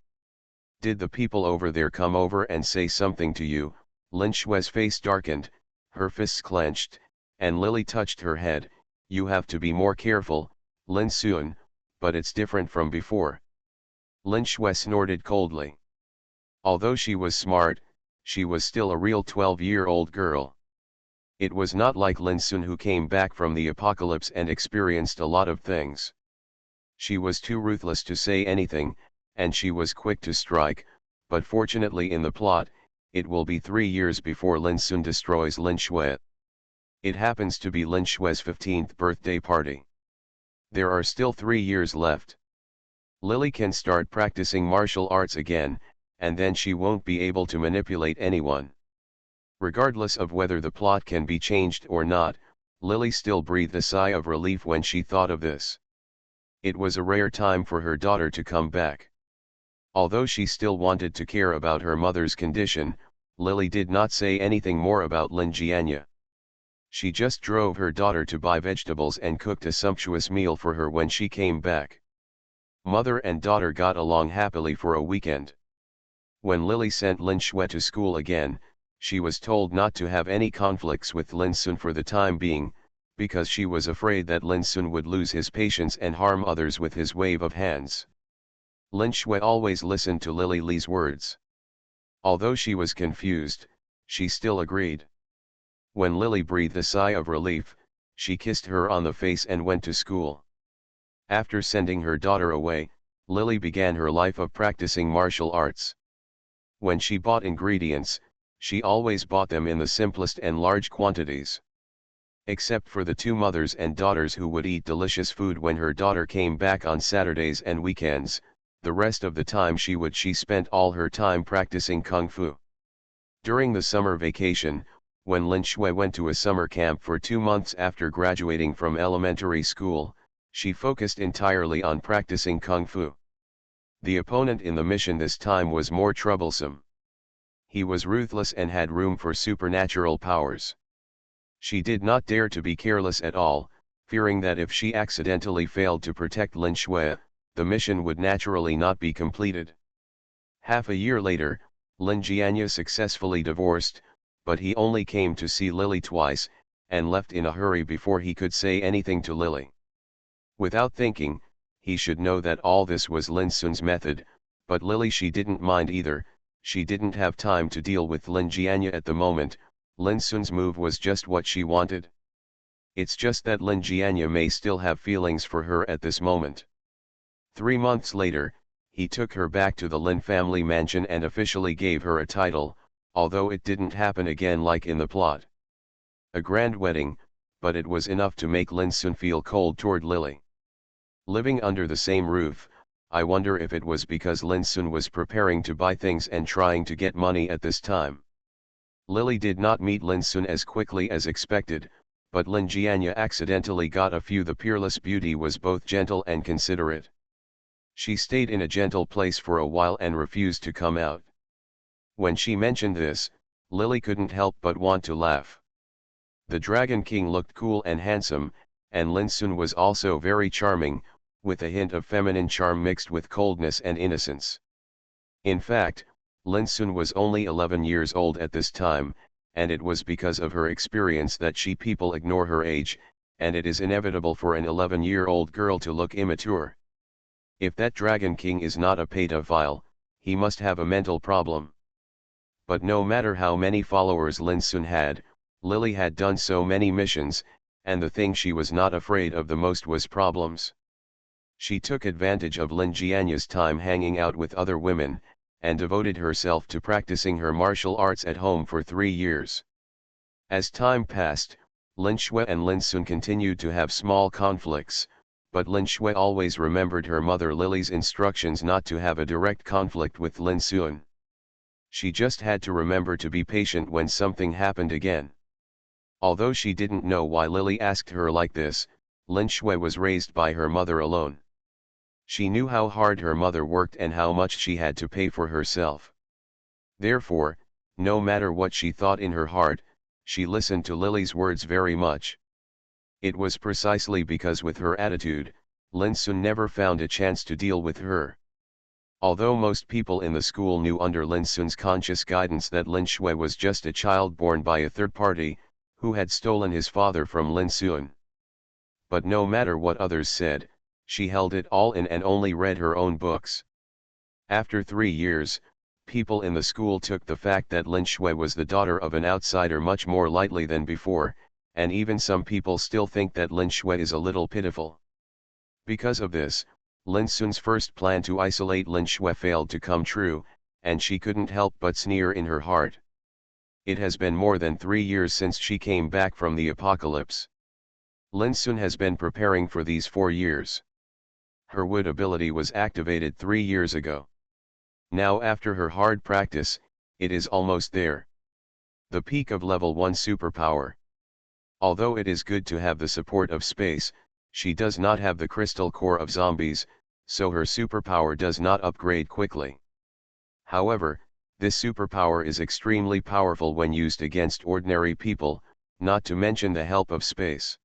Speaker 1: "Did the people over there come over and say something to you?" Lin Shui's face darkened, her fists clenched, and Lily touched her head. "You have to be more careful, Lin Sun, but it's different from before." Lin Shui snorted coldly. Although she was smart, she was still a real 12-year-old girl. It was not like Lin Sun who came back from the apocalypse and experienced a lot of things. She was too ruthless to say anything, and she was quick to strike, but fortunately in the plot, it will be 3 years before Lin Sun destroys Lin Shui. It happens to be Lin Shui's 15th birthday party. There are still 3 years left. Lily can start practicing martial arts again, and then she won't be able to manipulate anyone. Regardless of whether the plot can be changed or not, Lily still breathed a sigh of relief when she thought of this. It was a rare time for her daughter to come back. Although she still wanted to care about her mother's condition, Lily did not say anything more about Linjianya. She just drove her daughter to buy vegetables and cooked a sumptuous meal for her when she came back. Mother and daughter got along happily for a weekend. When Lily sent Lin Shui to school again, she was told not to have any conflicts with Lin Sun for the time being, because she was afraid that Lin Sun would lose his patience and harm others with his wave of hands. Lin Shui always listened to Lily Li's words. Although she was confused, she still agreed. When Lily breathed a sigh of relief, she kissed her on the face and went to school. After sending her daughter away, Lily began her life of practicing martial arts. When she bought ingredients, she always bought them in the simplest and large quantities. Except for the two mothers and daughters who would eat delicious food when her daughter came back on Saturdays and weekends, the rest of the time she spent all her time practicing Kung Fu. During the summer vacation, when Lin Shui went to a summer camp for 2 months after graduating from elementary school, she focused entirely on practicing Kung Fu. The opponent in the mission this time was more troublesome. He was ruthless and had room for supernatural powers. She did not dare to be careless at all, fearing that if she accidentally failed to protect Lin Shui, the mission would naturally not be completed. Half a year later, Lin Jianya successfully divorced, but he only came to see Lily twice, and left in a hurry before he could say anything to Lily. Without thinking, he should know that all this was Lin Sun's method, but Lily she didn't mind either. She didn't have time to deal with Lin Jianya at the moment. Lin Sun's move was just what she wanted. It's just that Lin Jianya may still have feelings for her at this moment. 3 months later, he took her back to the Lin family mansion and officially gave her a title, although it didn't happen again like in the plot. A grand wedding, but it was enough to make Lin Sun feel cold toward Lily. Living under the same roof, I wonder if it was because Lin Sun was preparing to buy things and trying to get money at this time. Lily did not meet Lin Sun as quickly as expected, but Lin Jianya accidentally got a few. The peerless beauty was both gentle and considerate. She stayed in a gentle place for a while and refused to come out. When she mentioned this, Lily couldn't help but want to laugh. The Dragon King looked cool and handsome, and Lin Sun was also very charming, with a hint of feminine charm mixed with coldness and innocence. In fact, Lin Sun was only 11 years old at this time, and it was because of her experience that people ignore her age, and it is inevitable for an 11-year-old girl to look immature. If that Dragon King is not a pedophile, he must have a mental problem. But no matter how many followers Lin Sun had, Lily had done so many missions, and the thing she was not afraid of the most was problems. She took advantage of Lin Jianya's time hanging out with other women, and devoted herself to practicing her martial arts at home for 3 years. As time passed, Lin Shui and Lin Sun continued to have small conflicts, but Lin Shui always remembered her mother Lily's instructions not to have a direct conflict with Lin Sun. She just had to remember to be patient when something happened again. Although she didn't know why Lily asked her like this, Lin Shui was raised by her mother alone. She knew how hard her mother worked and how much she had to pay for herself. Therefore, no matter what she thought in her heart, she listened to Lily's words very much. It was precisely because with her attitude, Lin Sun never found a chance to deal with her. Although most people in the school knew under Lin Sun's conscious guidance that Lin Shui was just a child born by a third party, who had stolen his father from Lin Sun. But no matter what others said, she held it all in and only read her own books. After 3 years, people in the school took the fact that Lin Shui was the daughter of an outsider much more lightly than before, and even some people still think that Lin Shui is a little pitiful. Because of this, Lin Sun's first plan to isolate Lin Shui failed to come true, and she couldn't help but sneer in her heart. It has been more than 3 years since she came back from the apocalypse. Lin Sun has been preparing for these 4 years. Her wood ability was activated 3 years ago. Now after her hard practice, it is almost there. The peak of level 1 superpower. Although it is good to have the support of space, she does not have the crystal core of zombies, so her superpower does not upgrade quickly. However, this superpower is extremely powerful when used against ordinary people, not to mention the help of space.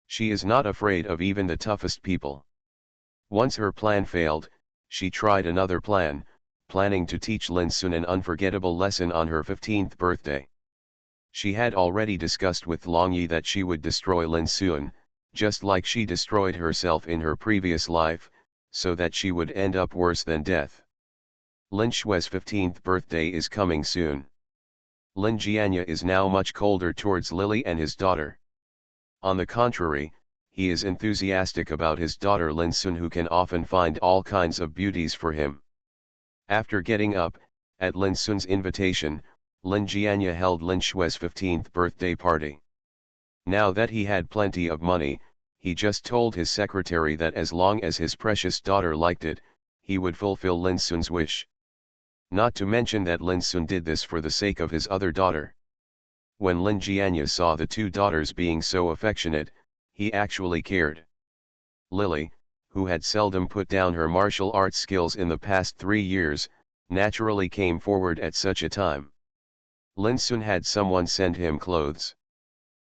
Speaker 1: She is not afraid of even the toughest people. Once her plan failed, she tried another plan, planning to teach Lin Sun an unforgettable lesson on her 15th birthday. She had already discussed with Long Yi that she would destroy Lin Sun, just like she destroyed herself in her previous life, so that she would end up worse than death. Lin Shui's 15th birthday is coming soon. Lin Jianya is now much colder towards Lily and his daughter. On the contrary, he is enthusiastic about his daughter Lin Sun, who can often find all kinds of beauties for him. After getting up, at Lin Sun's invitation, Lin Jianya held Lin Shui's 15th birthday party. Now that he had plenty of money, he just told his secretary that as long as his precious daughter liked it, he would fulfill Lin Sun's wish. Not to mention that Lin Sun did this for the sake of his other daughter. When Lin Jianya saw the two daughters being so affectionate, he actually cared. Lily, who had seldom put down her martial arts skills in the past 3 years, naturally came forward at such a time. Lin Sun had someone send him clothes.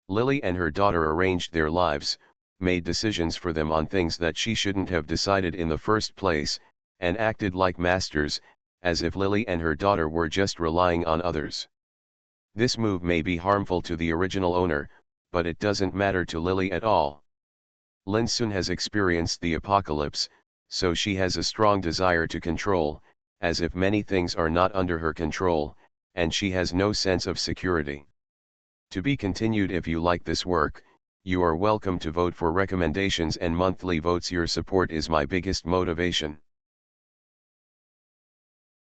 Speaker 1: Lily and her daughter arranged their lives, made decisions for them on things that she shouldn't have decided in the first place, and acted like masters, as if Lily and her daughter were just relying on others. This move may be harmful to the original owner, but it doesn't matter to Lily at all. Lin Sun has experienced the apocalypse, so she has a strong desire to control, as if many things are not under her control, and she has no sense of security. To be continued. If you like this work, you are welcome to vote for recommendations and monthly votes. Your support is my biggest motivation.